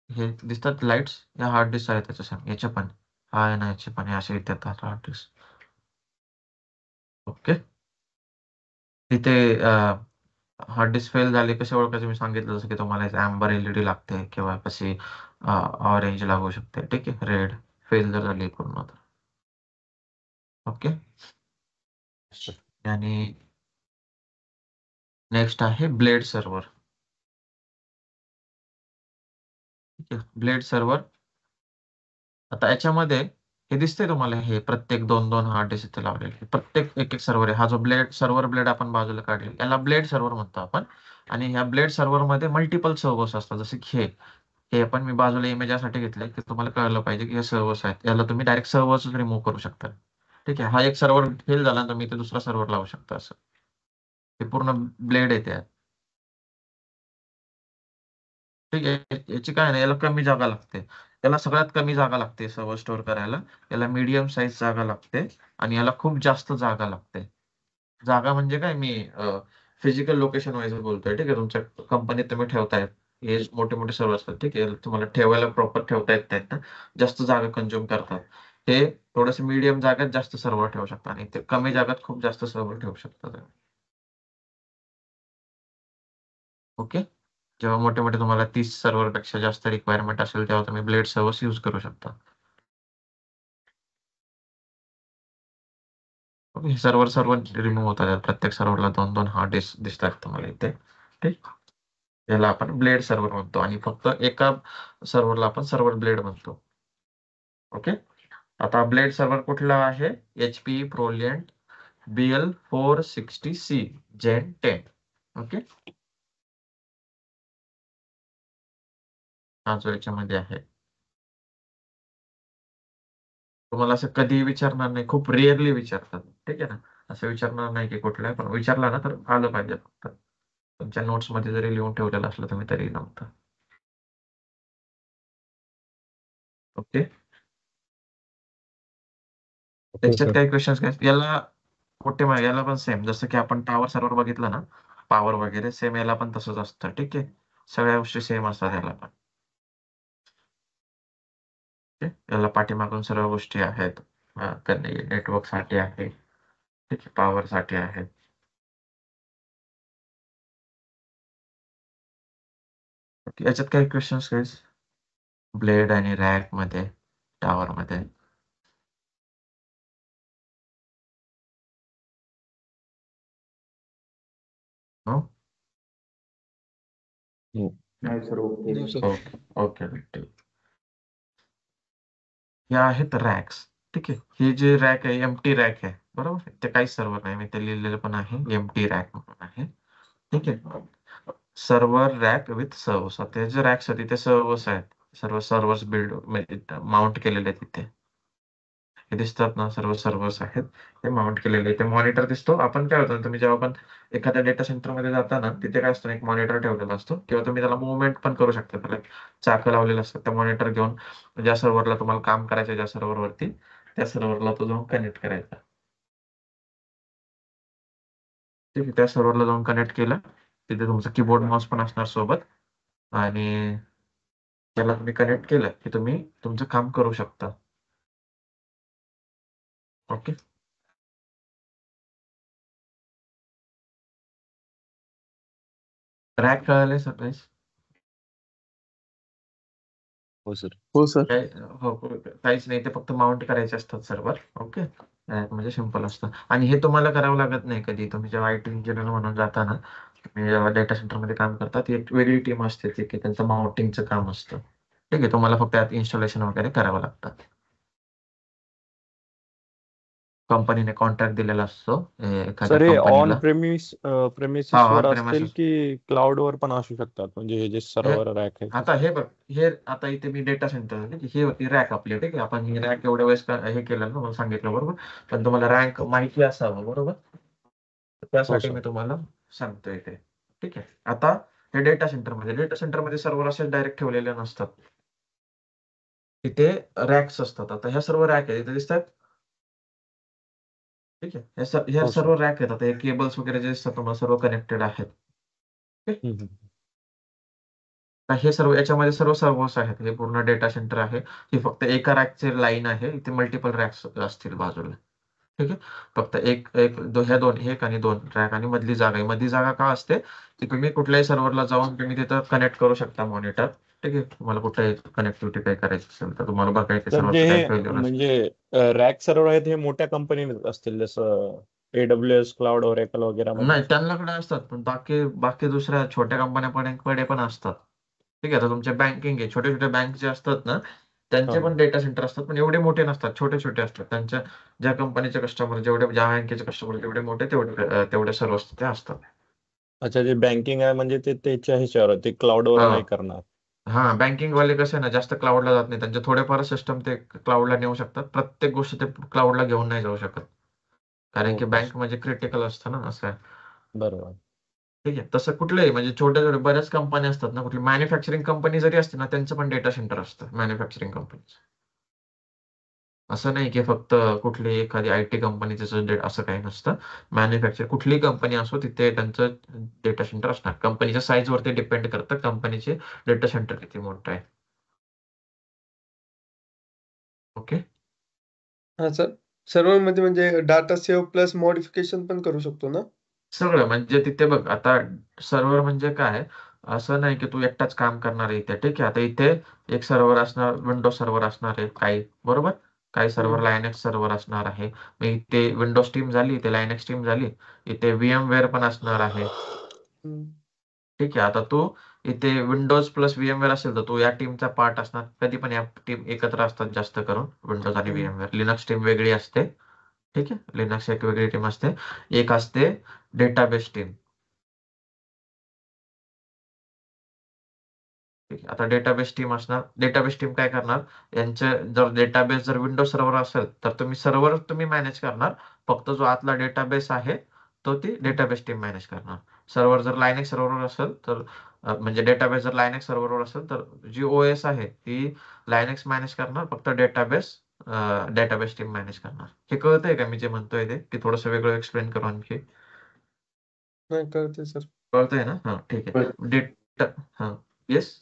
हे दिसतात लाईट्स, या हार्ड डिस्क आहेत त्याच्या याच्या पण. हा आहे ना, याचे पण असे येतात हार्ड डिस्क. ओके. तिथे हार्ड डिस्क फेल झाले कसे ओळखायचे मी सांगितलं, जसं की तुम्हाला अँबर LED लागते किंवा कशी ऑरेंज लागू शकते. ठीक आहे, रेड फेल जर झाली पूर्ण तर. ओके. सर. आणि नेक्स्ट आहे ब्लेड सर्व्हर. ठीक आहे, ब्लेड सर्व्हर. आता याच्यामध्ये हे दिसतंय तुम्हाला, हे प्रत्येक 2-2 हार्ड डिस्क इथे लावलेले, प्रत्येक एक एक सर्व्हर आहे. हा जो ब्लेड सर्व्हर ब्लेड आपण बाजूला काढले याला ब्लेड सर्व्हर म्हणतो आपण. आणि ह्या ब्लेड सर्व्हर मध्ये मल्टिपल सर्व्हर्स असतात, जसे की हे आपण मी बाजूला इमेज यासाठी घेतले की तुम्हाला कळलं पाहिजे की हे सर्व्हर्स आहेत. याला तुम्ही डायरेक्ट सर्व्हर्स रिमूव्ह करू शकता. ठीक आहे, हा एक सर्व्हर फेल झाला तर तुम्ही इथे दुसरा सर्व्हर लावू शकता. असं हे पूर्ण ब्लेड येते. ठीक आहे, याची काय नाही, याला कमी जागा लागते. याला सगळ्यात कमी जागा लागते सर्व्हर स्टोअर करायला. याला मीडियम साईज जागा लागते आणि याला खूप जास्त जागा लागते. जागा म्हणजे काय, मी फिजिकल लोकेशन वाईज बोलतोय. ठीक आहे, तुमच्या कंपनीत तुम्ही ठेवताय, हे मोठे मोठे सर्व्हर असतात. ठीक आहे, तुम्हाला ठेवायला प्रॉपर ठेवता येत नाहीत ना, जास्त जागा कंझ्युम करतात. हे थोडस मीडियम जागेत जास्त सर्व्हर ठेवू शकता आणि ते कमी जागेत खूप जास्त सर्व्हर ठेवू शकतात. ओके. जेव्हा मोठे मोठे तुम्हाला 30 सर्व्हर पेक्षा जास्त रिक्वायरमेंट असेल तेव्हा तुम्ही ब्लेड सर्व्हर्स यूज करू शकता. ओके, सर्व्हर रिमूव्ह होतात. प्रत्येक सर्व्हरला 2-2 हार्ड डिस्क दिसतात तुम्हाला इथे. ठीक, याला आपण ब्लेड सर्व्हर म्हणतो आणि फक्त एका सर्व्हरला आपण सर्व्हर ब्लेड म्हणतो. ओके. आता ब्लेड सर्व्हर कुठला आहे? HP ProLiant BL460C Gen 10. Okay, हा जो याच्यामध्ये आहे. तुम्हाला असं कधी विचारणार नाही, खूप रेअरली विचारतात. ठीक आहे ना, असं विचारणार नाही की कुठला आहे, पण विचारला ना तर आलं पाहिजे. फक्त तुमच्या नोट्स मध्ये जरी लिहून ठेवलेलं असलं तुम्ही तरी नव्हतं. ओके, ओके त्याच्यात सर. काही क्वेश्चन्स काय याला कुठे याला पण सेम, जसं की आपण टॉवर सर्व्हर बघितलं ना, पॉवर वगैरे सेम याला पण तसंच असतं. ठीक आहे, सगळ्या गोष्टी सेम असतात याला पण. ठीक आहे? याला पाठीमागून सर्व गोष्टी आहेत. नेटवर्क साठी आहे, ठीक आहे, पॉवर साठी आहे. ओके, याच्यात काही क्वेश्चन्स काय ब्लेड आणि रॅक मध्ये, टॉवर मध्ये? हो. नाही सर, ओके. नाही सर. ओके ओके ठीक. हे आहेत रॅक्स. ठीक आहे, हे जे रॅक आहे एमटी रॅक आहे, बरोबर. ते काही सर्व्हर नाही, मी ते लिहिलेलं पण आहे, एमटी रॅक म्हणून आहे. ठीक आहे, सर्व्हर रॅक विथ सर्व्हर्स. आता जे रॅक्स आहेत तिथे सर्व्हर्स आहेत, सर्व सर्व्हर्स बिल्ड माउंट केलेले आहेत तिथे. हे दिसतात ना, सर्व सर्व्हर्स आहेत ते माउंट केलेले. ते मॉनिटर दिसतो. आपण काय होतं, तुम्ही जेव्हा पण एखाद्या डेटा सेंटर मध्ये जाता ना, तिथे काय असतं, एक मॉनिटर ठेवलेला असतो किंवा तुम्ही त्याला मुवमेंट पण करू शकता. त्याला चाकं लावलेलं असतं, त्या मॉनिटर घेऊन ज्या सर्व्हरला तुम्हाला काम करायचं, ज्या सर्व्हरवरती, त्या सर्व्हरला तो जाऊन कनेक्ट करायचा. ठीक आहे, त्या सर्व्हरला जाऊन कनेक्ट केलं, तिथे तुमचं कीबोर्ड माऊस पण असणार सोबत आणि त्याला तुम्ही कनेक्ट केलं की तुम्ही तुमचं काम करू शकता. ओके, रॅक कळाले सर? हो सर. हो सर. काय हो, काहीच नाही, ते फक्त माउंट करायचे असतात सर्व्हर. ओके, म्हणजे सिंपल असतं आणि हे तुम्हाला करावं लागत नाही कधी. तुम्ही जेव्हा IT इंजिनियर म्हणून जाता ना, तुम्ही जेव्हा डेटा सेंटर मध्ये काम करता, ती एक वेगळी टीम असते, ती की त्यांचं माउंटिंगचं काम असतं. ठीक आहे, तुम्हाला फक्त त्यात इन्स्टॉलेशन वगैरे करावं लागतं. कंपनीने कॉन्ट्रॅक्ट दिलेला असतो एखाद्या सर हे ऑन कंपनीला. हा, प्रेमिसिस वर ऑन असतील प्रेमायसेस. की क्लाउड वर पण असू शकतात, म्हणजे हे जे हे सर्व्हर रॅक आहे ते? आता हे बघ, हे आता इथे मी डेटा सेंटर, हे होती रॅक आपली. ठीक आहे, आपण ही रॅक एवढ्या वेळेस हे केलं ना, मला सांगितलं बरोबर, पण तुम्हाला रँक माहिती असावं, बरोबर. हो त्यासाठी सर. मी तुम्हाला सांगतोय ते. ठीक आहे, आता हे डेटा सेंटर मध्ये सर्व्हर असे डायरेक्ट ठेवलेले नसतात, तिथे रॅक्स असतात. आता ह्या सर्व रॅक आहे इथे दिसतात. ठीक आहे, ह्या हो सर. सर्व रॅक आहेत. आता हे केबल्स वगैरे जे दिसतात तुम्हाला सर्व कनेक्टेड आहेत. ठीक आहे? हम्म, हम्म. तर हे सर्व याच्यामध्ये सर्व सर्व्हर्स आहेत. हे पूर्ण डेटा सेंटर आहे. ही फक्त एका रॅकची लाईन आहे, इथे मल्टिपल रॅक्स असतील बाजूला. ठीक आहे. फक्त ह्या दोन, एक आणि दोन रॅक आणि मधली जागा आहे. मधली जागा का असते की तुम्ही कुठल्याही सर्व्हरला जाऊन तुम्ही तिथं कनेक्ट करू शकता मॉनिटर. ठीक आहे. तुम्हाला कुठे कनेक्टिव्हिटी काय करायची असेल तर तुम्हाला बघायचं तर जे सर्व्हरचं काय हे फेल्युअर असेल. म्हणजे रॅक सर्व्हर आहेत हे मोठ्या कंपनी असतील, जसं AWS क्लाउड ओरेकल वगैरे मध्ये. नाही, त्यांच्याकडे असतात, पण बाकी बाकी दुसऱ्या छोट्या कंपन्यांकडे पण असतात. ठीक आहे. आता तुमचे बँकिंग आहे, छोटे छोटे बँक जे असतात ना त्यांचे पण डेटा सेंटर असतात, पण एवढे मोठे नसतात, छोटे छोटे असतात. त्यांच्या ज्या कंपनीचे कस्टमर जेवढे, ज्या बँकेचे कस्टमर जेवढे मोठे तेवढे सर्व ते असतात. अच्छा, जे बँकिंग आहे म्हणजे ते त्याच्या ह्याच्यावर ते क्लाउडवर हा नाही करणार. हा, बँकिंग वाले कसे आहे ना, जास्त क्लाउडला जात नाही. त्यांचे थोडेफार सिस्टम ते क्लाउडला नेऊ शकतात. प्रत्येक गोष्ट ते क्लाउडला घेऊन नाही जाऊ शकत, कारण की ओके, बँक म्हणजे क्रिटिकल असतं ना, असं आहे. बरोबर. ठीक आहे. तसं कुठलंही म्हणजे छोट्या छोट्या बऱ्याच कंपन्या असतात ना, कुठली मॅन्युफॅक्चरिंग कंपनी जरी असते ना, त्यांचं पण डेटा सेंटर असतं मॅन्युफॅक्चरिंग कंपनीचं. असं नाही की फक्त कुठली एखादी IT कंपनीचं डेटा, असं काही नसतं. मॅन्युफॅक्चर कुठलीही कंपनी असो तिथे त्यांचं डेटा सेंटर असणार. कंपनीच्या साईज वरती डिपेंड करतं कंपनीचे डेटा सेंटर किती मोठं आहे. ओके. हा सर, सर्व्हरमध्ये म्हणजे डाटा सेव्ह प्लस मॉडिफिकेशन पण करू शकतो ना? सगळं म्हणजे तिथे बघ, आता सर्व्हर म्हणजे काय, असं नाही की तू एकटाच काम करणार आहे इथे. ठीक आहे. आता इथे एक सर्व्हर असणार, विंडोज सर्व्हर असणार आहे काही, बरोबर. काही सर्व्हर हम्म. लायनेक्स सर्व्हर असणार आहे. मग इथे विंडोज टीम झाली, इथे लायनेक्स टीम झाली, इथे VMware पण असणार आहे. हम्म. ठीक आहे. आता तू इथे विंडोज प्लस VMware असेल तर तू या टीमचा पार्ट असणार. कधी पण या टीम एकत्र असतात जास्त करून, विंडोज आणि हम्म. VMware. लिनक्स टीम वेगळी असते. ठीक आहे. लिनक्स एक वेगळी टीम असते. एक असते डेटाबेस टीम. ठीक आहे. आता डेटाबेस टीम असणार. डेटाबेस टीम काय करणार, यांचं जर डेटाबेस जर विंडोज सर्व्हर असेल तर तुम्ही मॅनेज करणार. फक्त जो आतला डेटाबेस आहे तो ती डेटाबेस टीम मॅनेज करणार. सर्व्हर जर लायनेक्स सर्व्हरवर असेल तर म्हणजे डेटाबेस जर लायनेक्स सर्व्हरवर असेल तर जी OS आहे ती लायनेक्स मॅनेज करणार. फक्त डेटाबेस टीम मॅनेज करणार. हे कळतंय का मी जे म्हणतोय ते, की थोडंसं वेगळं एक्सप्लेन करू आणखी? नाही कळते सर. कळतंय ना? हा, ठीक आहे. डेटा हा, येस.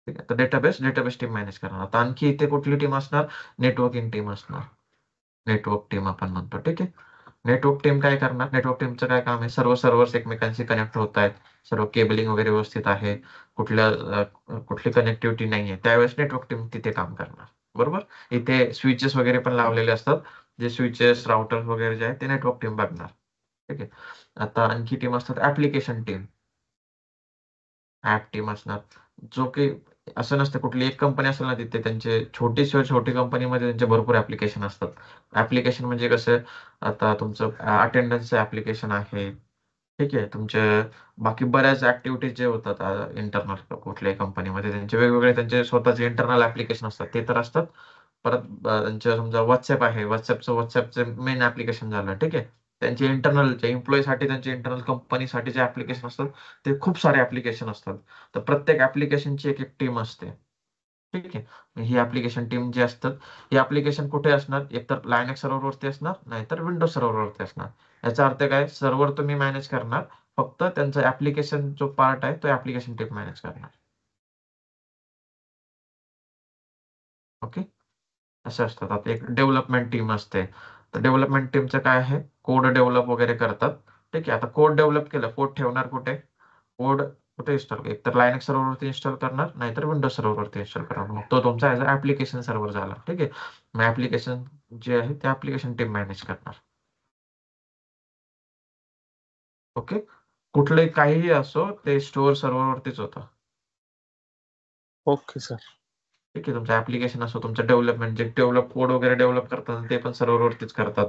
ठीक आहे. तर डेटाबेस टीम मॅनेज करणार. आता आणखी इथे कुठली टीम असणार, नेटवर्किंग टीम असणार. नेटवर्क टीम आपण म्हणतो. ठीक आहे. नेटवर्क टीम काय करणार, नेटवर्क टीमचं काय काम आहे, सर्व सर्व्हर्स एकमेकांशी कनेक्ट होत आहेत, सर्व केबलिंग वगैरे व्यवस्थित आहे, कुठली कनेक्टिव्हिटी नाही आहे, त्यावेळेस नेटवर्क टीम तिथे काम करणार. बरोबर. इथे स्विचेस वगैरे पण लावलेले असतात, जे स्विचेस राउटर वगैरे जे आहेत ते नेटवर्क टीम बघणार. ठीक आहे. आता आणखी टीम असतात ऍप्लिकेशन टीम. ऍप टीम असणार, जो की असं नसतं कुठली एक कंपनी असेल ना तिथे त्यांचे छोटी कंपनीमध्ये त्यांचे भरपूर ऍप्लिकेशन असतात. ऍप्लिकेशन म्हणजे कसं, आता तुमचं अटेंडन्सचं ऍप्लिकेशन आहे. ठीक आहे. तुमचे बाकी बऱ्याच ऍक्टिव्हिटीज जे होतात इंटरनल कुठल्याही कंपनीमध्ये, त्यांचे स्वतःचे इंटरनल ऍप्लिकेशन असतात, ते तर असतात. परत त्यांच्या समजा व्हॉट्सअप आहे, व्हॉट्सअपचं मेन ऍप्लिकेशन झालं. ठीक आहे. त्यांचे इंटरनल एम्प्लॉईसाठी त्यांचे इंटरनल कंपनीसाठी जे ऍप्लिकेशन असतात ते खूप सारे ऍप्लिकेशन असतात. तर प्रत्येक ऍप्लिकेशनची एक एक टीम असते. ठीक आहे. ही ऍप्लिकेशन टीम जी असतात, ही ऍप्लिकेशन कुठे असणार, एकतर लायनेक्स सर्व्हरवरती असणार, नाहीतर विंडोज सर्व्हरवरती असणार. याचा अर्थ काय, सर्व्हर तुम्ही मॅनेज करणार, फक्त त्यांचा ऍप्लिकेशन जो पार्ट आहे तो ऍप्लिकेशन टीम मॅनेज करणार. ओके. असे असतात. आता एक डेव्हलपमेंट टीम असते, तर डेव्हलपमेंट टीमचं काय आहे, कोड डेव्हलप वगैरे करतात. ठीक आहे. आता कोड डेव्हलप केलं, कोड ठेवणार कुठे, कोड कुठे इन्स्टॉल, एक तर लायनेक्स सर्व्हरवरती इन्स्टॉल करणार, नाहीतर विंडोज सर्व्हरवरती इन्स्टॉल करणार. मग तो तुमचा ऍज अ ऍप्लिकेशन सर्व्हर झाला. ठीक आहे. मग ऍप्लिकेशन जे आहे ते ऍप्लिकेशन टीम मॅनेज करणार. ओके. कुठलंही काहीही असो ते स्टोअर सर्व्हरवरतीच होतं. Okay sir. ठीक आहे. तुमचं ऍप्लिकेशन असो, तुमचं डेव्हलपमेंट जे कोड वगैरे डेव्हलप करतात ते पण सर्व्हरवरतीच करतात.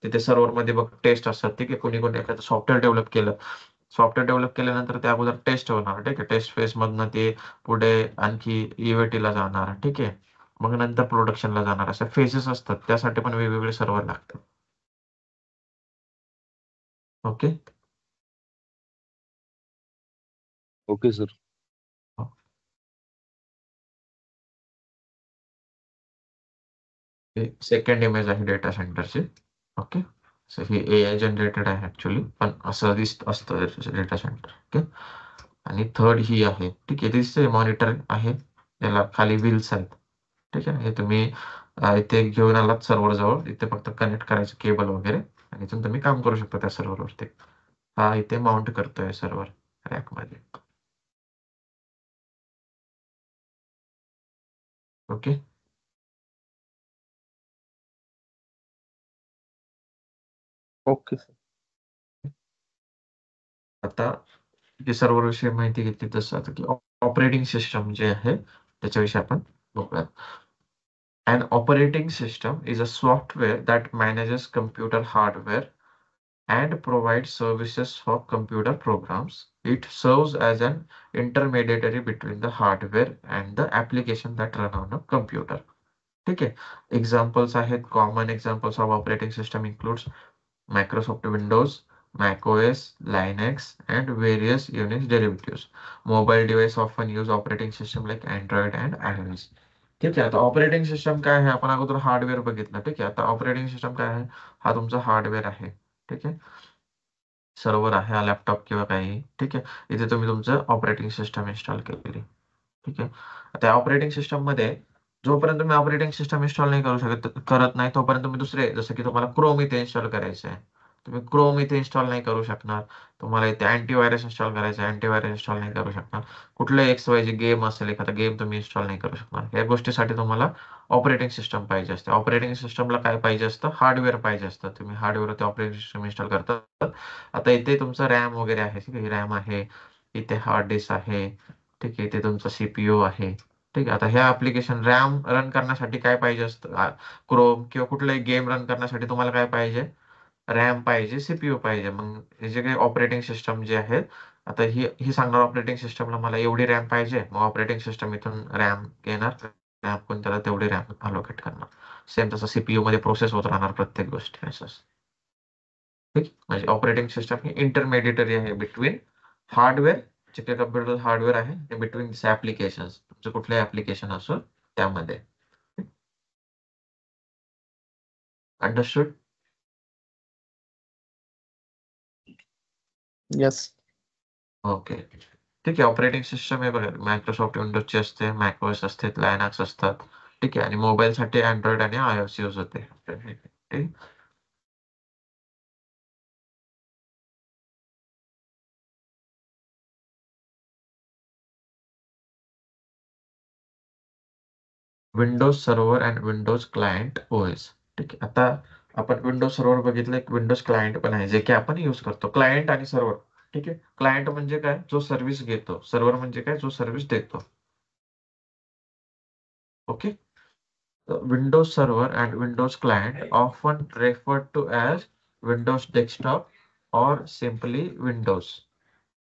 तिथे सर्व्हरमध्ये बघ टेस्ट असतात. ठीक आहे. कोणी कोणी एखादं सॉफ्टवेअर डेव्हलप केलं, सॉफ्टवेअर डेव्हलप केल्यानंतर त्या अगोदर टेस्ट होणार. ठीक आहे. टेस्ट फेज मधनं ते पुढे आणखी UAT ला जाणार. ठीक आहे. मग नंतर प्रोडक्शनला जाणार. असे फेजेस असतात, त्यासाठी पण वेगवेगळे सर्व्हर लागतात. Okay. Okay sir. Second image आहे डेटा सेंटरची. ओके. सो ही AI जनरेटेड आहे ऍक्च्युली, पण असं असतं डेटा सेंटर. ओके. आणि थर्ड ही आहे. ठीक आहे. दिसते मॉनिटर आहे, त्याला खाली व्हील्स आहेत. ठीक आहे. हे तुम्ही इथे घेऊन आलात सर्व्हर जवळ, इथे फक्त कनेक्ट करायचं केबल वगैरे आणि इथून तुम्ही काम करू शकता त्या सर्व्हरवरती. हा इथे माउंट करतोय सर्व्हर रॅक मध्ये. ओके. Okay sir. आता जे सर्व्हर विषयी माहिती घेतली तसं आता की ऑपरेटिंग सिस्टम जे आहे त्याच्याविषयी आपण बघूयात. An operating system is a software that manages computer hardware and provides services for computer programs. It serves as an intermediary between the hardware and the application that run on a computer. ठीक आहे. Examples आहेत, common examples of operating system includes Microsoft Windows, Mac OS, Linux, and various Unix derivatives. Mobile device often use operating system like Android and iOS. ठीक आहे. आता operating system काय आहे, आपण अगोदर हार्डवेअर बघितलं. ठीक आहे. आता ऑपरेटिंग सिस्टम काय आहे, हा तुमचा हार्डवेअर आहे. ठीक आहे. सर्व्हर आहे, हा लॅपटॉप किंवा काही. ठीक आहे. इथे तुम्ही तुमचं ऑपरेटिंग सिस्टम इन्स्टॉल केलेली. ठीक आहे. त्या ऑपरेटिंग सिस्टम मध्ये जोपर्यंत तुम्ही ऑपरेटिंग सिस्टम इन्स्टॉल नाही करत नाही तोपर्यंत तुम्ही दुसरे, जसं की तुम्हाला क्रोम इथे इन्स्टॉल करायचं आहे, तुम्ही क्रोम इथे इन्स्टॉल नाही करू शकणार. तुम्हाला इथे अँटीव्हायरस इन्स्टॉल करायचं आहे, अँटीव्हायरस इन्स्टॉल नाही करू शकणार. कुठलं XYZ गेम असेल, एखादा गेम तुम्ही इन्स्टॉल नाही करू शकणार. या गोष्टीसाठी तुम्हाला ऑपरेटिंग सिस्टम पाहिजे असते. ऑपरेटिंग सिस्टमला काय पाहिजे असतं, हार्डवेअर पाहिजे असतं. तुम्ही हार्डवेअरवरती ऑपरेटिंग सिस्टम इन्स्टॉल करता. आता इथे तुमचं रॅम वगैरे आहे, ठीक आहे, रॅम आहे, इथे हार्ड डिस्क आहे, ठीक आहे, इथे तुमचा CPU आहे. ठीक आहे. आता ह्या ऍप्लिकेशन रॅम रन करण्यासाठी काय पाहिजे असतं, क्रोम किंवा कुठलाही गेम रन करण्यासाठी तुम्हाला काय पाहिजे, रॅम पाहिजे, CPU पाहिजे. मग हे जे काही ऑपरेटिंग सिस्टम जे आहेत, आता ही ही सांगणार ऑपरेटिंग सिस्टमला मला एवढी रॅम पाहिजे, मग ऑपरेटिंग सिस्टम इथून रॅम घेणार, रॅम कोण त्याला तेवढी रॅम अलोकेट करणार. सेम तसं CPU मध्ये प्रोसेस होत राहणार प्रत्येक गोष्टी असंच. ठीक. म्हणजे ऑपरेटिंग सिस्टम ही इंटरमेडिएटरी आहे बिटवीन हार्डवेअर, जे काही कम्प्युटर हार्डवेअर आहे, बिटवीन दिस ऍप्लिकेशन, तुमचं कुठलंही ऍप्लिकेशन असो त्यामध्ये. अंडरस्टूड. येस. ओके. ठीक आहे. ऑपरेटिंग सिस्टम हे बघा, मायक्रोसॉफ्ट विंडोजची असते, मॅक ओएस असते, लायनॅक्स असतात. ठीक आहे. आणि मोबाईलसाठी अँड्रॉइड आणि iOS यूज होते. ठीक. Windows server and Windows client OS. ठीक आहे. आता आपण विंडोज सर्व्हर बघितलं, एक विंडोज क्लायंट पण आहे जे की आपण युज करतो. क्लायंट आणि सर्व्हर. ठीक आहे. क्लायंट म्हणजे काय, जो सर्व्हिस घेतो. सर्व्हर म्हणजे काय, जो सर्व्हिस देतो. Okay. Windows Server and Windows Client, often referred to as Windows Desktop or simply Windows,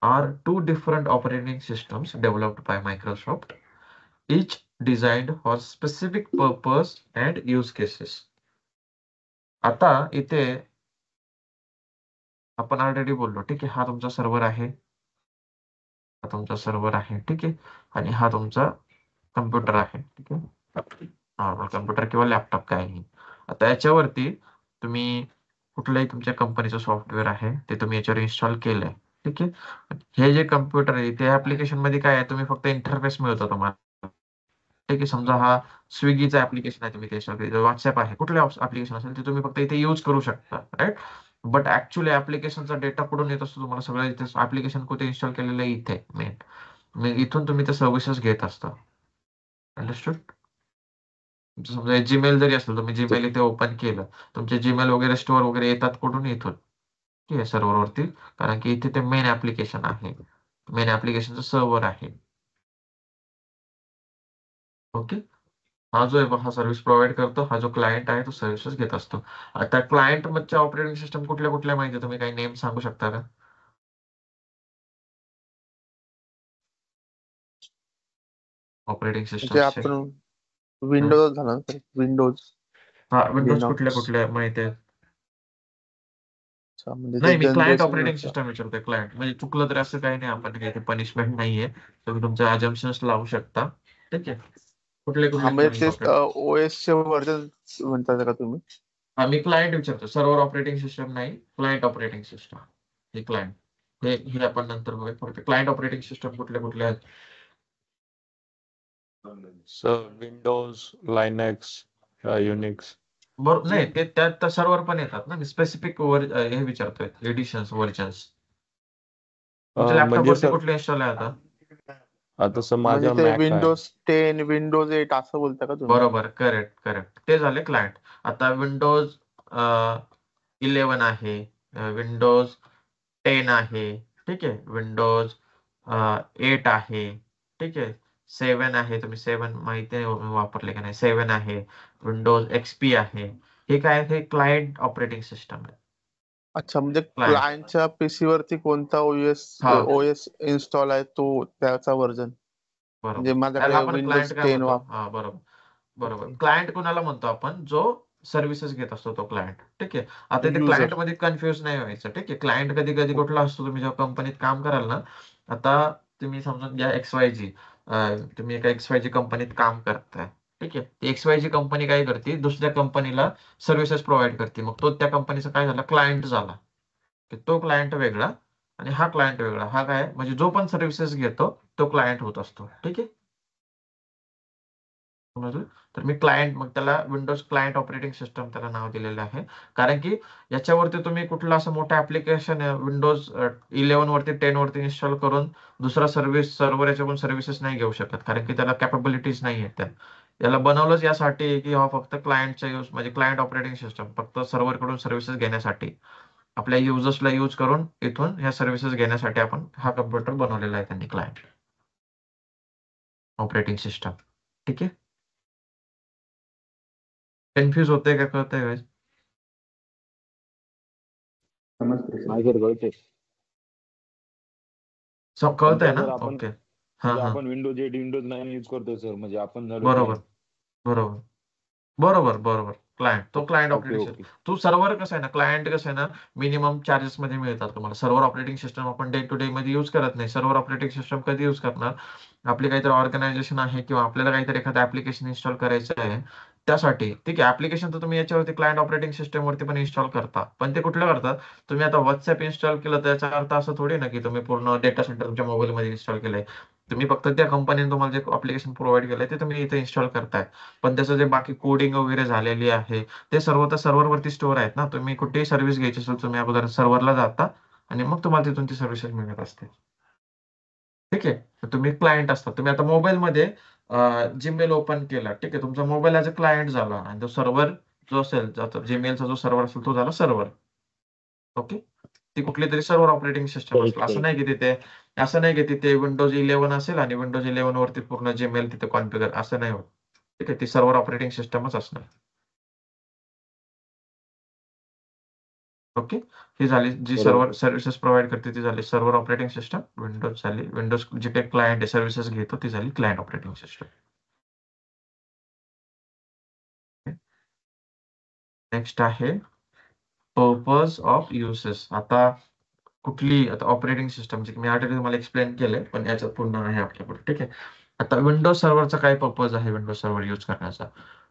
are two different operating systems developed by Microsoft, each designed for specific purpose and use cases. आता इथे आपण already बोललो. ठीक आहे. हा तुमचा server आहे, हा तुमचा सर्व्हर आहे. ठीक आहे. आणि हा तुमचा कम्प्युटर आहे. ठीक आहे. नॉर्मल कम्प्युटर किंवा लॅपटॉप काही. आता याच्यावरती तुम्ही कुठल्याही तुमच्या कंपनीचं सॉफ्टवेअर आहे ते तुम्ही याच्यावर इन्स्टॉल केलंय. ठीक आहे. हे जे कम्प्युटर आहे ते ऍप्लिकेशन मध्ये काय आहे, तुम्ही फक्त इंटरफेस मिळतो तुम्हाला. ठीक आहे. समजा हा स्विगीचा ऍप्लिकेशन आहे, तुम्ही ते इन्स्टॉल केलं. व्हॉट्सअप आहे, कुठले ऍप्लिकेशन असेल ते तुम्ही फक्त इथे यूज करू शकता, राईट. बट ऍक्च्युअली ऍप्लिकेशनचा डेटा कुठून येत असतो, तुम्हाला सगळं इथे ऍप्लिकेशन कुठे इन्स्टॉल केलेलं आहे, इथे मेन. इथून तुम्ही ते सर्व्हिसेस घेत असता. अंडरस्टूड. समजा जीमेल जरी असलं, तुम्ही जीमेल इथे ओपन केलं, तुमचे जीमेल वगैरे स्टोअर वगैरे येतात कुठून, इथून. ठीक आहे. सर्व्हरवरती, कारण की इथे ते मेन ऍप्लिकेशन आहे, मेन ऍप्लिकेशनचं सर्व्हर आहे. ओके. हा जो आहे हा सर्व्हिस प्रोव्हाइड करतो, हा जो क्लायंट आहे तो सर्व्हिसेस घेत असतो. आता क्लायंट मध्ये ऑपरेटिंग सिस्टम कुठल्या कुठल्या माहिती, तुम्ही काही नेम सांगू शकता का ऑपरेटिंग म्हणजे सिस्टमचे? आपण विंडोज झाला सर, विंडोज, हा, विंडोज कुठल्या लिनक्स. कुठल्या माहिती आहेत? म्हणजे ते नाही, मी क्लायंट जनरेशन ऑपरेटिंग नुसार. सिस्टम विचारतोय. क्लायंट म्हणजे चुकलं तर असं काही नाही, आपण काही पनिशमेंट नाहीये, तुम्ही तुमचे अजम्पशन्स लावू शकता. ठीक आहे. कुठले हा, कुठले म्हणजे क्लायंट ते OS चे व्हर्जन म्हणतात का तुम्ही? हा, मी क्लायंट विचारतो, सर्व्हर ऑपरेटिंग सिस्टम नाही, क्लायंट ऑपरेटिंग सिस्टम. हे क्लायंट, हे आपण नंतर बघूया. फक्त क्लायंट ऑपरेटिंग सिस्टम कुठले कुठले आहेत? Sir Windows, Linux, Unix. बरोबर नाही, ते त्यात सर्व्हर पण येतात ना. मी स्पेसिफिक हे विचारतोय, एडिशन्स व्हर्जन्स तुमच्या म्हणजे लॅपटॉपवरती सर कुठले इन्स्टॉल आहे आता? आता सर म्हणजे माझ्या ते मॅक आहे. विंडोज 10 विंडोज 8 असं बोलता का तुम्ही? बरोबर, करेक्ट करेक्ट, ते झाले क्लायंट. आता विंडोज 11 आहे, विंडोज 10 आहे, ठीक आहे, विंडोज 8 आहे, ठीक आहे, 7 आहे. तुम्ही 7 माहिती नाही वापरले का नाही, 7 आहे, विंडोज एक्सपी आहे. हे काय, हे क्लायंट ऑपरेटिंग सिस्टम आहे. अच्छा, म्हणजे क्लायंट, क्लायंटच्या पीसी वरती कोणता हा ओएस इन्स्टॉल आहे तो त्याचा व्हर्जन. म्हणजे बरोबर, त्याला माझ्याकडे आपण क्लायंट विंडोज काय 10 म्हणतो, हा बरोबर बरोबर. क्लायंट कोणाला म्हणतो आपण, जो सर्व्हिसेस घेत असतो तो क्लायंट, ठीक आहे. आता ते युजर. क्लायंट मध्ये कन्फ्युज नाही व्हायचं, ठीक आहे. क्लायंट कधी कधी कुठला असतो, तुम्ही जेव्हा कंपनीत काम कराल ना, आता तुम्ही समजून घ्या XYZ, तुम्ही एका XYZ कंपनीत काम करताय, ठीक आहे. ती XYZ कंपनी काय करते, दुसऱ्या कंपनीला सर्व्हिसेस प्रोव्हाइड करते. मग तो त्या कंपनीचा काय झाला, क्लायंट झाला. की तो क्लायंट वेगळा आणि हा क्लायंट वेगळा. हा काय म्हणजे जो पण सर्व्हिसेस घेतो तो क्लायंट होत असतो, ठीक आहे. समजलं? तर मी क्लायंट, मग त्याला विंडोज क्लायंट ऑपरेटिंग सिस्टम त्याला नाव दिलेलं आहे. कारण की याच्यावरती तुम्ही कुठलं असं मोठं ऍप्लिकेशन विंडोज 11 वरती 10 वरती इन्स्टॉल करून दुसरा सर्व्हर याच्याकडून सर्व्हिसेस नाही घेऊ शकत, कारण की त्याला कॅपेबिलिटीज नाही आहेत त्या. याला बनवलंच यासाठी आहे की हा फक्त क्लायंटचा यूज, म्हणजे क्लायंट ऑपरेटिंग सिस्टम फक्त सर्व्हर कडून सर्व्हिसेस घेण्यासाठी, आपल्या युजर्सला यूज करून इथून ह्या सर्व्हिसेस घेण्यासाठी आपण हा कम्प्युटर बनवलेला आहे त्यांनी, क्लायंट ऑपरेटिंग सिस्टम, ठीक आहे. कन्फ्युज होतंय का, कळतंय guys? नाही सर कळते. कळतंय समजा ना? जर आपण ओके. हा म्हणजे हा आपण विंडोज 8 विंडोज 9 यूज करतोय सर, म्हणजे आपण झालो बरोबर क्लायंट. बरोबर बरोबर बरोबर, क्लायंट, तो client okay operating okay. System. तो सर्व्हर कसं आहे ना, क्लायंट कसं आहे ना, मिनिमम चार्जेस मध्ये मिळतात तुम्हाला. सर्व्हर ऑपरेटिंग सिस्टम आपण डे टू डे मध्ये युज करत नाही. सर्व्हर ऑपरेटिंग सिस्टम कधी युज करणार, आपली काहीतरी ऑर्गनायझेशन आहे किंवा आपल्याला काहीतरी एखादं ऍप्लिकेशन इन्स्टॉल करायचं आहे त्यासाठी, ठीक आहे. ऍप्लिकेशन तर तुम्ही याच्यावरती क्लायंट ऑपरेटिंग सिस्टम वरती पण इन्स्टॉल करता, पण ते कुठलं करतात तुम्ही? आता व्हॉट्सअप इन्स्टॉल केलं तर याचा अर्थ असं थोडी ना की तुम्ही पूर्ण डेटा सेंटर तुमच्या मोबाईलमध्ये इन्स्टॉल केलंय. तुम्ही फक्त त्या कंपनीने तुम्हाला जे ऍप्लिकेशन प्रोव्हाइड केलंय ते तुम्ही इथे इन्स्टॉल करताय, पण त्याचं जे बाकी कोडिंग वगैरे झालेली आहे ते सर्व तर सर्व्हरवरती स्टोअर आहेत ना. तुम्ही कुठेही सर्व्हिस घ्यायची असेल, तुम्ही अगोदर सर्व्हरला जाता आणि मग तुम्हाला तिथून ती सर्व्हिसेस मिळत असते, ठीक आहे. तर तुम्ही क्लायंट असता. तुम्ही आता मोबाईलमध्ये जीमेल ओपन केला, ठीक आहे, तुमचा मोबाईल ॲज अ क्लायंट झाला आणि तो सर्व्हर जो असेल, जीमेलचा जो सर्व्हर असेल तो झाला सर्व्हर, ओके. ती कुठली तरी सर्व्हर ऑपरेटिंग सिस्टम असेल. असं नाही की तिथे विंडोज 11 असेल आणि विंडोज 11 वरती पूर्ण जीमेल तिथे कॉन्फिगर, असं नाही होत, ठीक आहे. ती सर्व्हर ऑपरेटिंग सिस्टमच असणार, ओके. ही झाली जी बरोबर. सर्व्हर सर्व्हिसेस प्रोव्हाइड करते, ती झाली सर्व्हर ऑपरेटिंग सिस्टम. विंडोज झाली, विंडोज जे काही क्लायंट आहे सर्व्हिसेस घेतो ती झाली क्लायंट ऑपरेटिंग सिस्टम. नेक्स्ट आहे पर्पज ऑफ युसेस. आता कुठली, आता ऑपरेटिंग सिस्टम जे मी ऑलरेडी तुम्हाला एक्सप्लेन केलंय, पण याच्यात पुन्हा आहे आपल्याकडे, ठीक आहे. आता विंडोज सर्व्हरचा काय पर्पज आहे विंडोज सर्व्हर यूज करण्याचा?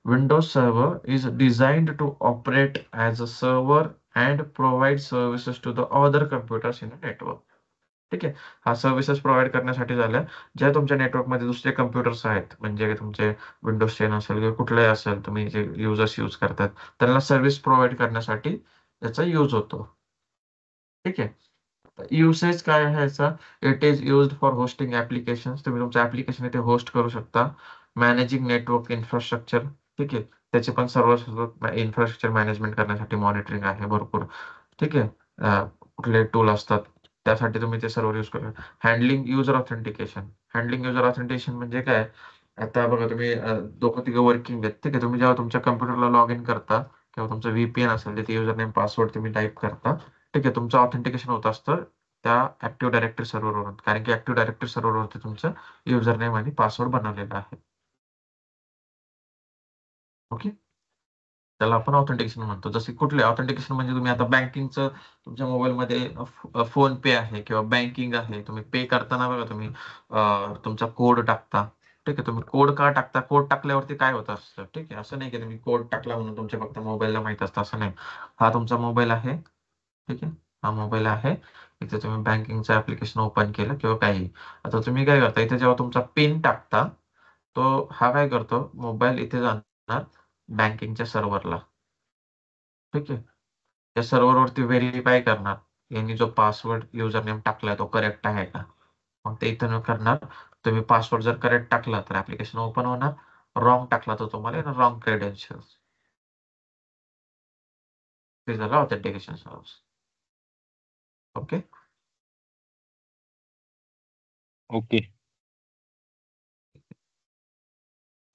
Windows server is designed to operate as a server and provide services to the other computers in a network, ठीक आहे. हा सर्व्हिसेस प्रोव्हाइड करण्यासाठी झाल्या, ज्या तुमच्या नेटवर्कमध्ये दुसरे कम्प्युटर्स आहेत, म्हणजे तुमचे विंडोज 10 असेल किंवा कुठलाही असेल, तुम्ही जे युजर्स यूज करतात त्यांना सर्व्हिस प्रोव्हाइड करण्यासाठी याचा यूज होतो, ठीक आहे. युसेज काय आहे याचा? It is used for hosting application. तुम्ही तुमचं ऍप्लिकेशन इथे होस्ट करू शकता. मॅनेजिंग नेटवर्क इन्फ्रास्ट्रक्चर, ठीक आहे. त्याचे पण सर्व इन्फ्रास्ट्रक्चर मॅनेजमेंट करण्यासाठी मॉनिटरिंग आहे भरपूर, ठीक आहे. कुठले टूल असतात त्यासाठी तुम्ही ते सर्व्हर युज करू. Handling user authentication. Handling user authentication म्हणजे काय? आता बघा, तुम्ही दोघं तिघं वर्किंग आहेत, ठीक आहे. तुम्ही जेव्हा तुमच्या कम्प्युटरला लॉग इन करता किंवा तुमचं VPN असेल तिथे युजर नेम पासवर्ड तुम्ही टाईप करता, ठीक आहे. तुमचं ऑथेंटिकेशन होत असतं त्या ऍक्टिव्ह डायरेक्टरी सर्व्हरवरून, कारण की ऍक्टिव्ह डायरेक्टरी सर्व्हरवरती तुमचं युजर नेम आणि पासवर्ड बनवलेलं आहे, ओके. त्याला आपण ऑथेंटिकेशन म्हणतो. जसे कुठले ऑथेंटिकेशन म्हणजे तुम्ही आता बँकिंगचं तुमच्या मोबाईलमध्ये फोन पे आहे किंवा बँकिंग आहे, तुम्ही पे करताना बघा तुम्ही तुमचा कोड टाकता, ठीक आहे. तुम्ही कोड का टाकता? कोड टाकल्यावरती काय होत असतं, ठीक आहे. असं नाही की तुम्ही कोड टाकला म्हणून तुमच्या फक्त मोबाईलला माहित असतं, असं नाही. हा तुमचा मोबाईल आहे, ठीक आहे. हा मोबाईल आहे, इथे तुम्ही बँकिंगचं ऍप्लिकेशन ओपन केलं किंवा काही. आता तुम्ही काय करता, इथे जेव्हा तुमचा पिन टाकता तो हा काय करतो, मोबाईल इथे जाणार, बँकिंगच्या सर्व्हरला. ठीक आहे. त्या सर्व्हरवरती व्हेरीफाय करणार यांनी जो पासवर्ड युजर नेम टाकलाय तो करेक्ट आहे का. मग ते इथं करणार. तुम्ही पासवर्ड जर करेक्ट टाकला तर ऍप्लिकेशन ओपन होणार. रॉंग टाकला तर तुम्हाला रॉंग क्रेडेन्शियल्स. ते झालं authentication service. Okay. Okay.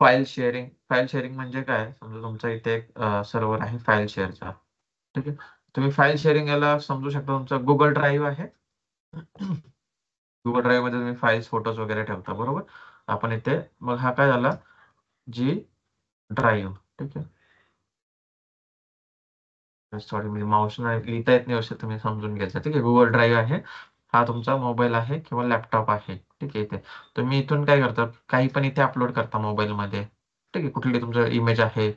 File sharing म्हणजे काय, समजा तुमचा इथे एक सर्व्हर आहे फाईल शेअरचा. ठीक आहे. तुम्ही फाईल शेअरिंग याला समजू शकता तुमचा गुगल ड्राईव्ह आहे. गुगल ड्राईव्ह मध्ये तुम्ही फाईल्स फोटोज वगैरे ठेवता बरोबर. आपण इथे मग हा काय झाला जी ड्राईव्ह. ठीक आहे. सॉरी मी माऊस लिहिता येत नाही व्यवस्थित, तुम्ही समजून घ्यायचं. ठीक आहे. गुगल ड्राईव्ह आहे. हा तुमचा मोबाईल आहे किंवा लॅपटॉप आहे. ठीक आहे. इथे तुम्ही इथून काय करता, काही पण इथे अपलोड करता मोबाईलमध्ये. ठीक आहे. कुठली तुमचं इमेज आहे,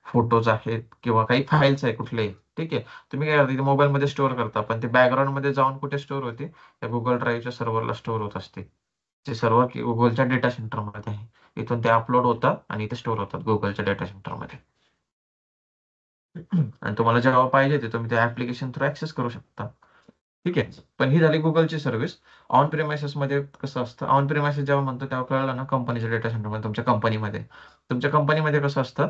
फोटोज आहेत किंवा काही फाईल्स आहे कुठलेही. ठीक आहे. तुम्ही काय करता, मोबाईलमध्ये स्टोअर करता, पण ती बॅकग्राऊंड मध्ये जाऊन कुठे स्टोअर होते, त्या गुगल ड्राईव्हच्या सर्व्हरला स्टोअर होत असते. ते सर्व्हर गुगलच्या डेटा सेंटरमध्ये आहे. इथून ते अपलोड होतात आणि इथे स्टोअर होतात गुगलच्या डेटा सेंटरमध्ये. आणि तुम्हाला जेव्हा पाहिजे ते तुम्ही त्या ऍप्लिकेशन थ्रू ऍक्सेस करू शकता. ठीक आहे. पण ही झाली गुगलची सर्व्हिस. ऑन प्रिमायसेस मध्ये कसं असतं, ऑन प्रिमायसेस जेव्हा म्हणतो तेव्हा कळलं ना, कंपनीच्या डेटा सेंटरमध्ये तुमच्या कंपनीमध्ये कसं असतं,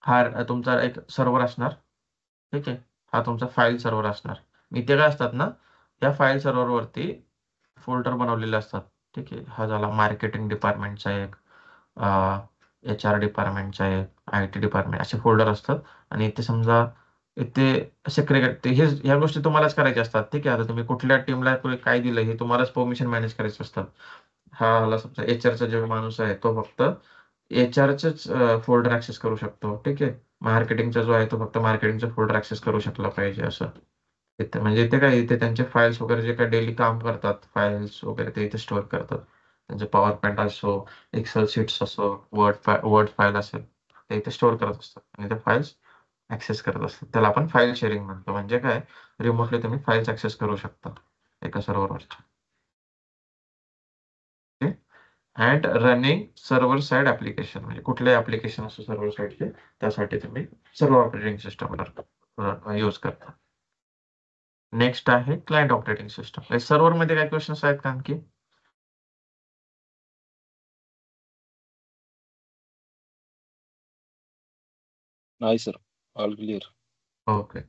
हा तुमचा एक सर्व्हर असणार. ठीक आहे. हा तुमचा फाईल सर्व्हर असणार. इथे काय असतात ना, या फाईल सर्व्हरवरती फोल्डर बनवलेले असतात. ठीक आहे. हा झाला मार्केटिंग डिपार्टमेंटचा एक, HR डिपार्टमेंटचा एक, IT डिपार्टमेंट, असे फोल्डर असतात. आणि इथे समजा इथे सेक्रेटरी ह्या गोष्टी तुम्हालाच करायच्या असतात. ठीक आहे. आता तुम्ही कुठल्या टीमला काय दिलं हे तुम्हालाच परमिशन मॅनेज करायचे असतात. हा समजा HR चा जो माणूस आहे तो फक्त HRचेच फोल्डर ऍक्सेस करू शकतो. ठीक आहे. मार्केटिंगचा जो आहे तो फक्त मार्केटिंगचा फोल्डर ऍक्सेस करू शकला पाहिजे असं. इथे म्हणजे इथे काय, इथे त्यांचे फाईल्स वगैरे जे काही डेली काम करतात, फाईल्स वगैरे ते इथे स्टोअर करतात. त्यांचे पॉवर पॉईंट असो, एक्सेल शीट्स असो, वर्ड फाईल असेल, ते इथे स्टोअर करत असतात आणि ते फाईल्स ऍक्सेस करत असतात. त्याला आपण फाईल शेअरिंग म्हणतो. म्हणजे काय, रिमोटली तुम्ही फाईल्स ऍक्सेस करू शकता एका सर्व्हरवरच्या. And running server side application, म्हणजे कुठले ऍप्लिकेशन असो सर्व्हर साइडचे, त्यासाठी तुम्ही सर्व ऑपरेटिंग सिस्टम यूज करता. नेक्स्ट आहे क्लायंट ऑपरेटिंग सिस्टम. सर्व्हर मध्ये काय क्वेश्चन्स आहेत का आणखी? नाही sir, all clear. Okay.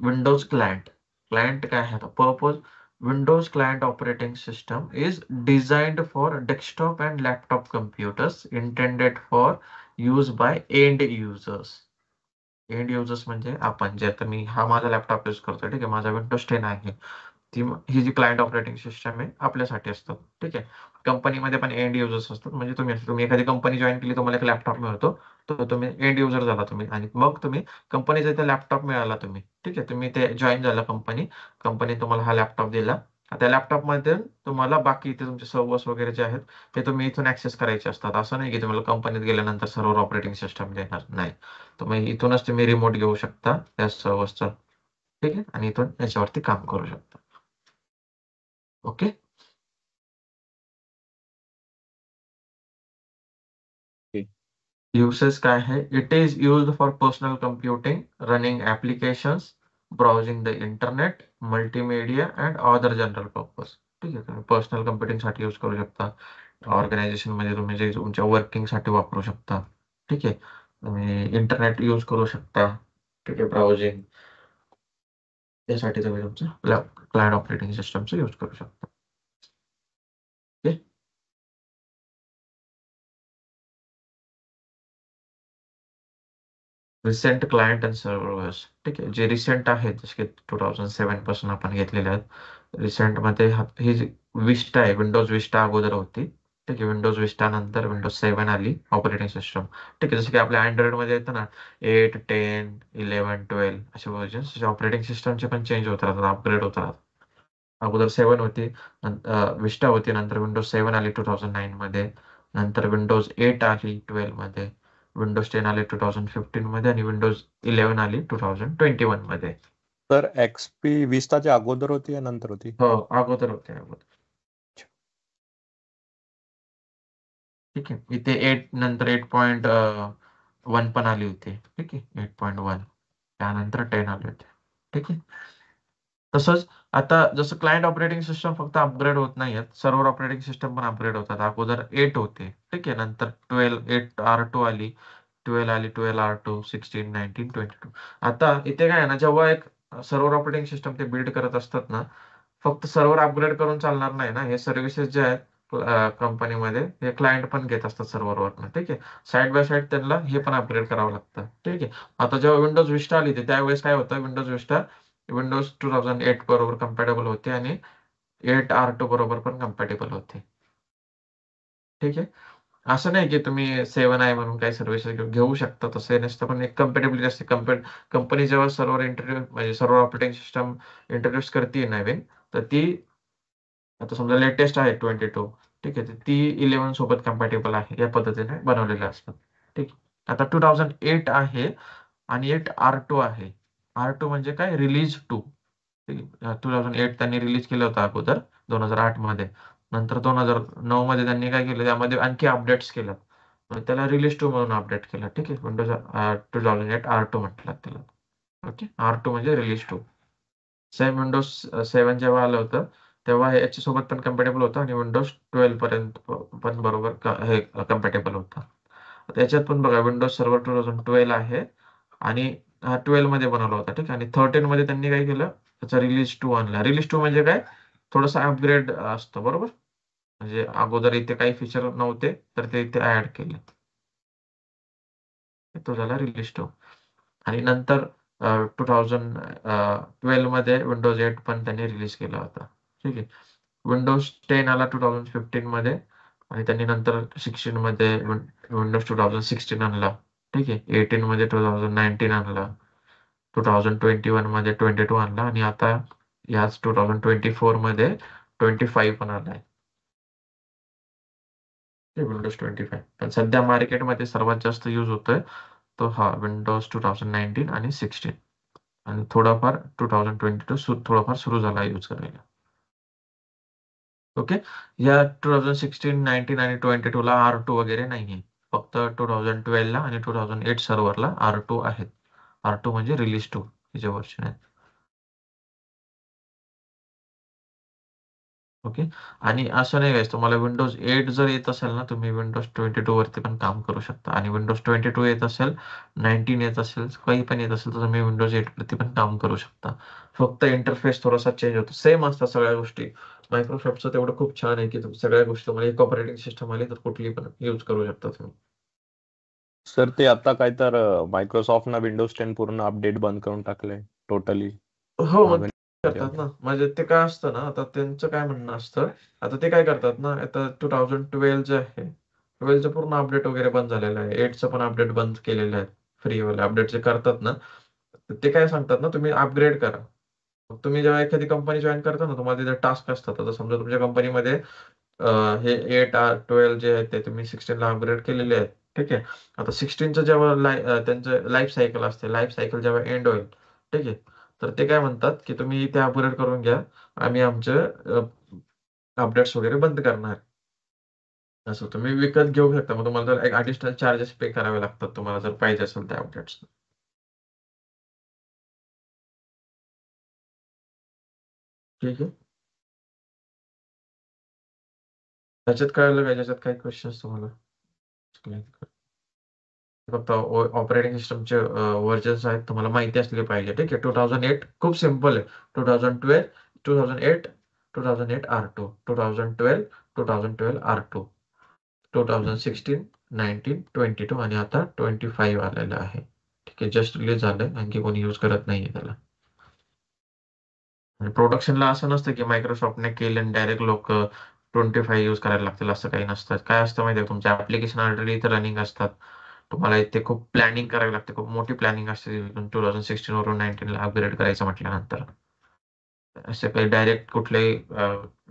Windows client काय आहे, purpose Windows client operating system is designed for desktop and laptop computers intended for use by end users. End users म्हणजे आपण जे, आता मी हा माझा लॅपटॉप यूज करतोय. ठीक आहे. माझा विंडोज 10 आहे. ही जी क्लायंट ऑपरेटिंग सिस्टम आहे आपल्यासाठी असतात. ठीक आहे. कंपनीमध्ये पण एंड युजर्स असतात. म्हणजे तुम्ही एखादी कंपनी जॉईन केली, तुम्हाला एक लॅपटॉप मिळतो, तर तुम्ही एंड युजर झाला तुम्ही. आणि मग तुम्ही कंपनीचा इथे लॅपटॉप मिळाला तुम्ही. ठीक आहे. तुम्ही ते जॉईन झाला कंपनी तुम्हाला हा लॅपटॉप दिला. त्या लॅपटॉपमध्ये तुम्हाला बाकी इथे तुमचे सर्व्हर्स वगैरे जे आहेत ते तुम्ही इथून ऍक्सेस करायचे असतात. असं नाही की तुम्हाला कंपनीत गेल्यानंतर सर्व्हर ऑपरेटिंग सिस्टम देणार नाही. तुम्ही इथूनच तुम्ही रिमोट घेऊ शकता त्या सर्व्हर्सचा. ठीक आहे. आणि इथून याच्यावरती काम करू शकता. ओके. युसेस काय आहे, it is used for personal computing, running applications, browsing the internet, multimedia and other general purpose. ठीक आहे. तुम्ही पर्सनल कम्प्युटिंग साठी यूज करू शकता. ऑर्गनायझेशन मध्ये तुम्ही जे तुमच्या वर्किंग साठी वापरू शकता. ठीक आहे. तुम्ही इंटरनेट यूज करू शकता. ठीक आहे. ब्राउजिंग, त्यासाठी तुम्ही तुमचं क्लायंट ऑपरेटिंग सिस्टमचा यूज करू शकता. Okay. Recent client and servers. ठीक आहे. जे रिसेंट आहेत जसे की 2007 पासून आपण घेतलेले आहेत. रिसेंट मध्ये ही जी विस्टा आहे, विंडोज विस्टा अगोदर होती. ठीक आहे. विंडोज विस्टा नंतर विंडोज 7 आली ऑपरेटिंग सिस्टम. ठीक आहे. जसं की आपल्या अँड्रॉइड मध्ये येतं ना 8, 10, 11, 12 असे व्हर्जन्स, ऑपरेटिंग सिस्टमचे पण चेंज होत राहतात, अपग्रेड होत राहतात. अगोदर 7 होती, विस्टा होती, नंतर विंडोज 7 आली 2009 मध्ये, नंतर विंडोज 8 आली 12 मध्ये, विंडोज 10 आली 2015 मध्ये आणि विंडोज 11 आली 2021 मध्ये. तर XP विस्ताच्या अगोदर होती या नंतर होती? हो, अगोदर होते. ठीक आहे. इथे 8 नंतर 8.1 पण आली होती. ठीक आहे, 8.1 त्यानंतर 10 आले होते. ठीक आहे. तसंच आता जसं क्लायंट ऑपरेटिंग सिस्टम फक्त अपग्रेड होत नाहीयेत, सर्व्हर ऑपरेटिंग सिस्टम पण अपग्रेड होतात. अगोदर 8 होते, ठीक आहे, नंतर 8R2 आली, 12 आली, 12R2, 16, 19, 22. आता इथे काय आहे ना, जेव्हा एक सर्व्हर ऑपरेटिंग सिस्टम ते बिल्ड करत असतात ना, फक्त सर्व्हर अपग्रेड करून चालणार नाही ना. हे सर्व्हिसेस जे आहेत कंपनीमध्ये हे क्लायंट पण घेत असतात सर्व्हरवरनं. ठीक आहे, साईड बाय साईड त्यांना हे पण अपग्रेड करावं लागतं. ठीक आहे. आता जेव्हा विंडोज विस्टा आली होती त्यावेळेस काय होतं, विंडोज विस्टा विंडोज 2008 बरोबर कम्पॅटेबल होते आणि 8R2 बरोबर पण कम्पॅटेबल होते. ठीक आहे. असं नाही की तुम्ही 7 आहे म्हणून काही सर्व्हिसेस घेऊ शकता, तसं नसतं. पण एक कम्पॅटेबिलिटी असते. कंपनी जेव्हा सर्व्हर इंट्रोड्यूस म्हणजे सर्व्हर ऑपरेटिंग सिस्टम इंट्रोड्यूस करते नवीन, तर ती आता समजा लेटेस्ट आहे 22, ठीक आहे, तर ती 11 सोबत कम्पॅटेबल आहे या पद्धतीने बनवलेलं असतं. ठीक आहे. आता 2008 आहे आणि 8R2 आहे. R2 म्हणजे काय, रिलीज 2. 2008 त्यांनी रिलीज केलं होतं अगोदर 2008 मध्ये. नंतर 2009 मध्ये त्यांनी काय केलं, त्यामध्ये आणखी अपडेट्स केलं. मग त्याला रिलीज 2 म्हणून अपडेट केलं. ठीक आहे, विंडोज 2008 R2 म्हटलं त्याला. ओके, R2 म्हणजे रिलीज 2. सेम विंडोज 7 जेव्हा आलं होतं तेव्हा हे याच्यासोबत पण कम्पॅटेबल होतं आणि विंडोज 12 पर्यंत पण बरोबर हे कम्पॅटेबल होतं. त्याच्यात पण बघा विंडोज सर्व्हर 2012 आहे आणि हा 12 मध्ये बनवला होता. ठीक आहे. आणि 13 मध्ये त्यांनी काय केलं, त्याचा रिलीज 2 आणला. रिलीज 2 म्हणजे काय, थोडासा अपग्रेड असतो बरोबर. म्हणजे अगोदर इथे काही फीचर नव्हते तर ते इथे ऍड केले, तो झाला रिलीज 2. आणि नंतर 2012 मध्ये विंडोज 8 पण त्यांनी रिलीज केला होता. ठीक आहे. विंडोज 10 आला 2015 मध्ये आणि त्यांनी नंतर 16 मध्ये विंडोज 2016 आणला. ठीक आहे. 18 मध्ये 2019 आणला, 2021 मध्ये 22 आणला आणि आता याच 2024 मध्ये 25 पण आलाय. विंडोज 25. पण सध्या मार्केटमध्ये सर्वात जास्त यूज होतोय तो हा विंडोज 2019 आणि 16 आणि थोडाफार 2022 थोडाफार सुरू झाला यूज करायला. ओके. या 2016, 19 आणि 22 ला R2 वगैरे नाहीये. फक्त 2012 ला आणि 2008 सर्व्हरला R2 आहेत. R2 म्हणजे रिलीज 2 जे वर्षन आहे. ओके. आणि असं नाही गायस, तुम्हाला विंडोज 8 जर येत असेल ना, तुम्ही विंडोज 22 वरती पण काम करू शकता. आणि विंडोज 22 येत असेल, 19 येत असेल, काही पण येत असेल तर तुम्ही विंडोज 8 वरती पण काम करू शकता. फक्त इंटरफेस थोडासा चेंज होतो. सेम असतात सगळ्या गोष्टी. मायक्रोसॉफ्टचं तेवढं खूप छान आहे की सगळ्या गोष्टी म्हणजे एक ऑपरेटिंग सिस्टम आली तर कुठली पण यूज करू शकता तुम्ही. सर ते आता काय तर मायक्रोसॉफ्टनं विंडोज 10 पूर्ण अपडेट बंद करून टाकलंय टोटली. हो, मग मागे ते करतात ना. म्हणजे ते काय असतं ना, आता त्यांचं काय म्हणणं असतं, आता ते काय करतात ना, आता 2012 जे आहे, 12चं पूर्ण अपडेट वगैरे बंद झालेलं आहे. 8चं पण अपडेट बंद केलेलं आहे. फ्रीवाले अपडेट जे करतात ना, तर ते काय सांगतात ना, तुम्ही अपग्रेड करा. मग तुम्ही जेव्हा एखादी कंपनी जॉईन करता ना, तुम्हाला तिथे टास्क असतात. आता समजा तुमच्या कंपनीमध्ये हे 8R12 जे आहे ते तुम्ही 16 ला अपग्रेड केलेले आहेत. ठीक आहे. आता 16चं जेव्हा त्यांचं लाईफ सायकल असते, लाईफ सायकल जेव्हा एंड होईल, ठीक आहे, तर ते काय म्हणतात की तुम्ही ते अपग्रेड करून घ्या, आम्ही आमचे अपडेट्स वगैरे बंद करणार. असं तुम्ही विकत घेऊ शकता. मग तुम्हाला जर एक ऍडिशनल चार्जेस पे करावे लागतात तुम्हाला जर पाहिजे असेल त्या अपडेट्स. ठीक आहे. त्याच्यात कळलं काय, त्याच्यात काही क्वेश्चन्स तुम्हाला? फक्त ऑपरेटिंग सिस्टमचे व्हर्जन्स आहेत तुम्हाला माहिती असले पाहिजे. ठीक आहे. 2008 खूप सिम्पल आहे. 2012, 2008, 2008 R2, 2012, 2012 R2, 2016, 19, 22 आणि आता 25 आलेलं आहे. ठीक आहे. जस्ट रिलीज झालंय, आणखी कोणी यूज करत नाहीये त्याला. आणि प्रोडक्शनला असं नसतं की मायक्रोसॉफ्टने केलं आणि डायरेक्ट लोक 25 यूज करायला लागतील, असं काही नसतं. काय असतं माहिती आहे, तुमचे ऍप्लिकेशन ऑलरेडी इथे रनिंग असतात. तुम्हाला इथे खूप प्लॅनिंग करावी लागते, खूप मोठी प्लॅनिंग असते 2016 वरून 19 ला अपग्रेड करायचं म्हटल्यानंतर. असे काही डायरेक्ट कुठल्याही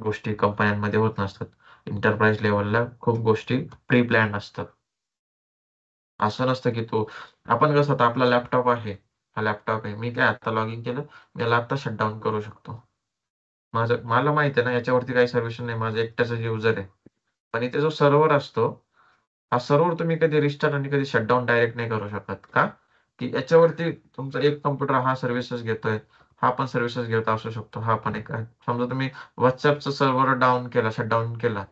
गोष्टी कंपन्यांमध्ये होत नसतात. एंटरप्राइज लेवलला खूप गोष्टी प्री प्लॅन असतात. असं नसतं की आपण कसं, आता आपला लॅपटॉप आहे, हा लॅपटॉप आहे, मी काय आता लॉग इन केलं, मी याला आता शटडाऊन करू शकतो. मला माहिती आहे ना याच्यावरती काही सर्व्हिस नाही, माझं एकट्याचा युजर आहे. पण इथे जो सर्व्हर असतो हा सर्व्हर तुम्ही कधी रिस्टार्ट आणि कधी शटडाऊन डायरेक्ट नाही करू शकत. का? की याच्यावरती तुमचा एक कम्प्युटर हा सर्व्हिसेस घेतोय, हा पण सर्व्हिसेस घेत असू शकतो, हा पण एक आहे. समजा तुम्ही व्हॉट्सअपचा सर्व्हर डाऊन केला, शटडाऊन केला,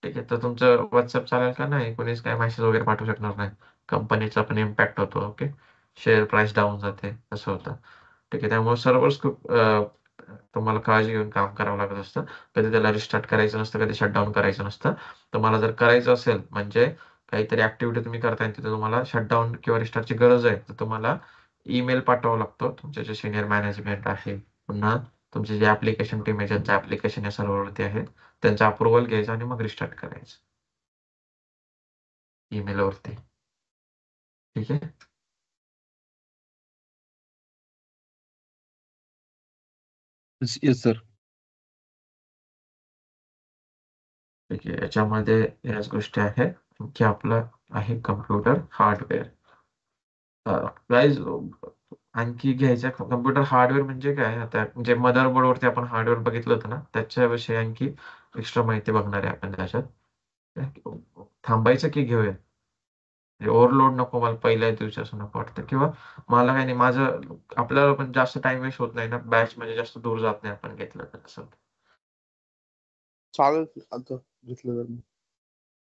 ठीक आहे, तर तुमचं व्हॉट्सअप चालेल का नाही? कोणीच काय मेसेज वगैरे पाठवू शकणार नाही. कंपनीचा पण इम्पॅक्ट होतो. ओके, शेअर प्राइस डाऊन जाते, असं होतं. ठीक आहे, त्यामुळे सर्व्हर्स खूप तुम्हाला काळजी घेऊन काम करावं लागत असतं. कधी त्याला रिस्टार्ट करायचं नसतं, कधी शटडाऊन करायचं नसतं. तुम्हाला जर करायचं असेल म्हणजे काहीतरी ऍक्टिव्हिटी तुम्ही करताय तिथे तुम्हाला शटडाऊन किंवा रिस्टार्टची गरज आहे, तर तुम्हाला ईमेल पाठवावा लागतो. तुमचे जे सिनियर मॅनेजमेंट आहे, पुन्हा तुमचे जे ऍप्लिकेशन टीम आहे, ज्यांचं ऍप्लिकेशन या सर्व्हरवरती आहे, त्यांचा अप्रुव्हल घ्यायचा आणि मग रिस्टार्ट करायचं ईमेल वरती. ठीक आहे. Yes sir. ठीक आहे, याच्यामध्ये याच गोष्टी आहेत की आपलं आहे कम्प्युटर हार्डवेअर. गाईज, आणखी घ्यायचं कम्प्युटर हार्डवेअर म्हणजे काय? आता म्हणजे मदरबोर्ड वरती आपण हार्डवेअर बघितलं होतं ना, त्याच्याविषयी आणखी एक्स्ट्रा माहिती बघणार आहे आपण त्याच्यात. थांबायचं की घेऊया? ओव्हरलोड नको मला पहिल्या दिवशी, असं नको वाटतं. किंवा मला काही नाही, माझं आपल्याला पण जास्त टाइम वेस्ट होत नाही ना, बॅच म्हणजे जास्त दूर जात नाही आपण घेतलं तर. असं चालेल की आता घेतलं तर.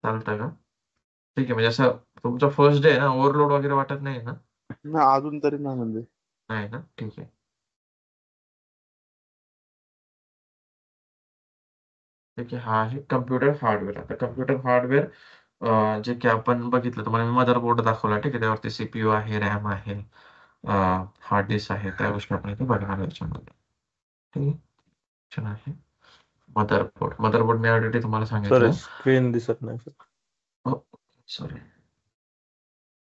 चालतं का? ठीक आहे, म्हणजे असं तुमचा फर्स्ट डे आहे ना, ओव्हरलोड वगैरे वाटत नाही ना? ना अजून तरी नाही म्हणजे. नाही ना, ठीक आहे. ठीक आहे, हा आहे कम्प्युटर हार्डवेअर. आता कम्प्युटर हार्डवेअर जे की आपण बघितलं, तुम्हाला मी मदरबोर्ड दाखवला, ठीक आहे, त्यावरती सीपीयू आहे, रॅम आहे, हार्ड डिस्क आहे, त्या गोष्टी आपण इथे बघणार आहे याच्यामध्ये. ठीक आहे, छान आहे. मदरबोर्ड मी ऑलरेडी तुम्हाला सर सांगितलं. स्क्रीन दिसत नाही सर. सॉरी,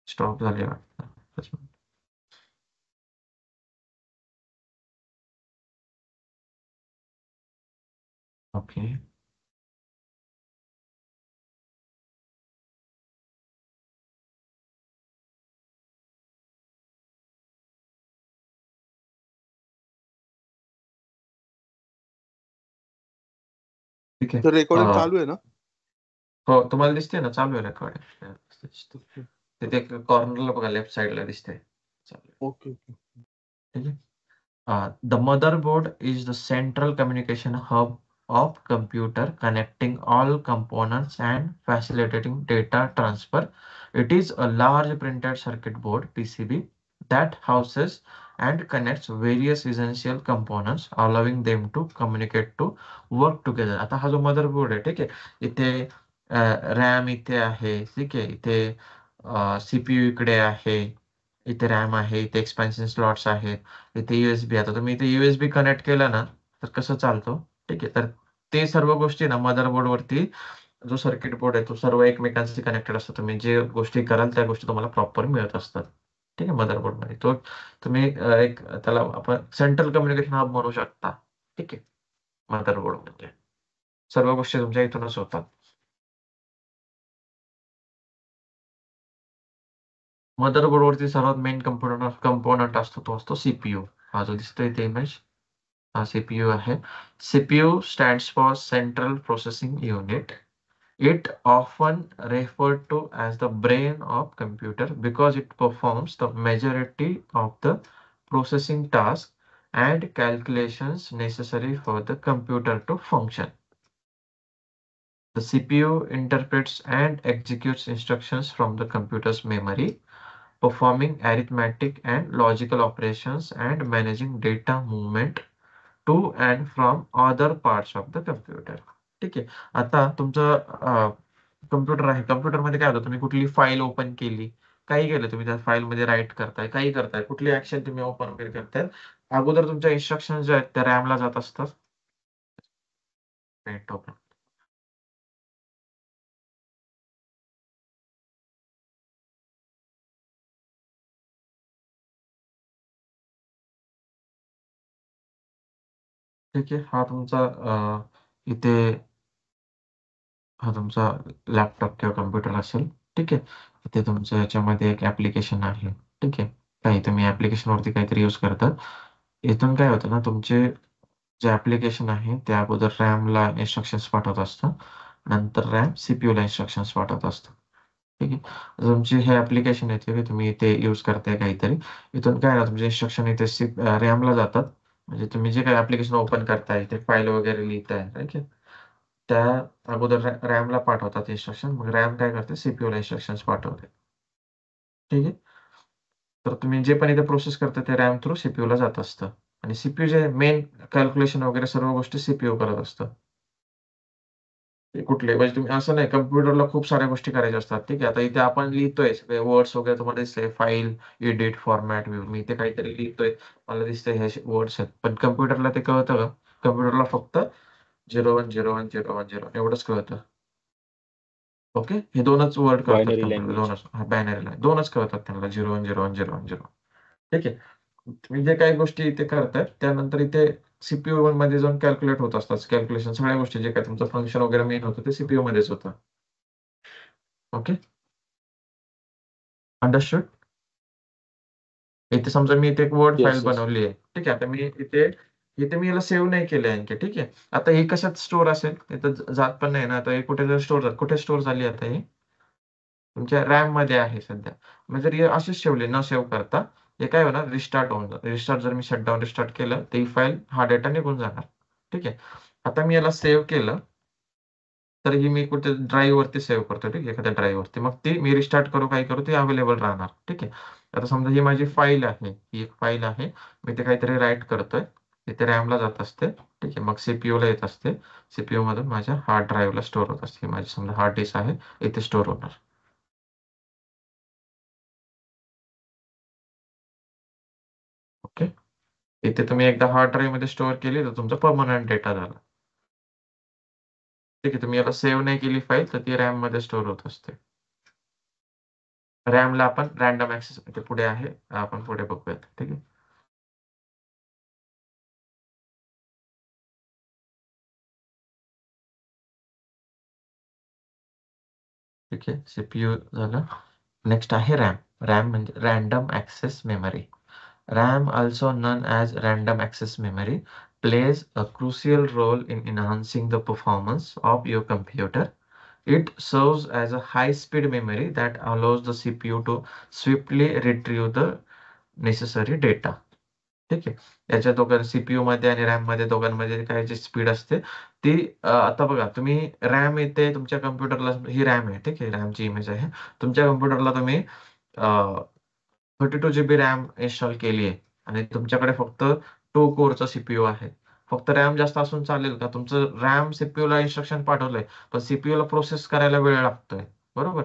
स्टॉप झाले वाटतं. ओके. ठीक आहे. तर रेकॉर्डिंग चालू आहे ना? हो, तुम्हाला दिसते ना, चालू आहे रेकॉर्डिंग. तिथे कॉर्नरला बघा, लेफ्ट साईडला दिसते. चालू आहे. Okay okay. ठीक आहे. The motherboard is the central communication hub of computer, connecting all components and facilitating data transfer. It is a large printed circuit board (PCB) that houses and connects various essential components, allowing them to communicate to work together. आता हा जो motherboard आहे, ठीक आहे, इथे RAM इथे आहे, ठीक आहे, इथे सीपीयू इकडे आहे, इथे रॅम आहे, इथे एक्सपेन्शन स्लॉट्स आहेत, इथे युएसबी. आता तुम्ही इथे युएसबी कनेक्ट केला ना, तर कसं चालतो? ठीक आहे, तर ते सर्व गोष्टी ना मदरबोर्ड वरती जो सर्किट बोर्ड आहे तो सर्व एकमेकांशी कनेक्टेड असतो. तुम्ही जे गोष्टी कराल त्या गोष्टी तुम्हाला प्रॉपर मिळत असतात. ठीक आहे, मदरबोर्ड मध्ये तो तुम्ही एक त्याला आपण सेंट्रल कम्युनिकेशन हब म्हणू शकता. ठीक आहे, मदरबोर्ड म्हणजे सर्व गोष्टी तुमच्या इथूनच होतात. मदरबोर्ड वरती सर्वात मेन कंपोनंट असतो तो असतो सीपीयू. हा जो दिसतोय ते इमेज, हा सीपीयू आहे. CPU stands for Central Processing Unit. It often referred to as the brain of computer because it performs the majority of the processing tasks and calculations necessary for the computer to function. The CPU interprets and executes instructions from the computer's memory, performing arithmetic and logical operations and managing data movement to and from other parts of the computer. ठीक आहे. आता तुमचं computer आहे, कम्प्युटरमध्ये काय होतं, तुम्ही कुठली फाईल ओपन केली, काही केलं तुम्ही त्या फाईलमध्ये राईट करताय, काही करताय, कुठली ऍक्शन तुम्ही ओपन वगैरे करताय, अगोदर तुमच्या इन्स्ट्रक्शन ज्या आहेत त्या रॅमला जात असतात. ठीक आहे, इथे हा तुमचा लॅपटॉप किंवा कम्प्युटर असेल. ठीक आहे, इथे तुमचं याच्यामध्ये एक ऍप्लिकेशन आहे. ठीक आहे, काही तुम्ही ऍप्लिकेशन वरती काहीतरी यूज करतात. इथून काय होतं ना, तुमचे जे ऍप्लिकेशन आहे ते अगोदर रॅमला इन्स्ट्रक्शन्स पाठवत असतं, नंतर रॅम सीपीयू ला इन्स्ट्रक्शन्स पाठवत असतं. ठीक आहे. तुमची हे ऍप्लिकेशन येते की तुम्ही इथे यूज करताय काहीतरी, इथून काय ना तुमचे इन्स्ट्रक्शन इथे रॅमला जातात. म्हणजे तुम्ही जे काही ऍप्लिकेशन ओपन करताय ते फाईल वगैरे लिहिताय, ठीक आहे, त्या अगोदर रॅमला पाठवतात इन्स्ट्रक्शन, मग रॅम काय करते, सीपीयू ला इन्स्ट्रक्शन पाठवते. ठीक आहे. तर तुम्ही जे पण इथे प्रोसेस करता ते रॅम थ्रू सीपीयू ला जात असतं, आणि सीपीयू जे मेन कॅल्क्युलेशन वगैरे सर्व गोष्टी सीपीयू करत असतं. कुठले म्हणजे तुम्ही असं नाही, कम्प्युटरला खूप साऱ्या गोष्टी करायच्या असतात. ठीक आहे. आता इथे आपण लिहितोय सगळे वर्ड्स वगैरे तुम्हाला दिसतंय, फाईल, एडिट, फॉर्मॅट, व्ह्यू. मी इथे काहीतरी लिहितोय, मला दिसतंय हे वर्ड्स आहेत, पण कम्प्युटरला ते कळतं का? कम्प्युटरला फक्त 01010101 एवढंच कळतं. ओके, हे दोनच वर्ड कळतात बायनरी कम्प्युटर, लँग्वेज. दोनच बायनरी लाईन, दोनच कळतात त्यांना, 01010110. ठीक आहे. तुम्ही जे काही गोष्टी इथे करताय त्यानंतर इथे सीपीयू मध्ये जाऊन कॅल्क्युलेट होत असतात, कॅल्क्युलेशन सगळ्या गोष्टी जे काय तुमचं फंक्शन वगैरे मेन होतं ते सीपीयू मध्येच होतं. Okay, understood. इथे समजा मी इथे एक वर्ड फाईल येस येस. बनवली आहे. ठीक आहे. आता मी इथे इथे मी याला सेव्ह नाही केले आणखी. ठीक आहे. आता ही कशात स्टोअर असेल, इथं जात पण नाही ना, आता हे कुठे स्टोअर, कुठे स्टोअर झाली आता ही तुमच्या रॅम मध्ये आहे सध्या. मग जर हे असेच ठेवले न सेव्ह करता, हे काय होणार, रिस्टार्ट होऊन जातं. रिस्टार्ट जर मी शटडाऊन रिस्टार्ट केलं तर ही फाईल, हा डेटा निघून जाणार. ठीक आहे. आता मी याला सेव्ह केलं तर ही मी कुठे ड्राईव्ह वरती सेव्ह करतो. ठीक आहे, एखाद्या ड्राईव्ह वरती, मग ती मी रिस्टार्ट करू काही करू ती अवेलेबल राहणार. ठीक आहे. आता समजा ही माझी फाईल आहे, ही एक फाईल आहे, मी ते काहीतरी राईट करतोय, इथे रॅमला जात असते. ठीक आहे. मग सीपीयू ला येत असते, सीपीयू मधून माझ्या हार्ड ड्राईव्हला स्टोअर होत असते. माझी समजा हार्ड डिस्क आहे, इथे स्टोअर होणार. ओके. इथे तुम्ही एकदा हार्ड ड्राईव्ह मध्ये स्टोअर केली तर तुमचा परमनंट डेटा झाला. ठीक आहे. तुम्ही याला सेव्ह नाही केली फाईल तर ती रॅम मध्ये स्टोअर होत असते. रॅमला आपण रॅन्डम ऍक्सेस, ते पुढे आहे, आपण पुढे बघूयात. ठीक आहे. ठीक आहे. सीपीयू झालं. नेक्स्ट आहे रॅम. रॅम म्हणजे random access memory. RAM, also known as random access memory, plays a crucial role in enhancing the performance of your computer. It serves as a high-speed memory that allows the CPU to swiftly retrieve the necessary data. ठीक आहे. याच्या दोघां CPU मध्ये आणि RAM मध्ये दोघांमध्ये काय जी speed असते ती, आता बघा तुम्ही रॅम येते तुमच्या कम्प्युटरला, ही रॅम आहे. ठीक आहे, रॅमची इमेज आहे. तुमच्या कम्प्युटरला तुम्ही 32 GB रॅम इन्स्टॉल केली आहे आणि तुमच्याकडे फक्त 2 कोरचा सीपीयू आहे. फक्त रॅम जास्त असून चालेल का? तुमचं रॅम सीपीयू ला इन्स्ट्रक्शन पाठवलंय, पण सीपीयू ला प्रोसेस करायला वेळ लागतोय, बरोबर?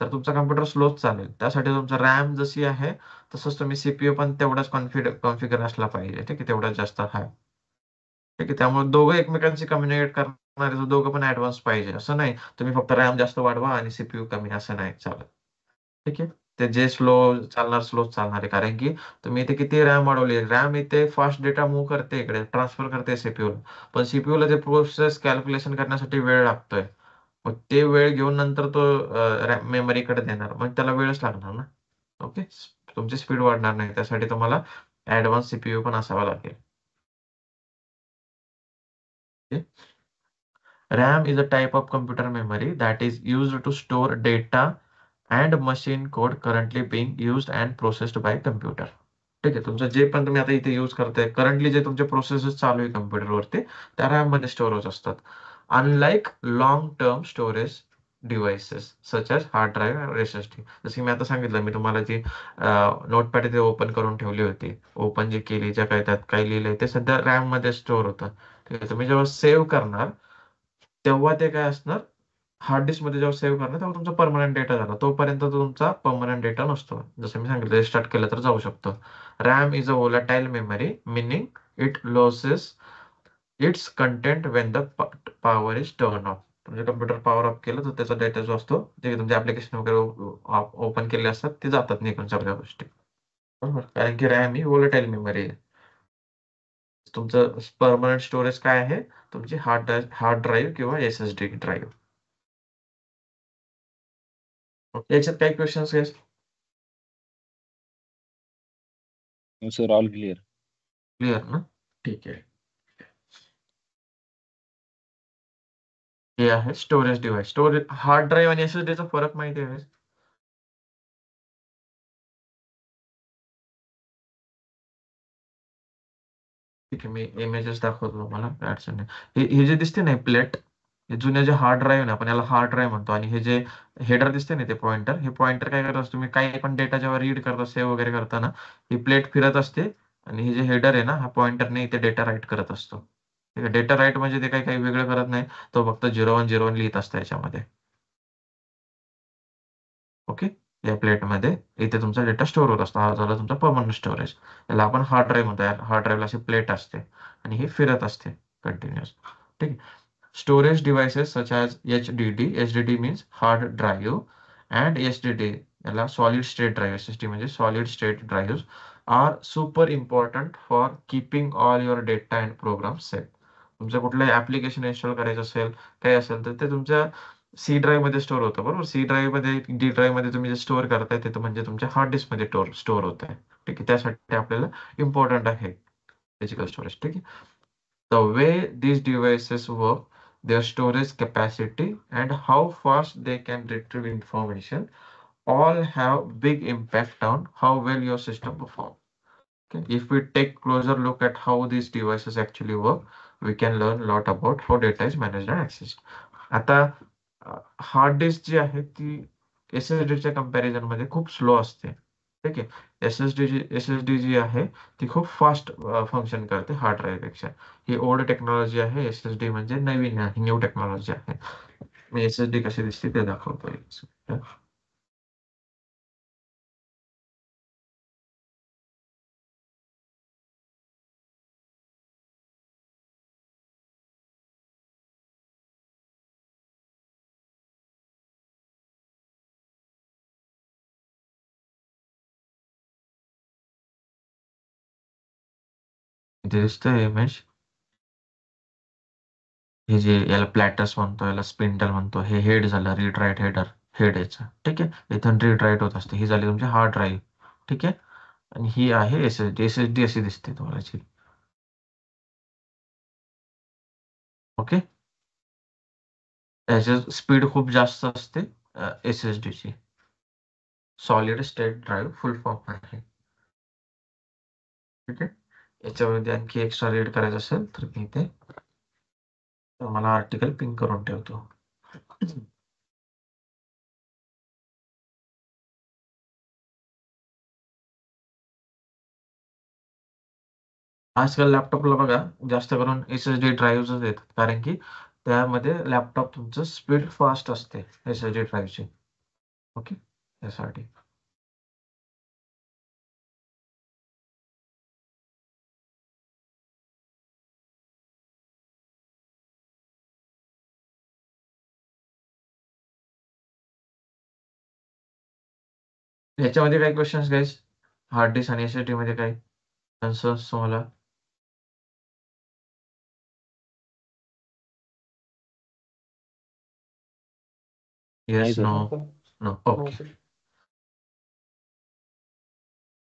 तर तुमचा कम्प्युटर स्लोच चालेल. त्यासाठी तुमचा रॅम जशी आहे तसंच तुम्ही सीपीयू पण तेवढाच कॉन्फिगर असला पाहिजे. ठीक आहे, तेवढाच जास्त आहे. ठीक आहे. त्यामुळे दोघं एकमेकांशी कम्युनिकेट करणारे, दोघं पण ऍडव्हान्स पाहिजे. असं नाही तुम्ही फक्त रॅम जास्त वाढवा आणि सीपीयू कमी, असं नाही चालत. ठीक आहे. ते जे स्लो चालणार स्लो चालणार आहे, कारण की तुम्ही इथे किती रॅम वाढवली, रॅम इथे फास्ट डेटा मूव्ह करते, इकडे ट्रान्सफर करते सीपीयू ला, पण सीपीयू ला ते प्रोसेस कॅल्क्युलेशन करण्यासाठी वेळ लागतोय. मग ते वेळ घेऊन नंतर तो मेमरीकडे देणार, मग त्याला वेळच लागणार ना. ओके, तुमची स्पीड वाढणार नाही, त्यासाठी तुम्हाला ऍडव्हान्स सीपीयू पण असावा लागेल. RAM is a type of computer memory that is used to store data and machine code currently being used and processed by computer. ठीक आहे. तुमचं जे पण तुम्ही आता इथे यूज करताय, करंटली जे तुमचे प्रोसेसेस चालू आहे कम्प्युटरवरती, त्या रॅम मध्ये स्टोअर होत असतात. Unlike long term storage devices such as hard drive, SSD. जसं की मी आता सांगितलं, मी तुम्हाला जी नोटपॅड इथे ओपन करून ठेवली होती, ओपन जी केली, ज्या काही त्यात काही लिहिलंय ते सध्या रॅम मध्ये स्टोअर होतं. ठीक आहे. तुम्ही जेव्हा सेव्ह करणार तेव्हा ते काय असणार, हार्ड डिस्क मध्ये जेव्हा सेव्ह करणार तेव्हा तुमचा परमनंट डेटा झाला, तोपर्यंत तो तुमचा परमनंट डेटा नसतो. जसं मी सांगितलं, रिस्टार्ट केलं तर जाऊ शकतो. RAM is a volatile memory, meaning it loses its content when the power is turn off. म्हणजे कम्प्युटर पॉवर ऑफ केलं तर त्याचा डेटा जो असतो, जे तुमचे ऍप्लिकेशन वगैरे ओपन केले असतात ते जातात निघून सगळ्या गोष्टी, बरोबर? कारण की रॅम ही व्होलाटाईल मेमरी आहे. तुमचं परमनंट स्टोरेज काय आहे, तुमची हार्ड ड्राईव्ह किंवा एसएसडी ड्राईव्ह. याच्यात काही क्वेश्चन्स आहेत? Sir all clear. क्लिअर ना? ठीक आहे. हे आहे storage device. Storage hard drive आणि एसएसडी चा फरक माहिती आहे? ठीक आहे, मी इमेजेस दाखवतो तुम्हाला, काय अडचण नाही. हे जे दिसते ना प्लेट, हे जुने जे हार्ड ड्राईव्ह ना, आपण याला हार्ड ड्राईव्ह म्हणतो. आणि हे जे हेडर दिसते ना, ते पॉइंटर, हे पॉइंटर काय करत असतो, तुम्ही काही पण डेटा जेव्हा रीड करता, सेव्ह वगैरे करताना, ही प्लेट फिरत असते. आणि हे जे हेडर आहे ना, हा पॉइंटरने इथे डेटा राईट करत असतो. ठीक आहे, डेटा राईट म्हणजे ते काही काही वेगळं करत नाही, तो फक्त 0101 लिहित असतो याच्यामध्ये. ओके, या प्लेटमध्ये इथे तुमचा डेटा स्टोअर होत असतो. हा झाला तुमचा परमनंट स्टोरेज. याला आपण हार्ड ड्राईव्ह म्हणतो. हार्ड ड्राईव्हला अशी प्लेट असते आणि ही फिरत असते कंटिन्युअस. ठीक आहे. Storage devices such as HDD, HDD means hard drive, and SSD, याला सॉलिड स्टेट ड्राईव्ह, SSD म्हणजे solid state drive, are super important for keeping all your data and program safe. तुमचं कुठलं ऍप्लिकेशन इन्स्टॉल करायचं असेल, काही असेल, तर ते तुमच्या सी ड्राईव्ह मध्ये स्टोअर होतं. बरोबर, सी ड्राईव्ह मध्ये, डी ड्राईव्ह मध्ये तुम्ही जे स्टोअर करताय ते म्हणजे तुमच्या हार्ड डिस्क मध्ये स्टोअर होत आहे. ठीक आहे, त्यासाठी आपल्याला इम्पॉर्टंट आहे फिजिकल स्टोरेज. ठीक आहे. The way these devices work, their storage capacity, and how fast they can retrieve information all have big impact on how well your system performs. Okay. If we take closer look at how these devices actually work, we can learn a lot about how data is managed and accessed. आता hard disk जी आहे ती SSD च्या comparison मध्ये खूप slow असते. ठीक आहे. SSD जी आहे ती खूप फास्ट फंक्शन करते हार्ड ड्राईव्ह पेक्षा. ही ओल्ड टेक्नॉलॉजी आहे. SSD म्हणजे नवीन आहे, न्यू टेक्नॉलॉजी आहे. मी SSD कशी दिसते ते दाखवतो. इथे दिसतोय इमेज. हे जे याला प्लॅटर्स म्हणतो, याला स्पिंडल म्हणतो, हे हेड झालं, रीड राईट हेडर, हेड याचं. ठीक आहे, इथून रीड राईट होत असते. ही झाली तुमची हार्ड ड्राईव्ह. ठीक आहे. आणि ही आहे SSD अशी दिसते तुम्हाला. ओके. याची स्पीड खूप जास्त असते SSD ची. सॉलिड स्टेट ड्राईव्ह फुल फॉर्म आहे. ठीक आहे. याच्यामध्ये आणखी एक्स्ट्रा रीड करायचं असेल तर मी इथे मला आर्टिकल पिन करून ठेवतो. आजकाल लॅपटॉपला बघा जास्त करून SSD ड्राईव्हच येतात, कारण की त्यामध्ये लॅपटॉप तुमचं स्पीड फास्ट असते SSD ड्राईव्हची. ओके, यासाठी. याच्यामध्ये काही क्वेश्चन्स गाईज, हार्ड डिस्क आणि SSD मध्ये काही कन्सर्न्स तुम्हाला? नाही येस, सर. नो, हो नो. हो okay. Sir.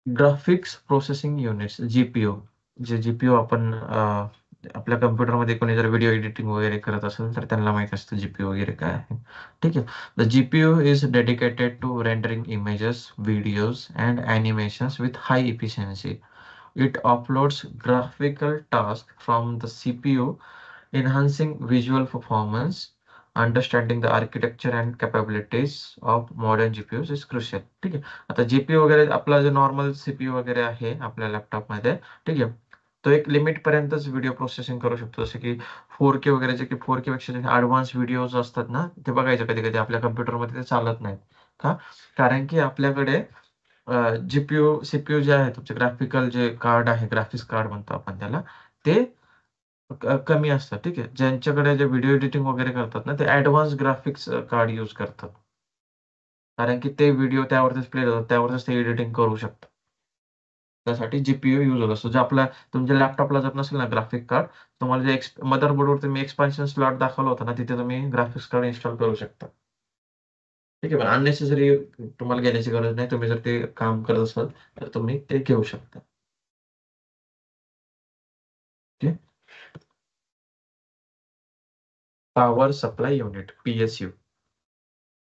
Graphics processing units, GPU. जे GPU आपण आपल्या कम्प्युटरमध्ये कोणी जर व्हिडिओ एडिटिंग वगैरे करत असेल तर त्यांना माहित असतं GPU वगैरे काय आहे. ठीक आहे. The GPU is dedicated to rendering images, videos and animations with high efficiency. It offloads graphical tasks from the CPU, enhancing visual performance. Understanding the architecture and capabilities of modern GPUs is crucial. ठीक आहे. आता GPU वगैरे आपला जो normal CPU वगैरे आहे आपल्या लॅपटॉपमध्ये, ठीक आहे, तो एक लिमिट पर्यंतच व्हिडिओ प्रोसेसिंग करू शकतो. जसं की 4K वगैरे, जे की 4K पेक्षा जे ऍडव्हान्स व्हिडिओज असतात ना, ते बघायचे कधी कधी आपल्या कम्प्युटरमध्ये ते चालत नाहीत. का? कारण की आपल्याकडे GPU CPU जे आहे तुमचे ग्राफिकल जे कार्ड आहे, ग्राफिक्स कार्ड म्हणतो आपण त्याला, ते कमी असतात. ठीक आहे. ज्यांच्याकडे जे व्हिडिओ एडिटिंग वगैरे करतात ना, ते ऍडव्हान्स ग्राफिक्स कार्ड यूज करतात. कारण की ते व्हिडिओ त्यावरतीच प्ले होतात, त्यावरतीच ते एडिटिंग करू शकतात. त्यासाठी GPU यूज होत असतो. जे आपल्या तुमच्या लॅपटॉपला जर नसेल ना ग्राफिक कार्ड, तुम्हाला जे मदरबोर्डवर तुम्ही एक्सपान्शन स्लॉट दाखवला होता ना, तिथे तुम्ही ग्राफिक्स कार्ड इन्स्टॉल करू शकता. ठीक आहे. पण अननेसेसरी तुम्हाला घेण्याची गरज नाही. तुम्ही जर ते काम करत असाल तर तुम्ही ते घेऊ शकता. Okay. Power Supply Unit, PSU.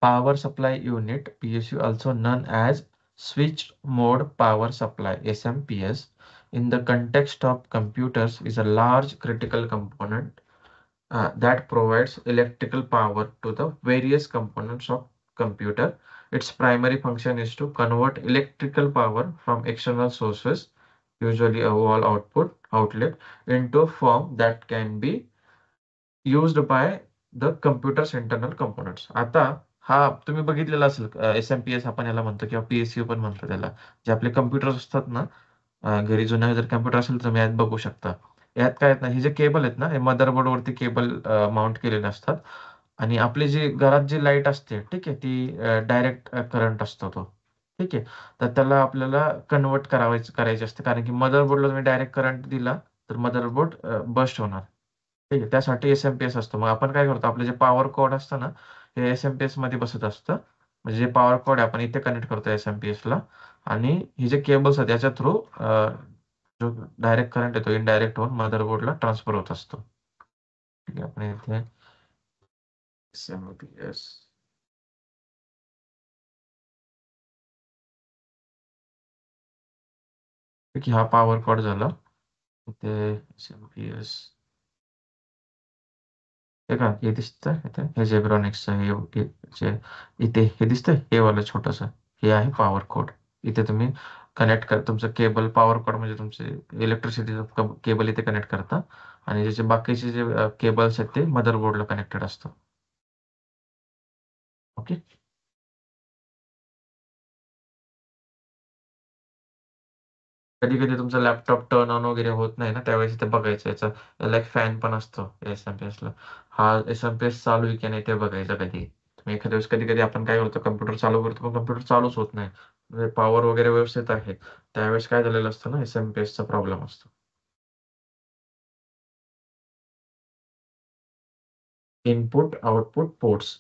Power Supply Unit, PSU, also known as Switch mode power supply SMPS in the context of computers is a large critical component that provides electrical power to the various components of computer. Its primary function is to convert electrical power from external sources, usually a wall outlet, into a form that can be used by the computer's internal components. आता हा तुम्ही बघितलेला असेल SMPS आपण याला म्हणतो किंवा PSU पण म्हणतो त्याला. जे आपले कम्प्युटर्स असतात ना, घरी जुना जर कम्प्युटर असेल तर तुम्ही यात बघू शकता. यात काय आहेत ना, हे जे केबल आहेत ना, हे मदरबोर्ड वरती केबल माउंट केलेले असतात आणि आपली जी घरात जी लाईट असते, ठीक आहे, ती डायरेक्ट करंट असतो तो, ठीक आहे. तर त्याला आपल्याला कन्वर्ट करायचे असते, कारण की मदरबोर्डला तुम्ही डायरेक्ट करंट दिला तर मदरबोर्ड बस्ट होणार. ठीक आहे, त्यासाठी SMPS असतो. मग आपण काय करतो, आपलं जे पॉवर कोड असतं ना, हे SMPS मध्ये बसत असतं. म्हणजे जे पॉवर कोड आहे आपण इथे कनेक्ट करतो SMPS ला, आणि हे जे केबल्स आहेत याच्या थ्रू जो डायरेक्ट करंट येतो इनडायरेक्ट होऊन मदरबोर्डला ट्रान्सफर होत असतो. ठीक आहे, आपण इथे SMPS ठीक आहे, हा पॉवर कोड झाला. इथे SMPS हे का, हे दिसतं इथे, हे झेब्रॉनिक्सचं इथे हे दिसतंय, हे वाला छोटस, हे आहे पॉवर कोड. इथे तुम्ही कनेक्ट कर, तुमचं केबल पॉवर कोड म्हणजे तुमचे इलेक्ट्रिसिटीचं केबल इथे कनेक्ट करता, आणि ज्याचे बाकीचे जे केबल्स आहेत ते मदरबोर्डला कनेक्टेड असतात. ओके, कधी कधी तुमचा लॅपटॉप टर्न ऑन वगैरे होत नाही ना, त्यावेळेस इथे बघायचं, याला एक फॅन पण असतो SMPS ला. हा SMPS चालू आहे की नाही ते बघायचं कधी. तुम्ही एखाद्या वेळेस कधी कधी आपण काय करतो, कम्प्युटर चालू करतो पण कम्प्युटर चालूच होत नाही, म्हणजे पॉवर वगैरे व्यवस्थित आहे, त्यावेळेस काय झालेलं असतं ना, SMPS चा प्रॉब्लेम असतो. Input output ports.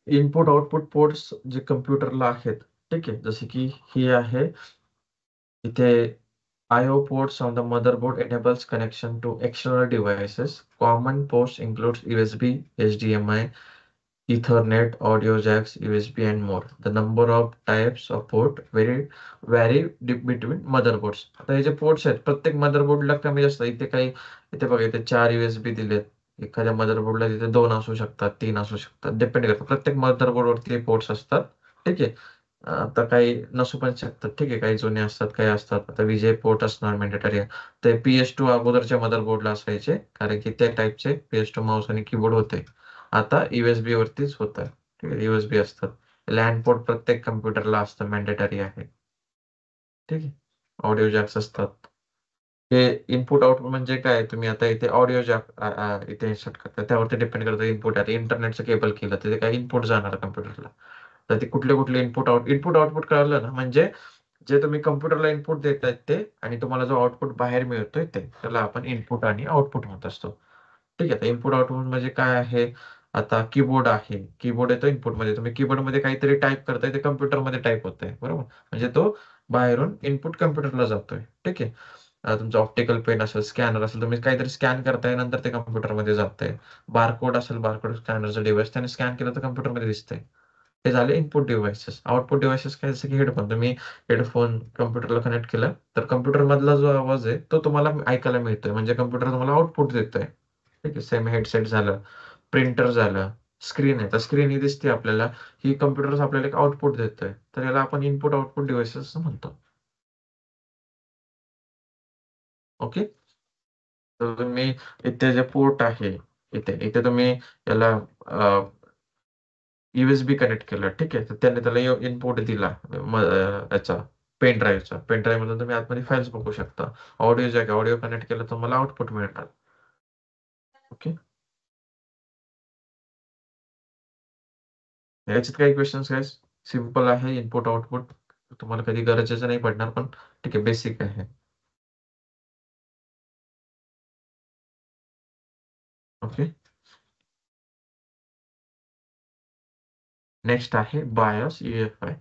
Input output ports जे कम्प्युटरला आहेत, ठीक आहे, जसे की हे आहे इथे I/O ports on the motherboard enables connection to external devices. Common ports includes USB, HDMI, Ethernet, audio jacks, USB, and more. The number of types of port vary between motherboards. आता हे जे पोर्ट्स आहेत प्रत्येक मदरबोर्डला कमी जास्त, इथे काही, इथे बघा इथे 4 USB दिलेत. एखाद्या मदरबोर्डला तिथे 2 असू शकतात, 3 असू शकतात, डिपेंड करतं. प्रत्येक मदरबोर्ड वरती पोर्ट्स असतात, ठीक आहे. आता काही नसू पण शकतात, ठीक आहे, काही जुने असतात, काही असतात. आता विजय पोर्ट असणार मॅन्डेटरी. ते PS2 अगोदरच्या मदरबोर्डला असायचे, कारण की त्या टाईपचे PS2 माऊस आणि कीबोर्ड होते. आता USB वरतीच होत आहे, ठीक आहे, USB असतात. लॅन पोर्ट प्रत्येक कम्प्युटरला असतं, मॅन्डेटरी आहे, ठीक आहे. ऑडिओ जॅक्स असतात. हे इनपुट आउटपुट म्हणजे काय, तुम्ही आता इथे ऑडिओ जॅक इथे इन्सर्ट करता, त्यावरती डिपेंड करतं इनपुट. आता इंटरनेटचं केबल केलं तर ते काय इनपुट जाणार कम्प्युटरला, तर ते कुठले कुठले इनपुट आउटपुट कळलं ना, म्हणजे जे तुम्ही कम्प्युटरला इनपुट देतायत ते, आणि तुम्हाला जो आउटपुट बाहेर मिळतोय ते, त्याला आपण इनपुट आणि आउटपुट म्हणत असतो. ठीक आहे, इनपुट आउटपुट म्हणजे काय आहे, आता कीबोर्ड आहे, कीबोर्ड येतो इनपुट मध्ये, तुम्ही कीबोर्ड मध्ये काहीतरी टाईप करताय, ते कम्प्युटर मध्ये टाईप होतंय, बरोबर, म्हणजे तो बाहेरून इनपुट कम्प्युटरला जातोय. ठीक आहे, तुमचं ऑप्टिकल पेन असेल, स्कॅनर असेल, तुम्ही काहीतरी स्कॅन करताय, नंतर ते कम्प्युटरमध्ये जातंय. बारकोड असेल, बारकोड स्कॅनरचं डिव्हाइस, त्याने स्कॅन केलं तर कम्प्युटरमध्ये दिसतंय. हे झाले इनपुट डिव्हाइसेस. आउटपुट डिव्हाइसेस काय, जसं की हेडफोन, तुम्ही हेडफोन कम्प्युटरला कनेक्ट केला तर कम्प्युटर मधला जो आवाज आहे तो तुम्हाला ऐकायला मिळतोय, म्हणजे कम्प्युटर तुम्हाला आउटपुट देतोय. ठीक आहे, सेम हेडसेट झालं, प्रिंटर झालं, स्क्रीन आहे तर स्क्रीन ही दिसते आपल्याला, ही कम्प्युटर आपल्याला एक आउटपुट देतोय, तर याला आपण इनपुट आउटपुट डिव्हाइसेस असं म्हणतो. ओके, तर तुम्ही इथे जे पोर्ट आहे, इथे इथे तुम्ही याला USB कनेक्ट केलं, ठीक आहे, तर त्याने त्याला इनपुट दिला याचा पेन ड्राईव्ह मधून तुम्ही आतमध्ये फाईल्स बघू शकता. ऑडिओ जॅक, ऑडिओ कनेक्ट केलं तर मला आउटपुट मिळणार. ओके, याच्यात काही क्वेश्चन्स काय, सिम्पल आहे इनपुट आउटपुट, तुम्हाला कधी गरजेचं नाही पडणार, पण ठीक आहे, बेसिक आहे. ओके, नेक्स्ट आहे बायस UEFI.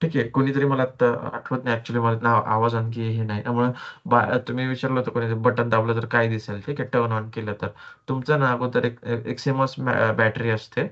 ठीक आहे, कोणीतरी, मला आता आठवत नाही ऍक्च्युली, मला नाव आवाज आणखी हे नाही, त्यामुळे तुम्ही विचारलं होतं कोणी बटन दाबलं तर काय दिसेल, ठीक आहे, टर्न ऑन केलं तर तुमचं ना अगोदर एक CMOS बॅटरी असते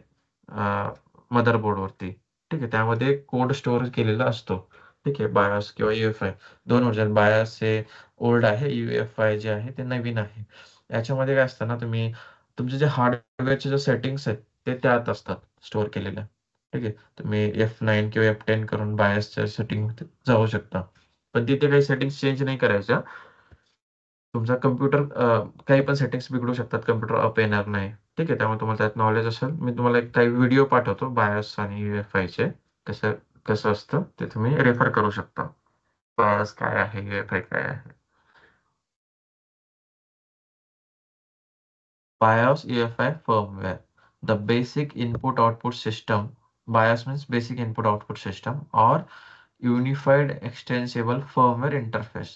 मदरबोर्ड वरती, ठीक आहे. त्यामध्ये कोड स्टोअर केलेला असतो. ठीक आहे. बायोस किंवा UEFI दोन व्हर्जन. बायोस हे ओल्ड आहे, UEFI जे आहे ते नवीन आहे. याच्यामध्ये काय असतं ना, तुम्ही तुमचे जे हार्डवेअरचे जे सेटिंग्स आहेत ते त्यात असतात स्टोअर केलेल्या. ठीक आहे. तुम्ही F9 किंवा F10 करून बायोसच्या सेटिंग जाऊ शकता. पण तिथे काही सेटिंग्स चेंज नाही करायच्या. तुमचा कम्प्युटर काही पण सेटिंग्स बिघडू शकतात, कम्प्युटर अप येणार नाही. ठीक आहे. त्यामुळे तुम्हाला त्यात नॉलेज असेल. मी तुम्हाला एक काही व्हिडिओ पाठवतो बायोस आणि UEFI कसं कसं असतं ते तुम्ही रेफर करू शकता. बायोस काय आहे, UEFI काय आहे. BIOS UEFI firmware. The basic input-output system. BIOS means basic input-output system or Unified Extensible Firmware Interface.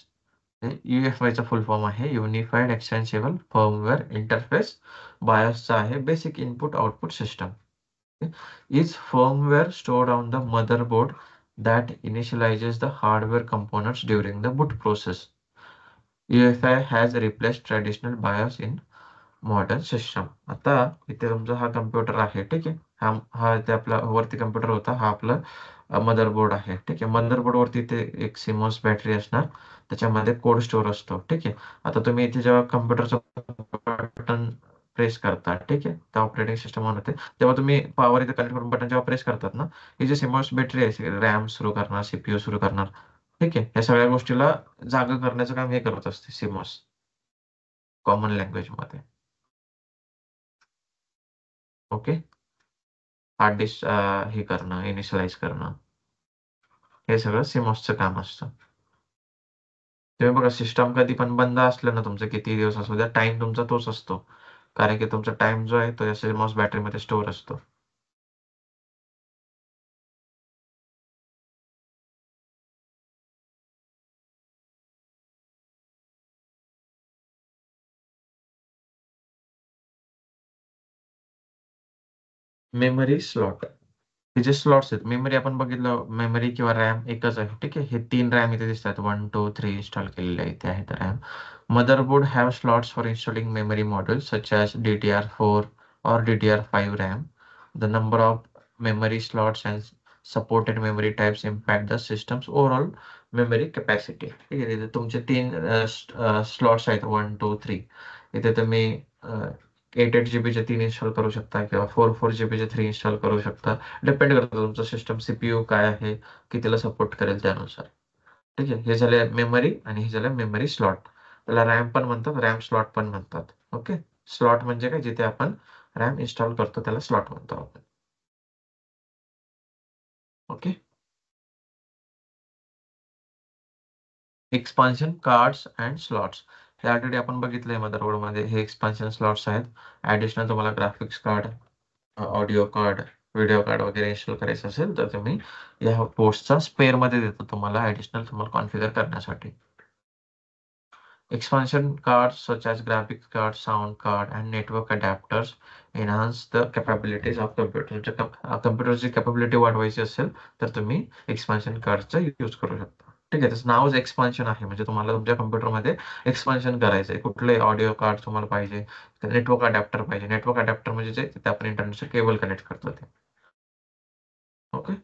UEFI चा फुल फॉर्म आहे युनिफाईड एक्सटेन्सिबल फर्मवेअर इंटरफेस. बायोसचा आहे basic input output system. Is firmware stored on the motherboard that initializes the hardware components during the boot process. UEFI has replaced traditional BIOS in modern system. आता इथे तुमचा हा computer आहे. ठीक आहे. हा हा इथे आपला वरती कम्प्युटर होता, हा आपला मदरबोर्ड आहे. ठीक आहे. मदरबोर्ड वरती इथे एक सिमॉस बॅटरी असणार, त्याच्यामध्ये कोड स्टोअर असतो. ठीक आहे. आता तुम्ही इथे जेव्हा कम्प्युटरचं बटन प्रेस करता, ठीक आहे, त्या ऑपरेटिंग सिस्टम ऑन होते, तेव्हा तुम्ही पॉवर इथे कनेक्ट करून बटन जेव्हा प्रेस करतात ना, ही जी सिमॉस बॅटरी आहे रॅम सुरू करणार, CPU सुरू करणार. ठीक आहे. या सगळ्या गोष्टीला जागा करण्याचं काम हे करत असते सिमॉस, कॉमन लँग्वेज मध्ये. ओके. हार्ड डिस्क हे करणं, इनिशियलाइज करणं, हे सगळं सिमॉसचं काम असतं. तुम्ही बघा सिस्टम कधी पण बंद असलं ना, तुमचं किती दिवस असू द्या, टाइम तुमचा तोच असतो. कारण की तुमचा टाइम जो आहे तो या सिमॉस बॅटरीमध्ये स्टोअर असतो. Memory slot. हे जे स्लॉट्स आहेत, मेमरी आपण बघितलं, मेमरी किंवा रॅम एकच आहे. ठीक आहे. हे 3 रॅम इथे दिसतात, 1, 2, 3 इन्स्टॉल केलेले इथे आहेत RAM. Motherboard have slots for installing memory modules such as DDR4 or DDR5 RAM. The number of memory slots and supported memory types impact the system's overall memory capacity. ठीक आहे. इथे तुमचे 3 slots आहेत, 1, 2, 3. इथे तुम्ही 8 GB चे 3 install करू शकता किंवा 4 GB चे 3 इन्स्टॉल करू शकता. डिपेंड करतं तुमचं सिस्टम CPU काय आहे, कितीला सपोर्ट करेल त्यानुसार. ठीक आहे. हे झाले मेमरी आणि हे झाले मेमरी स्लॉट. त्याला रॅम पण म्हणतात, रॅम स्लॉट पण म्हणतात. ओके. स्लॉट म्हणजे काय, जिथे आपण रॅम इन्स्टॉल करतो त्याला स्लॉट म्हणतो आपण. Okay. Expansion cards and slots. हे ऑलरेडी आपण बघितलंय मदरबोर्ड मध्ये. हे एक्सपान्शन स्लॉट्स आहेत. ऍडिशनल तुम्हाला graphics card, audio card, video card वगैरे इन्स्टॉल करायचं असेल तर तुम्ही या पोर्ट्सचा स्पेअर मध्ये देतो तुम्हाला, ऍडिशनल तुम्हाला कॉन्फिगर करण्यासाठी. Expansion cards such as graphics card, sound card, and network adapters enhance the capabilities of computer. तुमच्या कम्प्युटरची कॅपॅबिलिटी वाढवायची असेल तर तुम्ही एक्सपान्शन कार्डचा यूज करू शकता. ठीक आहे. त्याचं नावच एक्सपान्शन आहे, म्हणजे तुम्हाला तुमच्या कम्प्युटरमध्ये एक्सपान्शन करायचंय. कुठलंही ऑडिओ कार्ड तुम्हाला पाहिजे, नेटवर्क अडॅप्टर पाहिजे. नेटवर्क अडॅप्टर म्हणजे जे तिथे आपण इंटरनेटचं केबल कनेक्ट करतो ते. ओके.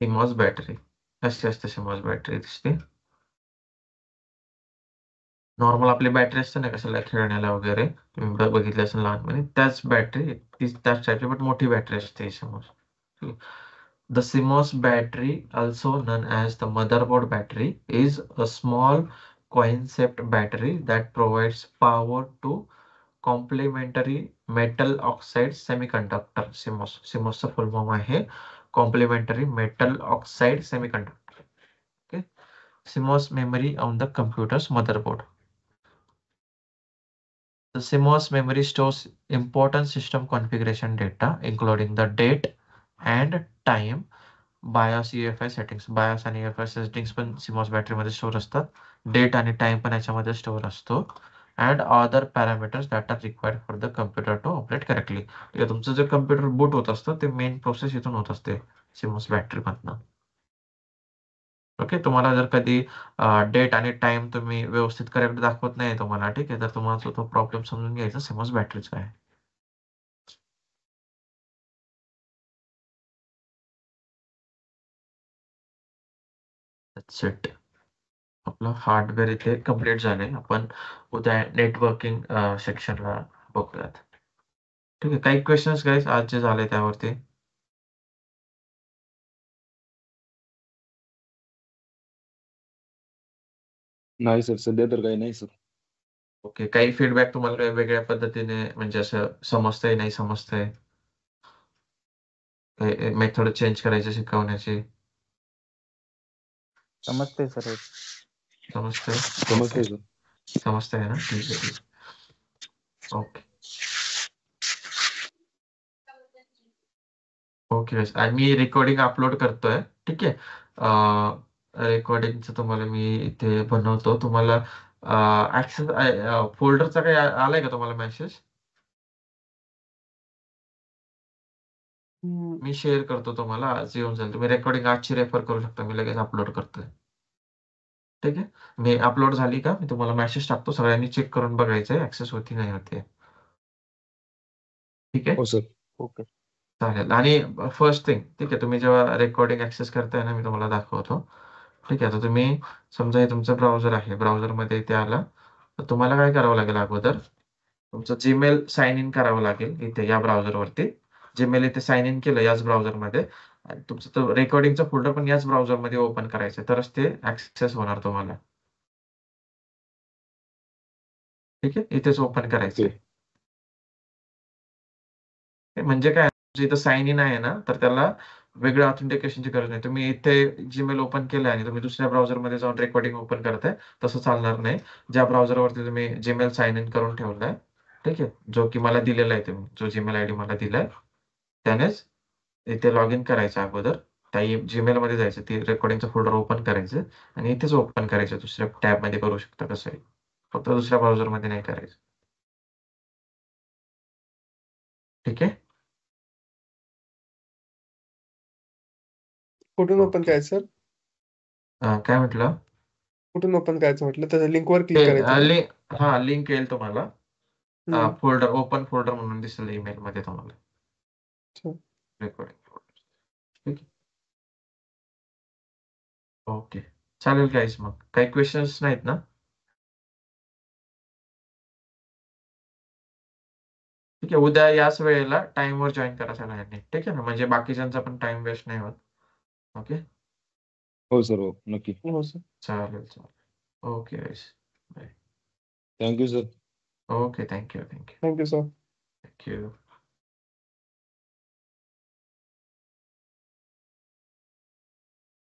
सिमॉस बॅटरी कशी असते? सिमॉस बॅटरी दिसते नॉर्मल आपली बॅटरी असते ना कशाला खेळण्याला वगैरे, तुम्ही बघितली असेल लहानपणी, त्याच बॅटरी त्याच टाईपची बट मोठी बॅटरी असते CMOS. The CMOS battery, also known as the motherboard battery, is a small coin-shaped battery that provides power to complementary metal oxide semiconductor. CMOS चा फुल फॉर्म आहे complementary metal oxide semiconductor. Okay. CMOS memory on the computer's motherboard. The CMOS memory stores important system configuration data, including the date and time, BIOS UEFI settings. BIOS आणि UEFI settings पण CMOS बॅटरीमध्ये store असतात. Date आणि time पण याच्यामध्ये store असतो. And other parameters that are required for the computer to operate correctly. तुमचं जे कम्प्युटर बूट होत असतं ते मेन प्रोसेस इथून होत असते CMOS बॅटरीमधनं. ओके. तुम्हाला जर कधी डेट आणि टाइम तुम्ही व्यवस्थित करेक्ट दाखवत नाही तुम्हाला, ठीक आहे, तर तुम्हाला तो प्रॉब्लेम समजून घ्यायचा CMOS बॅटरीचा आहे. सेट आपलं हार्डवेअर इथे कम्प्लीट झालंय. आपण उद्या नेटवर्किंग सेक्शनला बघूयात. ठीक आहे. काही क्वेश्चन्स गाईज आज जे झाले त्यावरती? नाही सर, सध्या तर काही नाही सर. ओके. काही फीडबॅक तुम्हाला वेगवेगळ्या पद्धतीने म्हणजे असं समजतंय नाही समजतंय? काही मेथड चेंज करायची शिकवण्याची समजते सर. समजतंय? समजतंय ओके. सर. समजतंय ना? ठीक आहे. ओके. ओके. आणि मी रेकॉर्डिंग अपलोड करतोय. ठीक आहे. रेकॉर्डिंगचं तुम्हाला मी इथे बनवतो. तुम्हाला ऍक्सेस फोल्डरचा काही आलाय का तुम्हाला मेसेज? मी शेअर करतो तुम्हाला. आज येऊन जाईल. तुम्ही रेकॉर्डिंग आजची रेफर करू शकता. मी लगेच अपलोड करतोय. ठीक आहे. मी अपलोड झाली का मी तुम्हाला मेसेज टाकतो. सगळ्यांनी चेक करून बघायचंय ऍक्सेस होती नाही होते. ठीक आहे. हो सर. ओके. चालेल. आणि फर्स्ट थिंग ठीक आहे, तुम्ही जेव्हा रेकॉर्डिंग ऍक्सेस करताय ना मी तुम्हाला दाखवतो. ठीक आहे. तर तुम्ही समजा हे तुमचं ब्राउझर आहे. ब्राउझरमध्ये इथे आला तर तुम्हाला काय करावं लागेल अगोदर तुमचं जीमेल साइन इन करावं लागेल इथे या ब्राउझरवरती. जीमेल इथे साइन इन केलं याच ब्राउझरमध्ये आणि तुमचं तो रेकॉर्डिंगचा फोल्डर पण याच ब्राउझरमध्ये ओपन करायचं तरच ते ऍक्सेस होणार तुम्हाला. ठीक आहे. इथेच ओपन करायचंय. म्हणजे काय इथं साइन इन आहे ना तर त्याला वेगळं ऑथेंटिकेशनची गरज नाही. तुम्ही इथे जीमेल ओपन केलंय आणि तुम्ही दुसऱ्या ब्राउझरमध्ये जाऊन रेकॉर्डिंग ओपन करताय तसं चालणार नाही. ज्या ब्राउझरवरती तुम्ही जीमेल साइन इन करून ठेवलाय ठीक आहे, जो की मला दिलेला आहे तुम्ही जो जीमेल आयडी मला दिलाय त्यानेच इथे लॉग इन करायचं अगोदर. त्या जीमेल मध्ये जायचं, ती रेकॉर्डिंगचं फोल्डर ओपन करायचं आणि इथेच ओपन करायचं. दुसऱ्या टॅब मध्ये करू शकता कसंही, फक्त दुसऱ्या ब्राउझरमध्ये नाही करायचं. ठीक आहे. कुठून ओपन ओके. करायचं सर? काय म्हटलं? कुठून ओपन करायचं म्हटलं? त्याच्या लिंकवर क्लिक करायचं का? लिंक येईल तुम्हाला. हम्म. फोल्डर ओपन फोल्डर म्हणून दिसेल ईमेल मध्ये तुम्हाला अच्छा. Recording folder. ठीक आहे. ओके. चालेल गाईस. मग काही क्वेश्चन्स नाहीत ना? ठीक आहे. उद्या याच वेळेला टाइमवर जॉईन करा सगळ्यांनी. ठीक आहे ना, म्हणजे बाकीच्यांचा पण टाइम वेस्ट नाही होत. ओके. हो सर. हो नक्की. हो सर. चालेल. Okay guys. Bye. Thank you sir. Okay. Thank you. Thank you sir. Thank you.